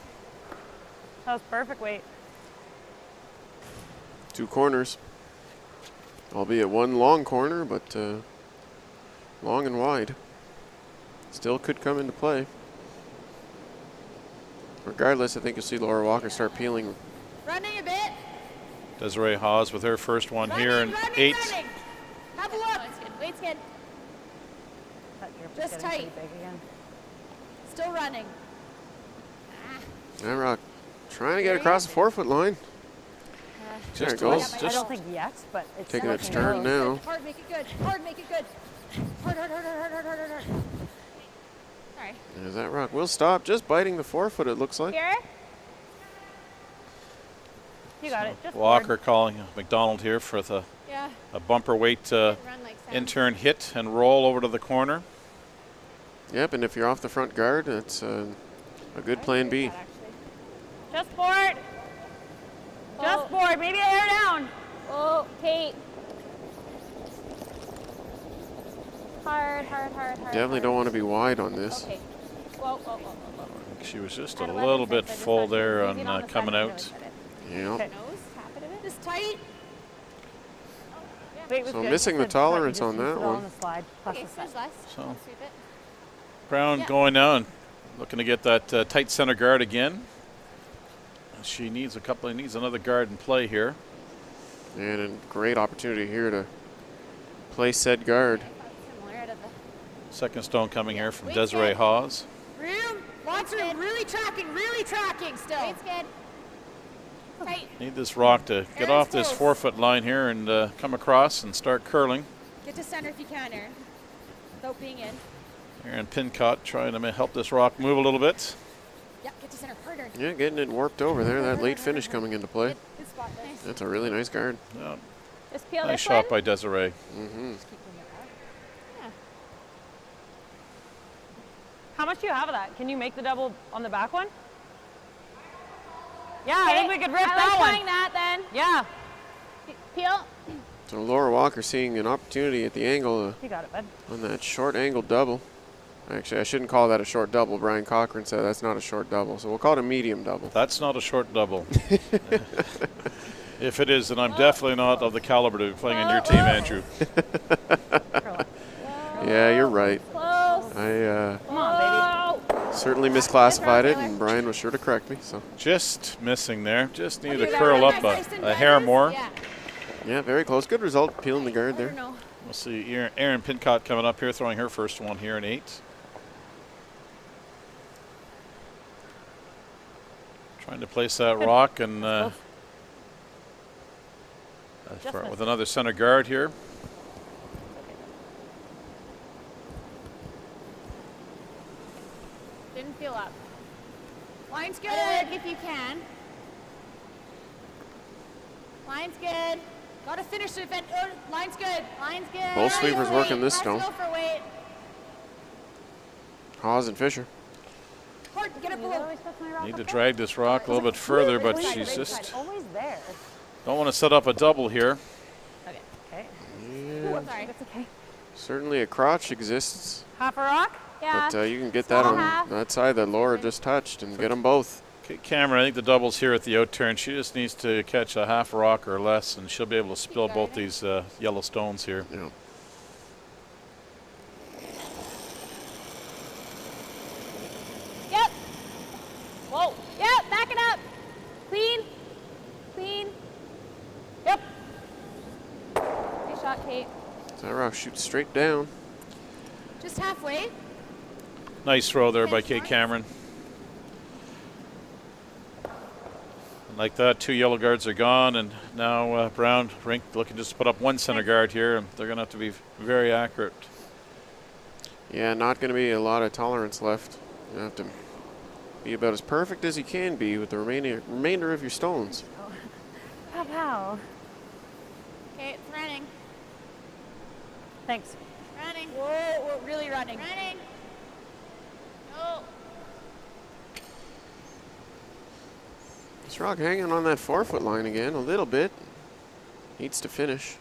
That was perfect weight. 2 corners. Albeit one long corner, but long and wide. Still could come into play. Regardless, I think you'll see Laura Walker start peeling. Running a bit. Desiree Hawes with her first one here in 8. Running. Have a look. Weight's good. That drip is Just getting tight. pretty big again. Still running. That rock trying to get across the 4-foot line. There it goes. I don't think yet, but it's Taking its looking turn good. now. Hard, make it good. Hard, make it good. Hard, hard, hard, hard, hard, hard, hard, hard. Sorry. As that rock will stop, just biting the 4-foot, it looks like. Here. You got it. Just Walker calling McDonald here for Yeah. a bumper weight Run like Sam. in-turn hit and roll over to the corner. Yep, and if you're off the front guard, it's a good plan B. Just board. Just board. Maybe a hair down. Oh, Kate. Hard, hard, hard, hard. Definitely don't want to be wide on this. Okay. Whoa, whoa, whoa, whoa, whoa. She was just a Kind of little weather bit sense, I just full thought she there was on easing on the coming side, out. really said it. Yeah. Nose, tap it a bit. Just tight. Wait, was So good. missing You the said tolerance you on just that used it all one. on the slide, plus Okay, the there's set. less. So Sweep it. Brown Yeah. going now and looking to get that tight center guard again. She needs another guard in play here. And a great opportunity here to play said guard. Similar to the Second stone coming here from Wait's Desiree good. Hawes. room. Lots of room. Really tracking still. Weight's good. Tight. Need this rock to get Aaron's off this close. 4-foot line here and come across and start curling. Get to center if you can, Aaron. Without being in. Aaron Pincott trying to help this rock move a little bit. Yeah, get to center harder. Yeah, getting it warped over there. That late finish coming into play. Good spot. Nice. That's a really nice guard. Yeah, Just peel nice this shot one. by Desiree. Mm-hmm. Yeah. How much do you have of that? Can you make the double on the back one? Yeah, I think we could rip I that like one. trying that then. Yeah, Peel. So Laura Walker seeing an opportunity at the angle you got it, bud. on that short angle double. Actually, I shouldn't call that a short double. Brian Cochran said that's not a short double, so we'll call it a medium double. That's not a short double. If it is, then I'm definitely not of the caliber to be playing on your team, Andrew. Yeah, you're right. Close. I Come on, certainly misclassified it, and Brian was sure to correct me. So, Just missing there. Just need to Okay, curl up nice and a hair dices. more. Yeah. yeah, very close. Good result, peeling the guard I there. don't know. We'll see Aaron Pincott coming up here, throwing her first one here in 8. Trying to place that rock and with another center guard here. Didn't feel up. Line's good if you can. Line's good. Gotta finish the event. Oh, line's good. Line's good. Both sweepers working this Let's stone. go for weight. Hawes and Fisher. Hard, get it below. Need to drag this rock a little bit further, but she's just Always there. don't want to set up a double here. Okay. Okay. Yeah, Sorry. That's okay. certainly a crotch exists, Half a rock? Yeah. but you can get that Small on half. that side that Laura just touched and get them both. Okay, Cameron, I think the double's here at the out turn. She just needs to catch a half rock or less, and she'll be able to spill both these yellow stones here. Yeah. Yep. Whoa. Yep. Back it up. Clean. Clean. Yep. Nice shot, Kate. So that rock shoots straight down. Just halfway. Nice throw there by Kate Cameron. And like that, 2 yellow guards are gone, and now Brown Rink looking just to put up 1 center guard here, and they're going to have to be very accurate. Yeah, not going to be a lot of tolerance left. You have to be about as perfect as you can be with the remainder of your stones. Pow pow. Okay, it's running. Thanks. Running. Whoa, we're really running. Running. No. This rock hanging on that 4-foot line again a little bit. Needs to finish.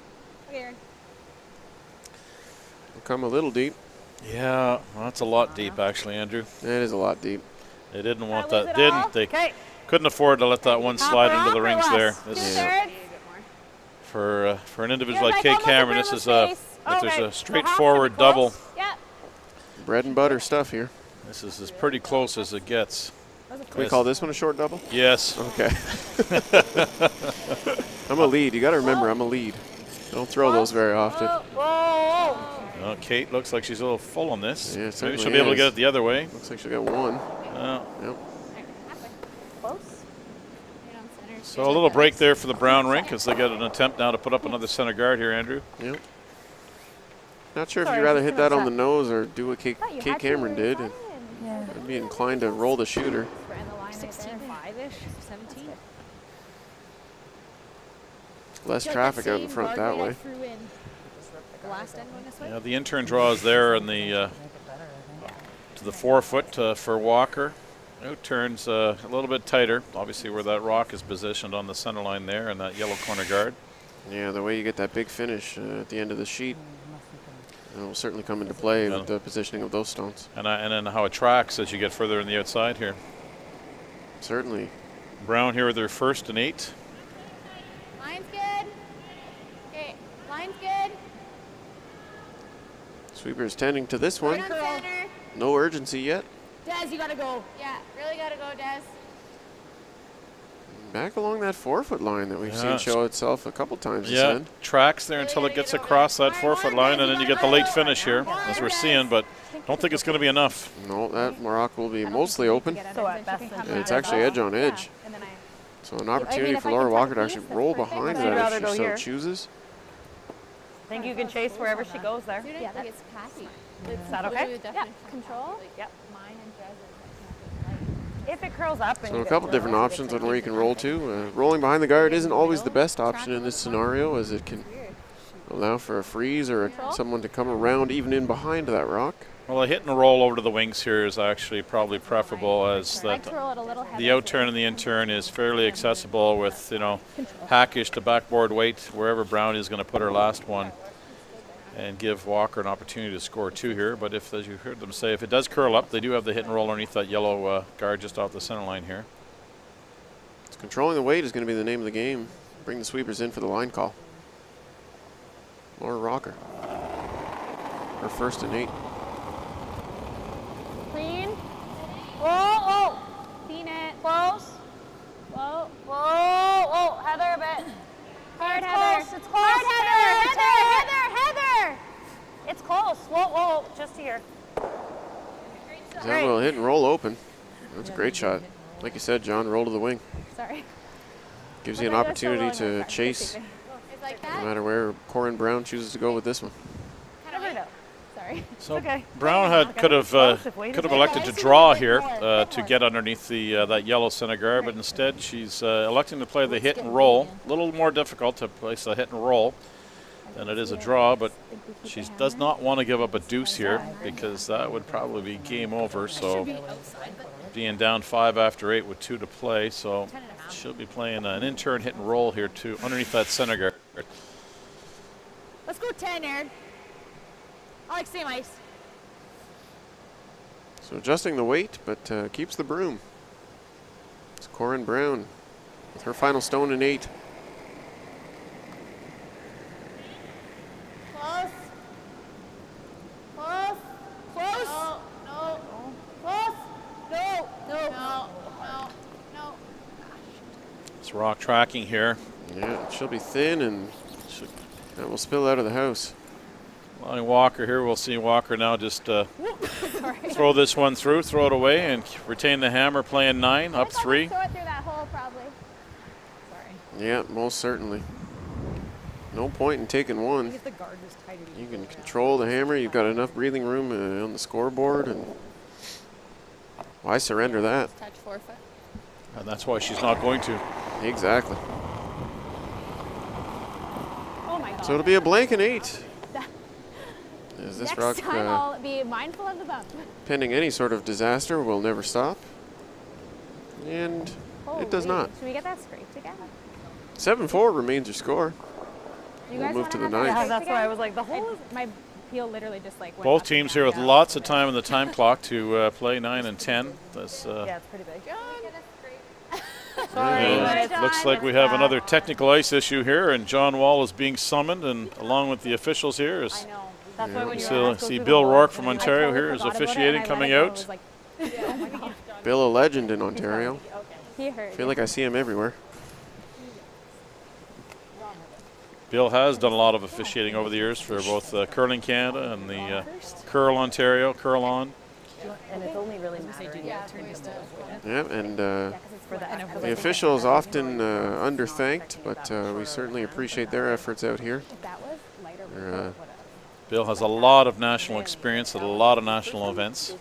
Okay, Aaron. Will come a little deep. Yeah, well, that's a lot deep, actually, Andrew. That is a lot deep. They didn't want lose that. it Didn't all? they? Okay. Couldn't afford to let that one slide into the rock or rings there. less? This Yeah. for an individual Feels like like Kate almost a Cameron, this room is of a space. if there's Okay, a so half straightforward to be close. double. Yep. Bread and butter stuff here. This is as pretty close as it gets. Can we call this one a short double? Yes. Okay. I'm a lead. You got to remember, I'm a lead. Don't throw those very often. Whoa. Well, Kate looks like she's a little full on this. Yeah, Maybe certainly she'll be able to is. get it the other way. Looks like she got one. Well, Yep. Close. so a little break there for the Brown Rink as they get an attempt now to put up another center guard here, Andrew. Yep. Not sure if Sorry, you'd rather just hit gonna that on set. the nose or do what Kate Cameron did. Yeah. I'd be inclined to roll the shooter. Ran the line 16.5-ish, 17. Less traffic out in front that way. The last end going this way. Yeah, the intern draw is there in the to the 4-foot for Walker. Out turns a little bit tighter, obviously where that rock is positioned on the center line there and that yellow corner guard. Yeah, the way you get that big finish at the end of the sheet, it will certainly come into play with the positioning of those stones. And then how it tracks as you get further in the outside here. Certainly. Brown here with their first and 8. Line's good. Okay, line's good. Sweepers tending to this one. Right on center. No urgency yet. Des, you gotta go. Yeah, really gotta go, Des. Back along that 4-foot line that we've seen show itself a couple times this Yeah, end. tracks there until it gets across that 4-foot line, and then you get the late finish here, as we're seeing, but don't think it's going to be enough. No, that rock will be mostly open. So at best, And it's actually edge on edge. So an opportunity for Laura Walker to actually roll behind that if she so chooses. I think you can chase wherever she goes there. Yeah, that's classy. Is that okay? Yeah. Control. Yep. If it curls up. And So a couple different options on where you can roll to. Rolling behind the guard isn't always the best option in this scenario, as it can allow for a freeze or someone to come around even in behind that rock. Well, a hit and roll over to the wings here is actually probably preferable, as that the out turn and the in turn is fairly accessible with, you know, hackish to backboard weight wherever Brown is going to put her last one, and give Walker an opportunity to score 2 here. But if, as you heard them say, if it does curl up, they do have the hit and roll underneath that yellow guard just off the center line here. So controlling the weight is going to be the name of the game. Bring the sweepers in for the line call. Laura Walker. Her first and 8. Clean. Whoa, oh. Clean it. Close. Whoa. Whoa, whoa. Heather a bit. Hard, Heather. Close. It's close. Hard, Heather. It's close. Whoa, whoa, just here. That will hit and roll open. That's a great shot. Like you said, John, roll to the wing. Sorry. Gives you an opportunity to chase Like no that. matter where Corin Brown chooses to go with this one. Sorry. So okay. Brown could have elected to draw here to get underneath the that yellow center guard, but instead she's electing to play the hit and roll. A little more difficult to place a hit and roll than it is a draw, but she does not want to give up a deuce here, because that would probably be game over. So being down 5 after 8 with 2 to play, so she'll be playing an in-turn hit and roll here too underneath that center guard. Let's go 10, Aaron. I like same ice. So adjusting the weight, but keeps the broom. It's Corin Brown with her final stone and 8. Close. Close. Close. No. No. Close. No. No. No. No. No. It's rock tracking here. Yeah, she'll be thin, and that will spill out of the house. Allowing Walker here. We'll see Walker now just throw this one through, throw it away, and retain the hammer, playing 9, up 3. Throw it through that hole, probably. Sorry. Yeah, most certainly. No point in taking one. You can control the hammer. You've got enough breathing room on the scoreboard, and why surrender that? Touch forfeit. And that's why she's not going to. Exactly. Oh my God. So it'll be a blank and 8. As this rock, Next time I'll be mindful of the bump. pending any sort of disaster, will never stop. And it does not. Should we get that scraped again? 7-4 remains your score. You We'll guys move wanna to the have that 9th. Yeah, scraped that's why I again? was like, the whole is. My heel literally just like went Both up teams and here with down. lots of time on the time clock to play 9 and 10. That's, Yeah, it's pretty big. looks like we have another technical ice issue here, and John Wall is being summoned, and along with the officials here is That's why when you so see Bill Rourke from Ontario here is officiating coming out. Bill, a legend in Ontario. He hurt. I feel like I see him everywhere. Bill has done a lot of officiating over the years for both Curling Canada and the Curl Ontario, Curl On. And it's only really mattering. Yeah, and For that. the officials often underthanked, but we certainly appreciate their efforts out here. That was lighter. They're, Bill has a lot of national experience at a lot of national events.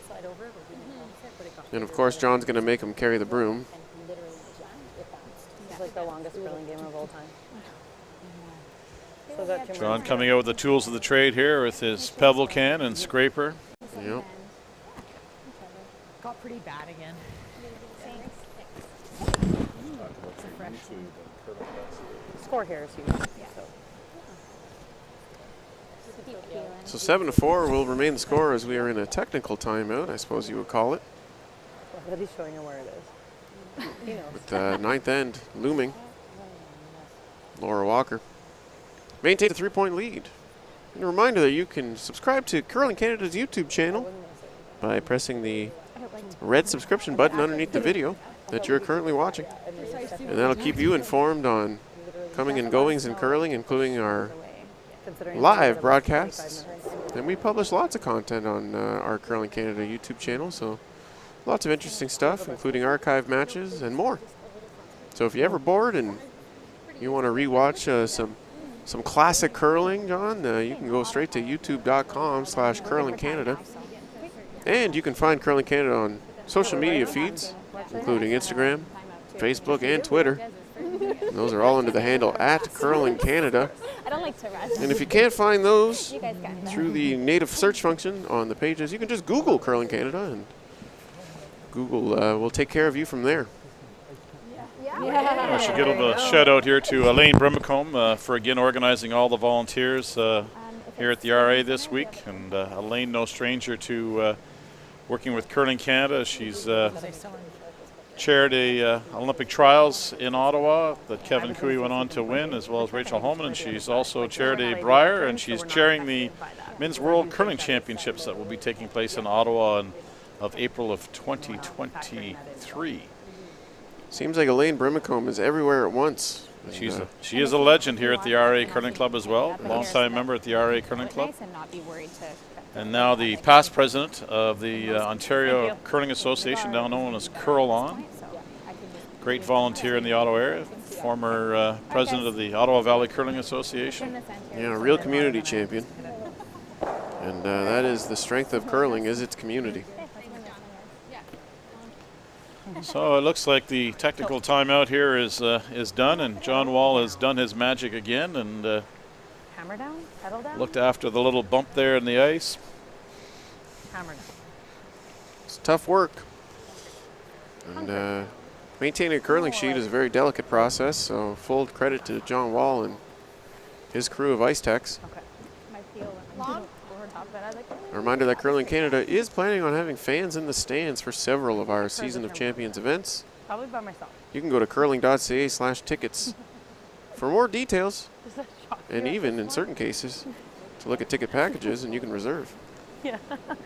and of course, John's going to make him carry the broom. It's like the longest curling game of all time. John coming out with the tools of the trade here with his pebble can and scraper. Yep. Got pretty bad again. 4 here is huge. So 7-4 will remain the score as we are in a technical timeout, I suppose you would call it, But he's showing her where it is. He knows. with the ninth end looming. Laura Walker maintained a 3-point lead. And a reminder that you can subscribe to Curling Canada's YouTube channel by pressing the red subscription button underneath the video that you're currently watching. And that'll keep you informed on coming and goings in curling, including our live broadcasts. And we publish lots of content on our Curling Canada YouTube channel, so lots of interesting stuff, including archive matches and more. So if you're ever bored and you want to rewatch some classic curling, John, you can go straight to youtube.com/curlingcanada. And you can find Curling Canada on social media feeds, including Instagram, Facebook, and Twitter. And those are all under the handle @CurlingCanada. I don't like to rush. And if you can't find those You guys got it. through the native search function on the pages, you can just Google Curling Canada, and Google will take care of you from there. I should give a shout out here to Elaine Brimacombe for again organizing all the volunteers here at the RA this week. And Elaine, no stranger to working with Curling Canada. She's chaired a Olympic trials in Ottawa that Kevin Cooey went on to win, as well as Rachel Holman. And she's also chaired a Brier, and she's chairing the Men's World Curling Championships that will be taking place in Ottawa of April of 2023. Seems like Elaine Brimacombe is everywhere at once. She is a legend here at the RA Curling Club as well, longtime member at the RA Curling Club. And not be worried to. And now the past president of the Ontario Curling Association, now known as Curl On. Great volunteer in the Ottawa area, former president of the Ottawa Valley Curling Association. Yeah, a real community champion. And that is the strength of curling, is its community. So it looks like the technical timeout here is done, and John Wall has done his magic again and Hammer down, pedal down. looked after the little bump there in the ice. Hammer down. It's tough work. And maintaining a curling sheet is a very delicate process, so full credit to John Wall and his crew of ice techs. Long? A reminder that Curling Canada is planning on having fans in the stands for several of our Season of Champions events. Probably by myself. You can go to curling.ca/tickets for more details, and even in certain cases to look at ticket packages, and you can reserve.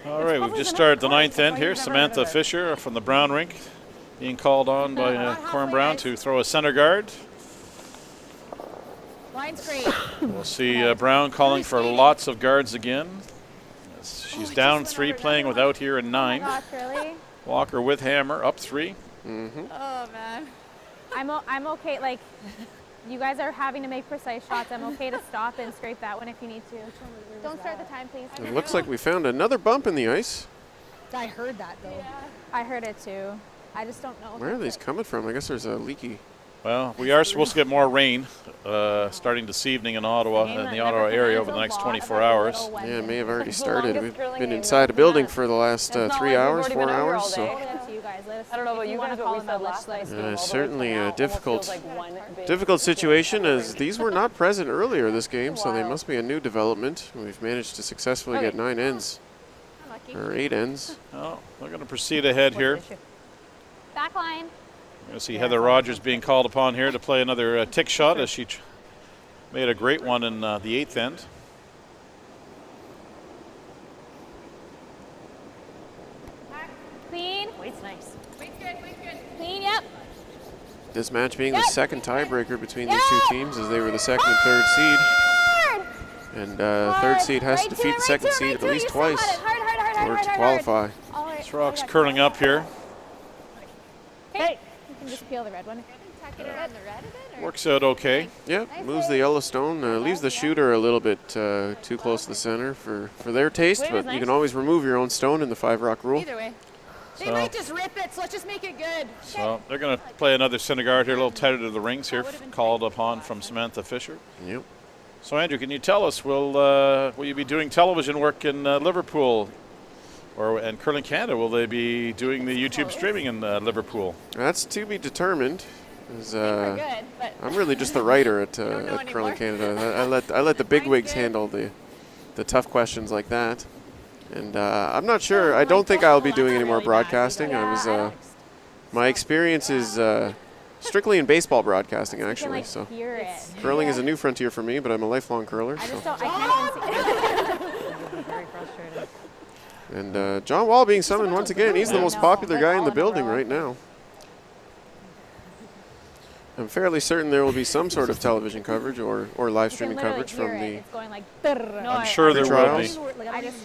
All right, we've just started the ninth end here. Samantha Fisher from the Brown rink being called on by Corin Brown to throw a center guard. Line's great. We'll see Brown calling for lots of guards again. She's down 3, playing without here in 9. Gosh, really? Walker with hammer, up 3. Oh, man. I'm okay. Like, you guys are having to make precise shots. I'm okay to stop and scrape that one if you need to. Don't start the time, please. It looks like we found another bump in the ice. I heard that though. I heard it too. I just don't know. Where are these coming from? I guess there's a leaky. Well, we are supposed to get more rain starting this evening in Ottawa and the Ottawa area over the next 24 hours. Yeah, it may have already started. We've been inside a building for the last 3 hours, 4 hours. So I don't know about you guys, but we said last night. certainly a difficult situation, as these were not present earlier this game, so they must be a new development. We've managed to successfully get 9 ends, or 8 ends. Oh, they're going to proceed ahead here. Back line. We're going to see Heather Rogers being called upon here to play another tick shot, as she made a great one in the 8th end. Clean. Wait's nice. Clean, yep. This match being the second tiebreaker between these two teams, as they were the second and third seed. And third seed has to defeat the second seed at least twice in order to qualify. This rock's curling up here. Hey. You can just peel the red one. Works out okay. Yep, moves the yellow stone, leaves the shooter a little bit too close to the center for their taste, but you can always remove your own stone in the 5-rock rule. Either way. They might just rip it, so let's just make it good. So they're going to play another center guard here, a little tighter to the rings here, called upon from Samantha Fisher. Yep. So Andrew, can you tell us, will you be doing television work in Liverpool? And Curling Canada, will they be doing the YouTube streaming in Liverpool? That's to be determined. Is, We're good, but I'm really just the writer at know Curling anymore. Canada. I let the bigwigs handle the tough questions like that. And I'm not sure. I don't think I'll be doing any more broadcasting. I was my experience is strictly in baseball broadcasting, actually. So hear it. curling is a new frontier for me, but I'm a lifelong curler. I just So. don't. I can't even see. Very frustrated. And John Wall being summoned once again. He's the most popular guy in the building right now. I'm fairly certain there will be some sort of television coverage or live streaming coverage from the. It's going like. I'm sure there will be. trials. I just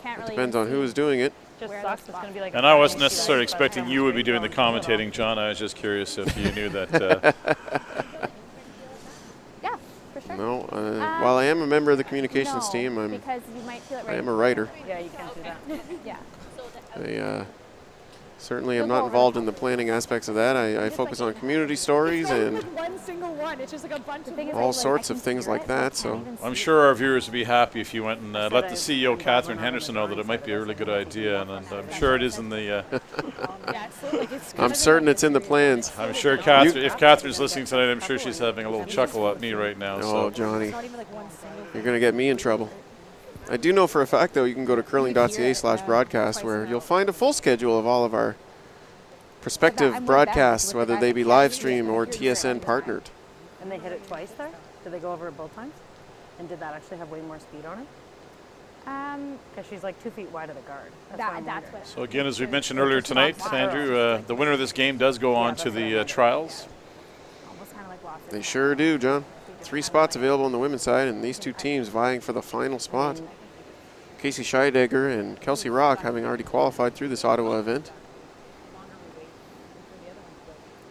can't really. Depends on who is doing it. Just Where sucks. that's It's going to be like. And I wasn't necessarily expecting you would be doing the commentating, John. I was just curious if you knew that. Yeah, for sure. No, while I am a member of the communications team, because you might feel it I right. am a writer. Yeah, you can't do that. Yeah. I certainly am not involved in the planning aspects of that. I focus on community stories and One single one. It's just like a bunch of all sorts of things like that. So I'm sure our viewers would be happy if you went and let the CEO, Catherine Henderson, know that it might be a really good idea. And I'm sure it is in the. I'm certain it's in the plans. I'm sure Catherine, if Catherine's listening tonight, I'm sure she's having a little chuckle at me right now. Oh, So Johnny, you're going to get me in trouble. I do know for a fact, though, you can go to curling.ca/broadcast where you'll find a full schedule of all of our prospective broadcasts, whether they be live stream or TSN partnered. And they hit it twice there? Did they go over it both times? And did that actually have way more speed on it? Because she's like 2 feet wide of the guard. That's what. So again, as we mentioned earlier tonight, Andrew, the winner of this game does go on to the trials. Almost kind of like lost it. They sure do, John. 3 spots available on the women's side, and these two teams vying for the final spot. Casey Scheidegger and Kelsey Rock having already qualified through this Ottawa event.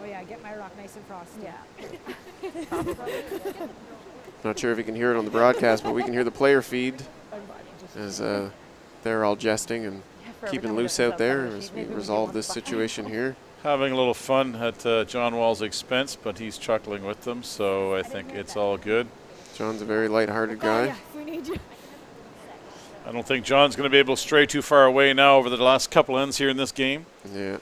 Oh yeah, get my rock nice and frosty. Yeah. Not sure if you can hear it on the broadcast, but we can hear the player feed as they're all jesting and keeping loose out there as we resolve this situation here. Having a little fun at John Wall's expense, but he's chuckling with them, so I think it's all good. John's a very lighthearted guy. Yeah, if we need you. I don't think John's going to be able to stray too far away now over the last couple ends here in this game. Yeah.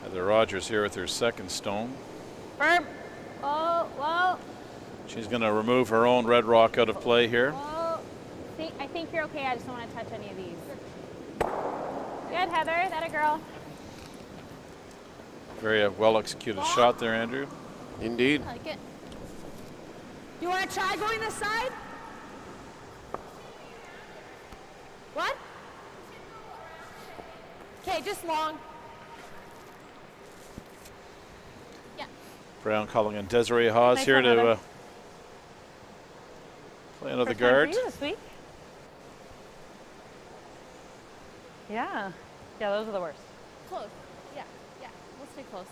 Heather Rogers here with her second stone. Burp. Oh, whoa. She's going to remove her own red rock out of play here. Whoa. I think you're okay. I just don't want to touch any of these. Good, Heather. That a girl. Very well executed shot there, Andrew. Indeed. I like it. You want to try going this side? What? Okay, just long. Yeah. Brown calling in Desiree Hawes Nice here one, to Heather. play another First time for guard. you this week? Yeah. Yeah, those are the worst. Close. Yeah, yeah. We'll stay close.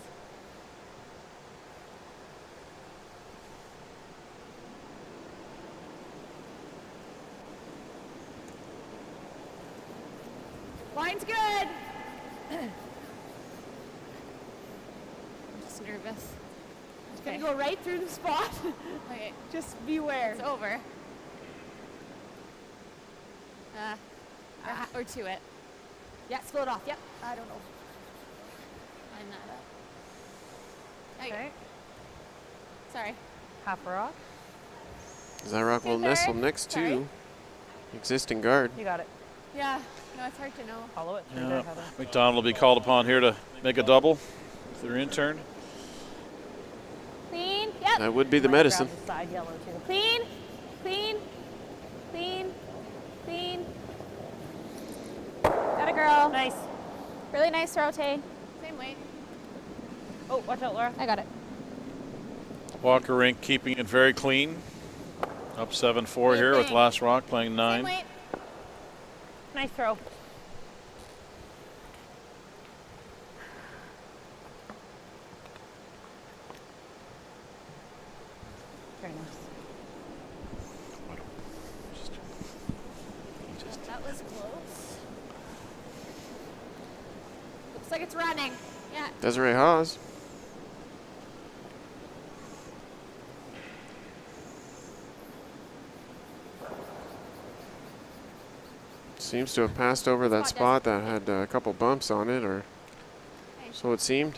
Line's good. I'm just nervous. It's gonna go right through the spot. Okay, Just beware. it's over. Or to it. Yeah, slow it off. Yep. I don't know. Line that up. Okay. Sorry. Half a rock. That rock will Third. nestle next Sorry. to existing guard. You got it. Yeah. No, it's hard to know. Follow it through Yeah. there, Heather. McDonald will be called upon here to make a double with their intern. Clean. Yep. That would be the Might medicine. grab the side yellow too. Clean. Clean. Clean. Clean. Got a girl. Nice. Really nice throw, Tay. Same weight. Oh, watch out, Laura. I got it. Walker Rink keeping it very clean. Up 7-4 here with last rock playing Same 9. weight. Nice throw. Very nice. That was close. Looks like it's running. Yeah. Desiree Haas. Seems to have passed over that spot that had a couple bumps on it, or so it seemed.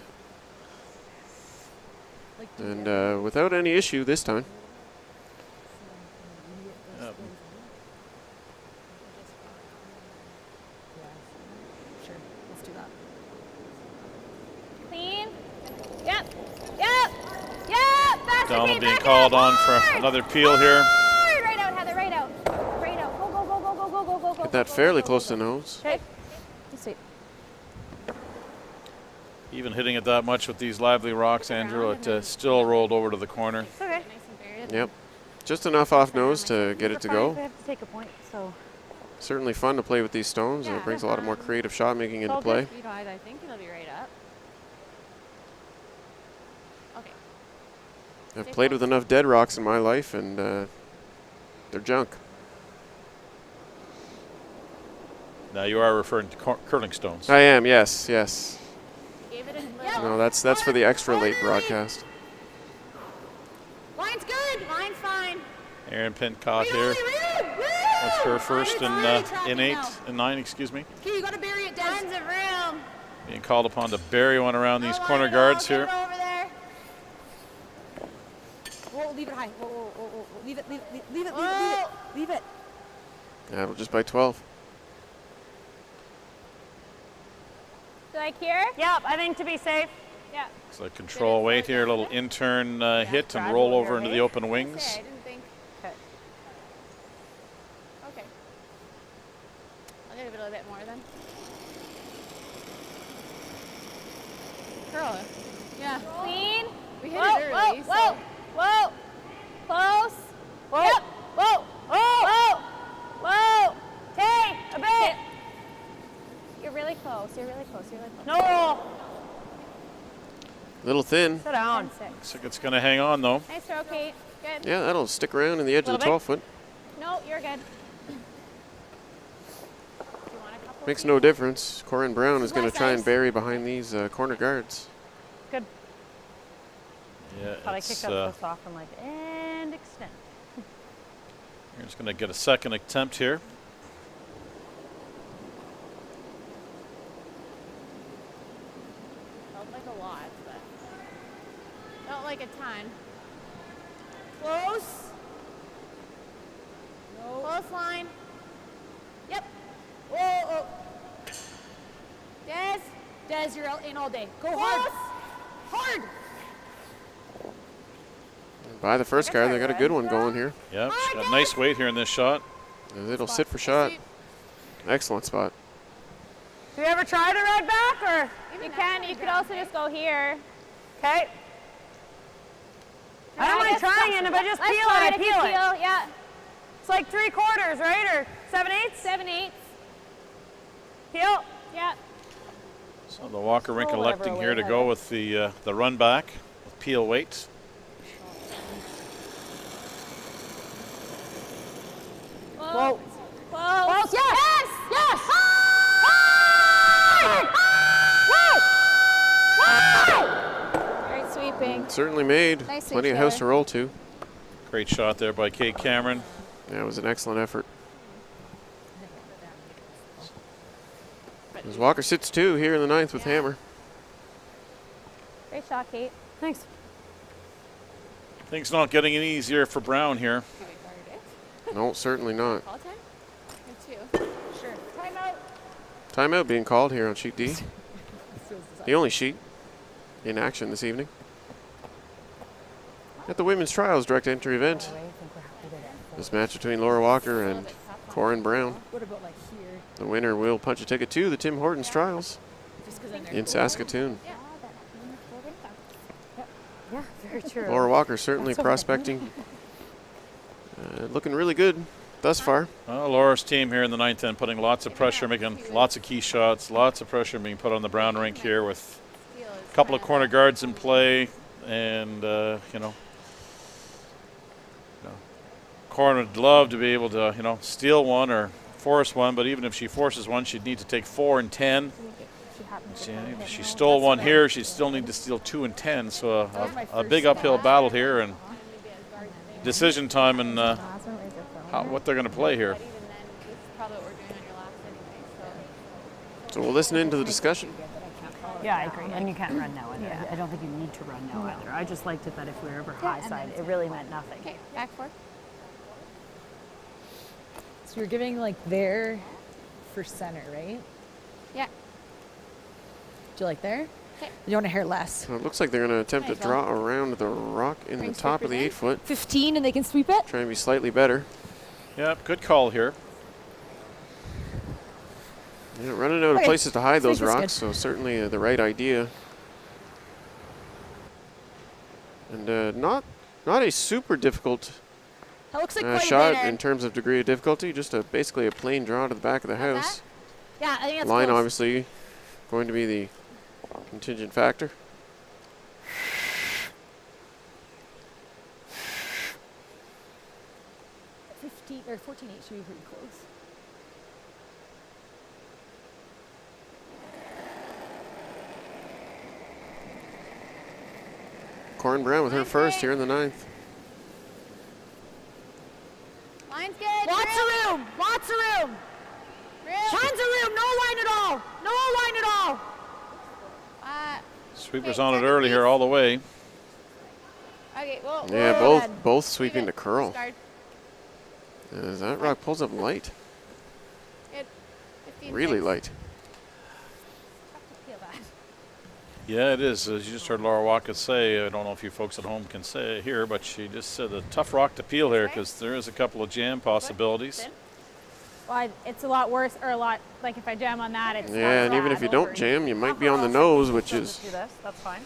And without any issue this time. Yep. Sure, let's do that. Clean. Yep. Yep. Yep. Faster, Donald Kate, being back called up, on for hard. another peel here. Hard. Right out, Heather. Right out. Right out. Go, go, go, go, go, go, go, go, go. Get that go, fairly go, close go, to nose. Okay. Sweet. Even hitting it that much with these lively rocks, Andrew, it still rolled over to the corner. It's okay. Nice and buried. Yep. Just enough off nose to get it to Fine if go. we have to take a point, so Certainly fun to play with these stones, and it brings a lot of more creative shot making into all play. good. You know, I think it'll be right up. Okay. I've played with enough dead rocks in my life, and they're junk. Now you are referring to curling stones. I am, yes, yes. Gave it a little. No, that's for the extra late broadcast. Line's good. Line's fine. Aaron Pincott here. That's her first in 8 and 9, excuse me. Okay, you gotta bury it down. Tons of room. Being called upon to bury one around these No corner line at all. guards Get here. it over there. Whoa, leave it high. Whoa, whoa, whoa, whoa. Leave it, leave it, leave it, leave it, leave it. Leave it. Yeah, it'll just by 12. Like here? Yep, I think to be safe. Yeah. So control weight here, a little intern hit and roll over into the open wings. I didn't think. Okay. Okay. I'll give it a little bit more then. Curl it. Yeah. Clean. We hit Whoa, it early. whoa, whoa, whoa. Close. Whoa. Yep. Whoa. Oh! Whoa. Whoa. Okay, a bit. You're really close. You're really close. You're really close. No! Little thin. Sit down. 10-6. Looks like it's going to hang on though. Nice throw, Kate. Good. Yeah, that'll stick around in the edge of the Little 12 foot. No, you're good. Do you want a couple? Makes no difference. Corinne Brown is going to Left try and ice. bury behind these corner guards. Good. Yeah, Thought I it's, kicked up so soft. I'm like, and extend. you're just going to get a second attempt here. Felt like a lot, but felt like a ton. Close. No. Close line. Yep. Whoa. Oh. Des, you're in all day. Go hard. Hard. By the first card, they got a good one going here. Yep, she's got nice weight here in this shot. It'll sit for shot. Excellent spot. Do you ever try the red back or? You can. You could also just go here. Okay. I don't mind trying it, if I just Let's peel try it, I if you peel it. Yeah. It's like 3/4, right? Or 7/8? 7/8. Peel. Yeah. So the Walker rink Oh, whatever electing way here to ahead. go with the run back with peel weight. Whoa. Close. Close, yes. Yes. Great sweeping. Certainly made. Nice Plenty of reach, house to Heather. roll to. Great shot there by Kate Cameron. Yeah, it was an excellent effort. As Walker sits 2 here in the 9th with hammer. Great shot, Kate. Thanks. Things not getting any easier for Brown here. No, certainly not. Call time? Or 2? Sure. Timeout. Timeout being called here on sheet D. The only sheet in action this evening. At the women's trials direct entry event. This match between Laura Walker and Corinne Brown. What about like here? The winner will punch a ticket to the Tim Hortons trials Just because I'm in Saskatoon. Yeah, very true. Laura Walker certainly prospecting. Looking really good thus far. Well, Laura's team here in the 9th end putting lots of pressure, making lots of key shots, lots of pressure being put on the Brown rink here with a couple of corner guards in play, and Corinne would love to be able to steal one or force one, but even if she forces one, she'd need to take 4 and 10. She stole one here. She still needs to steal 2 and 10. So a big uphill battle here, and decision time and what they're going to play here. So we'll listen into the discussion. Yeah, I agree. And you can't run now either. Yeah. I don't think you need to run now either. I just liked it that if we were ever high side, it really meant nothing. Okay, back 4. So you're giving like there for center, right? Yeah. Do you like there? Okay. You want to hair less? So it looks like they're going to attempt to draw around the rock in the top of the 8-foot. 15 and they can sweep it? Try and be slightly better. Yep, good call here. Yeah, running out of places to hide those Sweep is good. rocks, so certainly the right idea. And not a super difficult That looks like quite shot a bit in terms of degree of difficulty. Just basically a plain draw to the back of the house. Yeah, I think that's Line close. obviously going to be the contingent factor. Or 14-8 should be pretty close. Corin Brown with her first here in the 9th. Line's good. Lots of room. Lots of room. Tons of room. No line at all. No line at all. Sweepers on it early here all the way. Okay, well, Yeah, both sweeping to curl. Discard. As that rock pulls up light, Good. 15, really 6. light. Feel that. Yeah, it is. As you just heard Laura Watkins say, I don't know if you folks at home can say it here, but she just said a tough rock to peel here because there is a couple of jam possibilities. Well, it's a lot worse, or a lot, like if I jam on that, it's Yeah, and even if you don't jam, you might be on the nose, which is Do this. That's fine.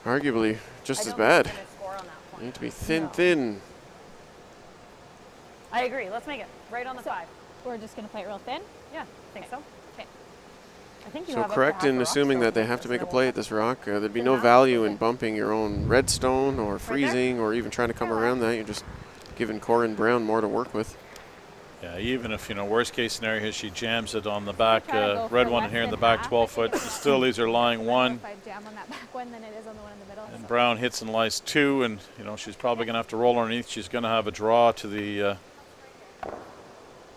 arguably just as I don't bad. think we're gonna score on that You point. need to be thin. I agree. Let's make it right on the 5. We're just going to play it real thin. Yeah, I think so. Okay. I think you So have up to correct half in the rock assuming still that they in have this, to make a and then play we'll at this rock. There'd be Good no enough? value in bumping your own redstone or freezing or even trying to come around that. You're just giving Corin Brown more to work with. Yeah, even if, worst case scenario here, she jams it on the back, Try to go red for one less here in than the back half. 12 foot. Still, these are lying 1. If I jam on that back one, then it is on the one in the middle. And Brown hits and lies 2, and she's probably going to have to roll underneath. She's going to have a draw to the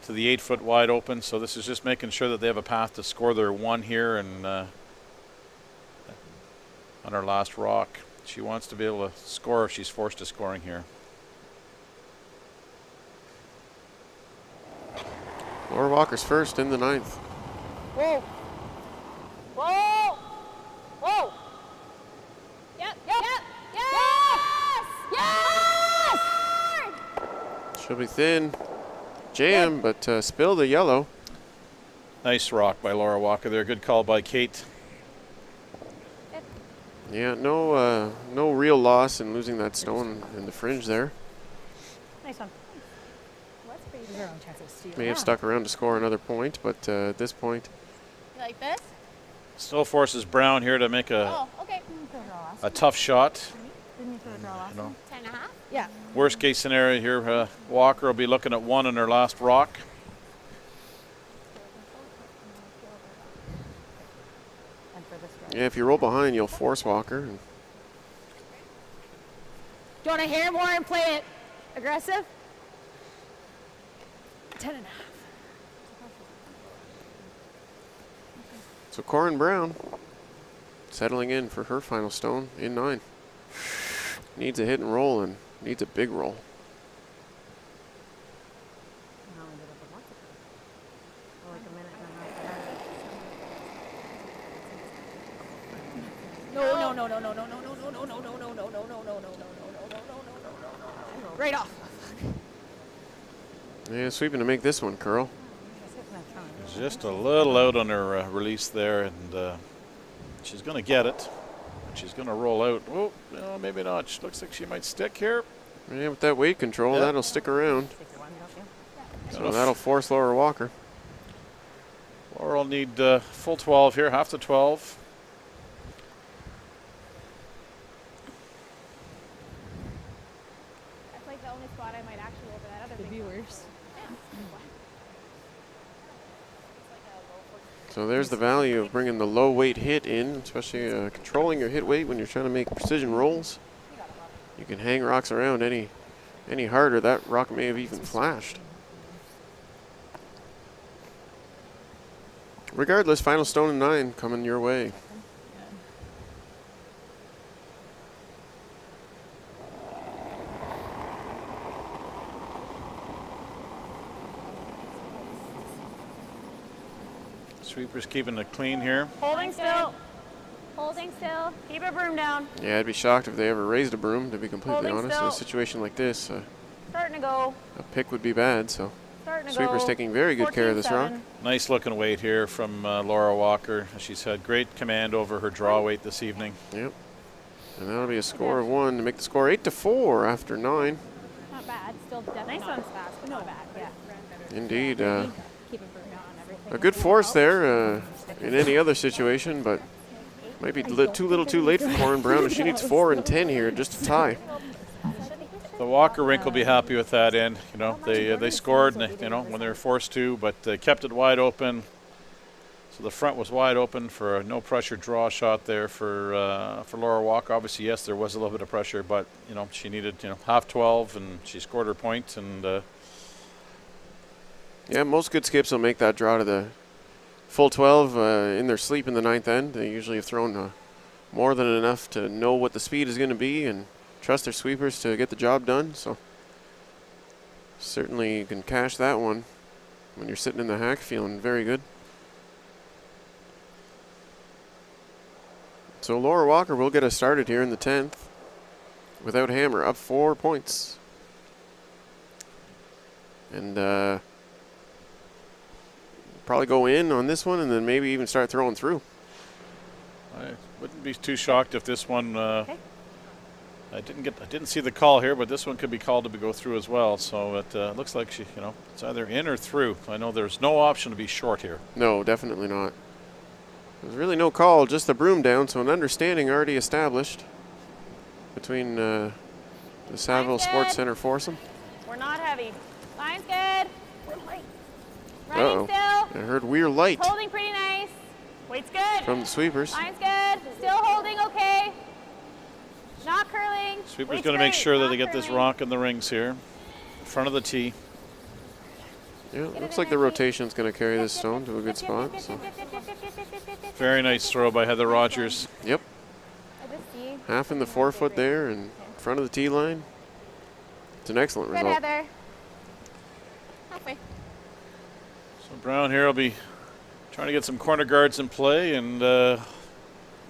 8-foot wide open. So this is just making sure that they have a path to score their 1 here, and on her last rock, she wants to be able to score if she's forced to scoring here. Laura Walker's first in the 9th. Whoa. Whoa. Whoa. Yep. Yes. Yes. She'll be thin. Jam, but spill the yellow. Nice rock by Laura Walker there. Good call by Kate. Yeah, no real loss in losing that stone in the fringe there. Nice one. There's our own chance of steal. May have stuck around to score another point, but at this point, You like this? Still forces Brown here to make Oh, okay. a tough shot. Didn't you throw a draw last time? 10.5. Yeah. Worst case scenario here, Walker will be looking at 1 on her last rock. And for this round. yeah, if you roll behind, you'll force Walker. And Do you want to hear more and play it aggressive? 10.5. so Corin Brown settling in for her final stone in 9. Needs a hit and roll and needs a big roll. Now we ended up with lots of time. Or like a minute and a half. No. Right off. Yeah, sweeping to make this one curl. Just a little out on her release there, and she's going to get it. She's going to roll out. Oh, no, maybe not. She looks like she might stick here. Yeah, with that weight control, Yeah. that'll stick around. So Enough. that'll force Laura Walker. Laura will need full 12 here, half the 12. That's like the only spot I might actually over that other Could big be one. worse. So there's the value of bringing the low weight hit in, especially controlling your hit weight when you're trying to make precision rolls. You can hang rocks around any harder. That rock may have even flashed. Regardless, final stone and 9 coming your way. Sweepers keeping it clean here. Holding still. Holding still. Keep a broom down. Yeah, I'd be shocked if they ever raised a broom, to be completely Holding honest. In a still. situation like this, Starting to go. a pick would be bad. So Starting to Sweepers go. taking very good care of this rock. 14-7. Nice looking weight here from Laura Walker. She's had great command over her draw weight this evening. Yep. And that'll be a score of 1 to make the score 8-4 after 9. Not bad. Still definitely Nice not one's fast, but not bad. Yeah. Indeed. Keep a broom down on everything. A good force there in any other situation, but might be too little too late for Corin Brown. She needs 4 and 10 here just to tie. The Walker rink will be happy with that end. You know, they scored, and they, you know, when they were forced to, but they kept it wide open. So the front was wide open for a no pressure draw shot there for Laura Walker. Obviously, yes, there was a little bit of pressure, but you know she needed half 12, and she scored her point. And Yeah, most good skips will make that draw to the full 12 in their sleep in the 9th end. They usually have thrown more than enough to know what the speed is going to be and trust their sweepers to get the job done. So certainly you can cash that one when you're sitting in the hack feeling very good. So Laura Walker will get us started here in the 10th without hammer, up 4 points. And probably go in on this one and then maybe even start throwing through. I wouldn't be too shocked if this one. I didn't see the call here, but this one could be called to go through as well. So it looks like it's either in or through. I know there's no option to be short here. No, definitely not. There's really no call, just the broom down, so an understanding already established between the Saville Sports Center foursome. We're not heavy. Line's good. We're light. Uh-oh. Running still. I heard we're light Holding pretty nice. Weight's good. from the sweepers. Line's good. Still holding okay. Not curling. Sweeper's Weight's going to make great. sure that Not they get this curling. rock in the rings here, in front of the tee. Yeah, looks like the rotation's going to carry this stone to a good spot. So. Very nice throw by Heather Rogers. Yep, half in the 4 foot there and in front of the tee line. It's an excellent Good, result. Heather. Halfway. So Brown here will be trying to get some corner guards in play and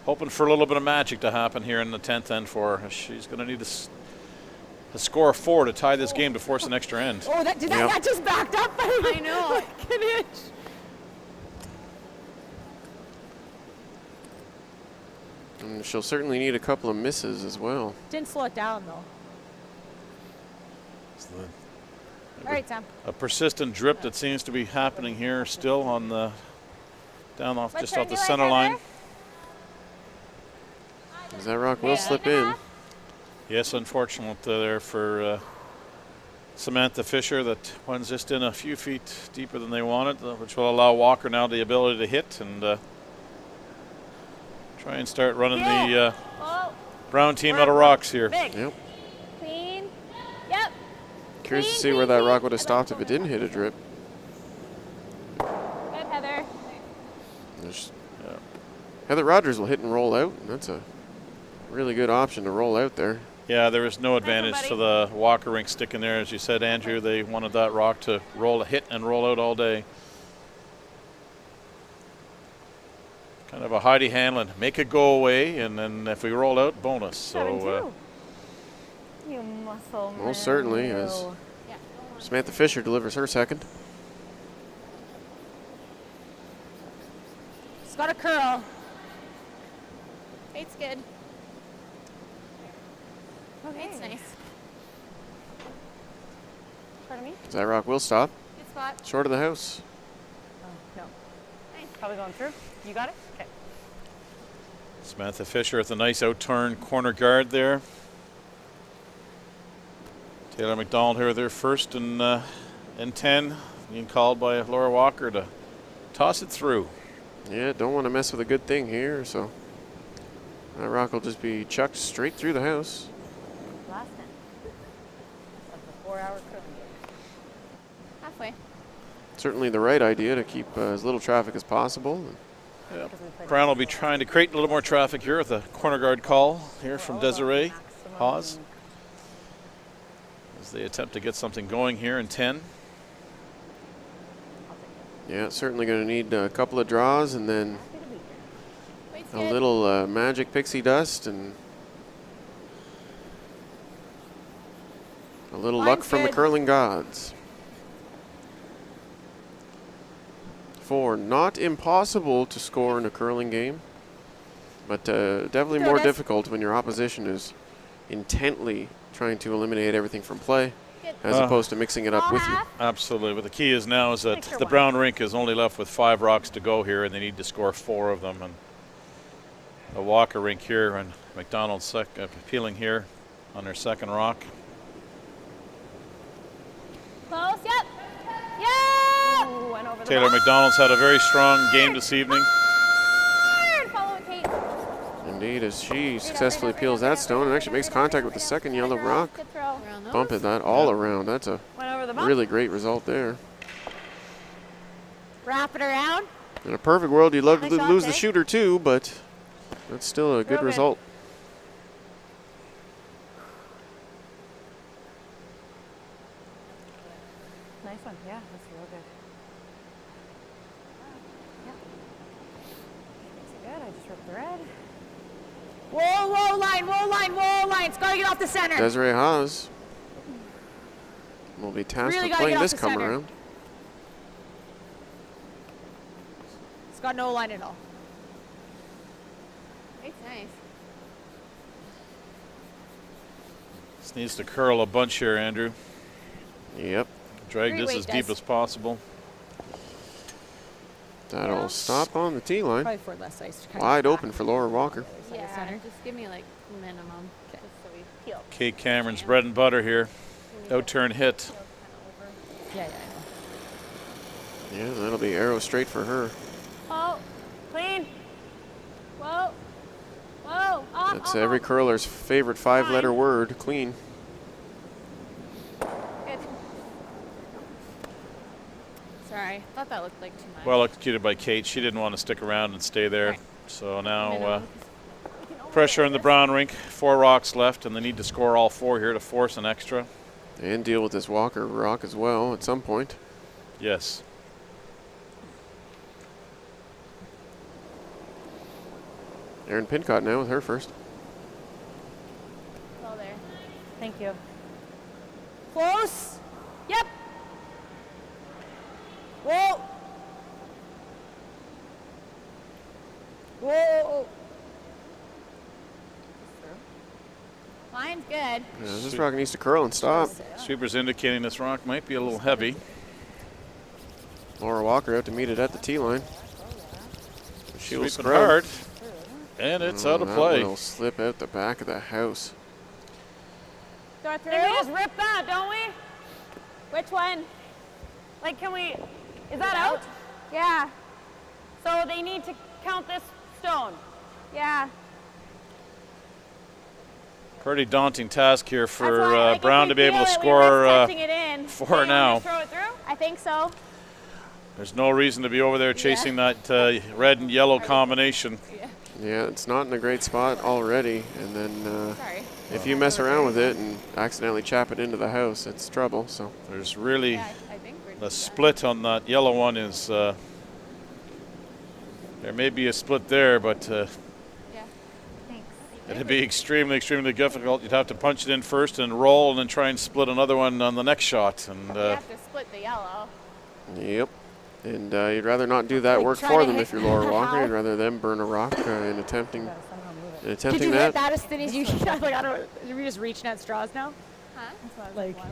hoping for a little bit of magic to happen here in the 10th end for her. She's going to need a score of 4 to tie this game to force an extra end. Oh, that just backed up. I know. Like an inch. And she'll certainly need a couple of misses as well. Didn't slow it down though. All right, Sam. A persistent drip that seems to be happening here still on the down off What just turn off the do I center have line. there? As that rock will slip in. Yes, unfortunate there for Samantha Fisher. That one's just in a few feet deeper than they wanted, which will allow Walker now the ability to hit and try and start running the Oh, Brown team out of rocks here. big. Yep. Clean. Yep. Curious to see where that rock would have stopped if it didn't hit a drip. Good, Heather. There's, Heather Rogers will hit and roll out. And that's a really good option to roll out there. Yeah, there was no advantage buddy. to the Walker rink sticking there. As you said, Andrew, they wanted that rock to hit and roll out all day. Kind of a Heidi Hanlon, make it go away, and then if we roll out, bonus. So You muscle man. Most certainly, as Samantha Fisher delivers her second. It's got a curl. It's good. Okay. It's nice. Pardon me? That rock will stop. Good spot. Short of the house. No. Probably going through. You got it? Okay. Samantha Fisher with a nice out-turn corner guard there. Taylor Mcdonald here with her first and 10, being called by Laura Walker to toss it through. Yeah, don't want to mess with a good thing here, so that rock will just be chucked straight through the house. Last 10. That's like a 4-hour curling game. Halfway. Certainly the right idea to keep as little traffic as possible. Yep. Brown will be trying to create a little more traffic here with a corner guard call here from Desiree Hawes as they attempt to get something going here in 10. Yeah, certainly going to need a couple of draws and then Weight's a good. little magic pixie dust and a little luck Line's from the good. curling gods. For not impossible to score in a curling game, but definitely Go, more Des. difficult when your opposition is intently trying to eliminate everything from play Good. as opposed to mixing it up with you. Absolutely. But the key is now is that Extra the one. Brown rink is only left with 5 rocks to go here, and they need to score 4 of them. And the Walker rink here and McDonald's appealing here on their second rock. Close, yep. Yep! Ooh, went over the Taylor McDonald's had a very strong game this evening. Hard! Follow it, Kate. Indeed, as she successfully peels that stone and actually makes contact with the second yellow rock, Good throw. Around those. bumping that all around. That's a Went over the bump. really great result there. Wrap it around. In a perfect world, you'd love to Nice shot, lose the Tay. shooter too, but that's still a good Throw it. result. Nice one. Yeah, that's real good. Yeah. Makes it good. I just ripped the red. Whoa, whoa, line, whoa, line, whoa, line. It's got to get off the center. Desiree Haas will be tasked Really with gotta playing get this off the come center. around. It's got no line at all. It's nice. This needs to curl a bunch here, Andrew. Yep, Drag Great this weight, as Des. deep as possible. that'll stop on the tee line. Probably for less ice. to kind of Wide back. open for Laura Walker. Yeah, Center. just give me like minimum. Just so we peel. Kate Cameron's bread and butter here. Out-turn hit. Yeah, yeah, Yeah, that'll be arrow straight for her. Oh, clean. Whoa. Whoa. Up, That's up, every up. curler's favorite 5-letter word, clean. Good. Sorry, thought that looked like too much. Well executed by Kate. She didn't want to stick around and stay there. Right. So now Minimum. pressure in the Brown rink. 4 rocks left, and they need to score all 4 here to force an extra. And deal with this Walker rock as well at some point. Yes. Erin Pincott now with her first. Well there. Thank you. Close. Yep. Whoa. Whoa. Line's good. Yeah, this rock needs to curl and stop. Sweeper's indicating this rock might be a little heavy. Laura Walker out to meet it at the tee line. She will Sweeping scrub. hard. And it's out of That play. one will slip out the back of the house. Throw it through. Can we just rip that, don't we? Which one? Like, can we? Is that out? Yeah. So they need to count this stone. Yeah. Pretty daunting task here That's for why, like, if Brown we to be able feel to it, we risk score touching it in. 4 Do you want now. me to throw it through? I think so. There's no reason to be over there chasing that red and yellow combination. Yeah, it's not in a great spot already. And then Sorry. if you mess around with it and accidentally chap it into the house, it's trouble. So There's really Yeah, I think we're the split on that yellow one is there may be a split there, but Yeah. it'd be extremely, extremely difficult. You'd have to punch it in first and roll, and then try and split another one on the next shot. And We have to split the yellow. yep. And you'd rather not do that Like work trying for to them hit if you're Laura Walker. how? You'd rather them burn a rock in attempting Did you that. hit that as thin as you can? Like, I don't. Are we just reaching at straws now? Huh? Like, Yeah,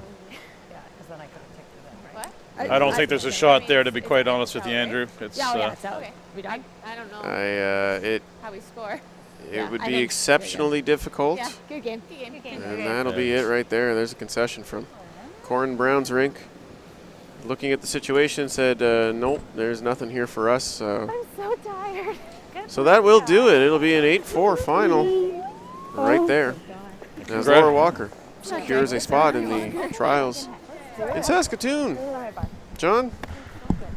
because then I couldn't take through that, right? What? I don't think there's a shot there, to be quite honest with you, Andrew. It's yeah, yeah, it's out. Okay. We done? I don't know It how we score. it would I be think- exceptionally difficult. Yeah, good game. Good game. Good game. And that'll be it right there. There's a concession from Corin Brown's rink. Looking at the situation, said, nope, there's nothing here for us. I'm so tired. So that will do it. It'll be an 8-4 final right there. As Laura Walker secures a spot in the trials in Saskatoon. John,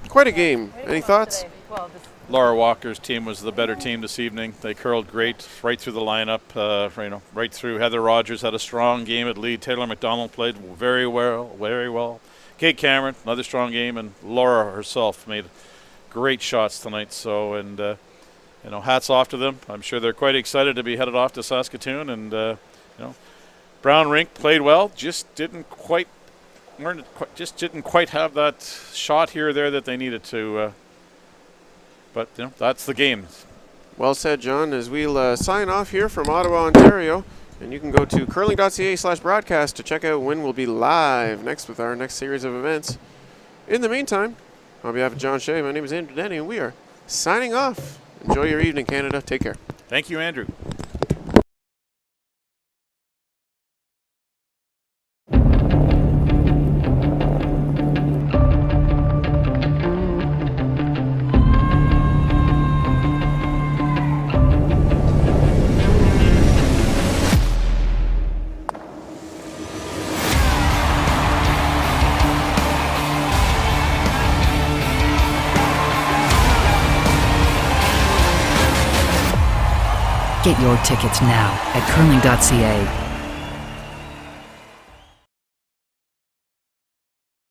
quite a game. Any thoughts? Laura Walker's team was the better team this evening. They curled great right through the lineup, right through. Heather Rogers had a strong game at lead. Taylor Mcdonald played very well. Kate Cameron, another strong game, and Laura herself made great shots tonight. So, and hats off to them. I'm sure they're quite excited to be headed off to Saskatoon. And Brown Rink played well, just didn't quite have that shot here or there that they needed to. But that's the game. Well said, John. As we'll sign off here from Ottawa, Ontario, and you can go to curling.ca/broadcast to check out when we'll be live next with our next series of events. In the meantime, on behalf of John Shea, my name is Andrew Denny, and we are signing off. Enjoy your evening, Canada. Take care. Thank you, Andrew. Get your tickets now at curling.ca.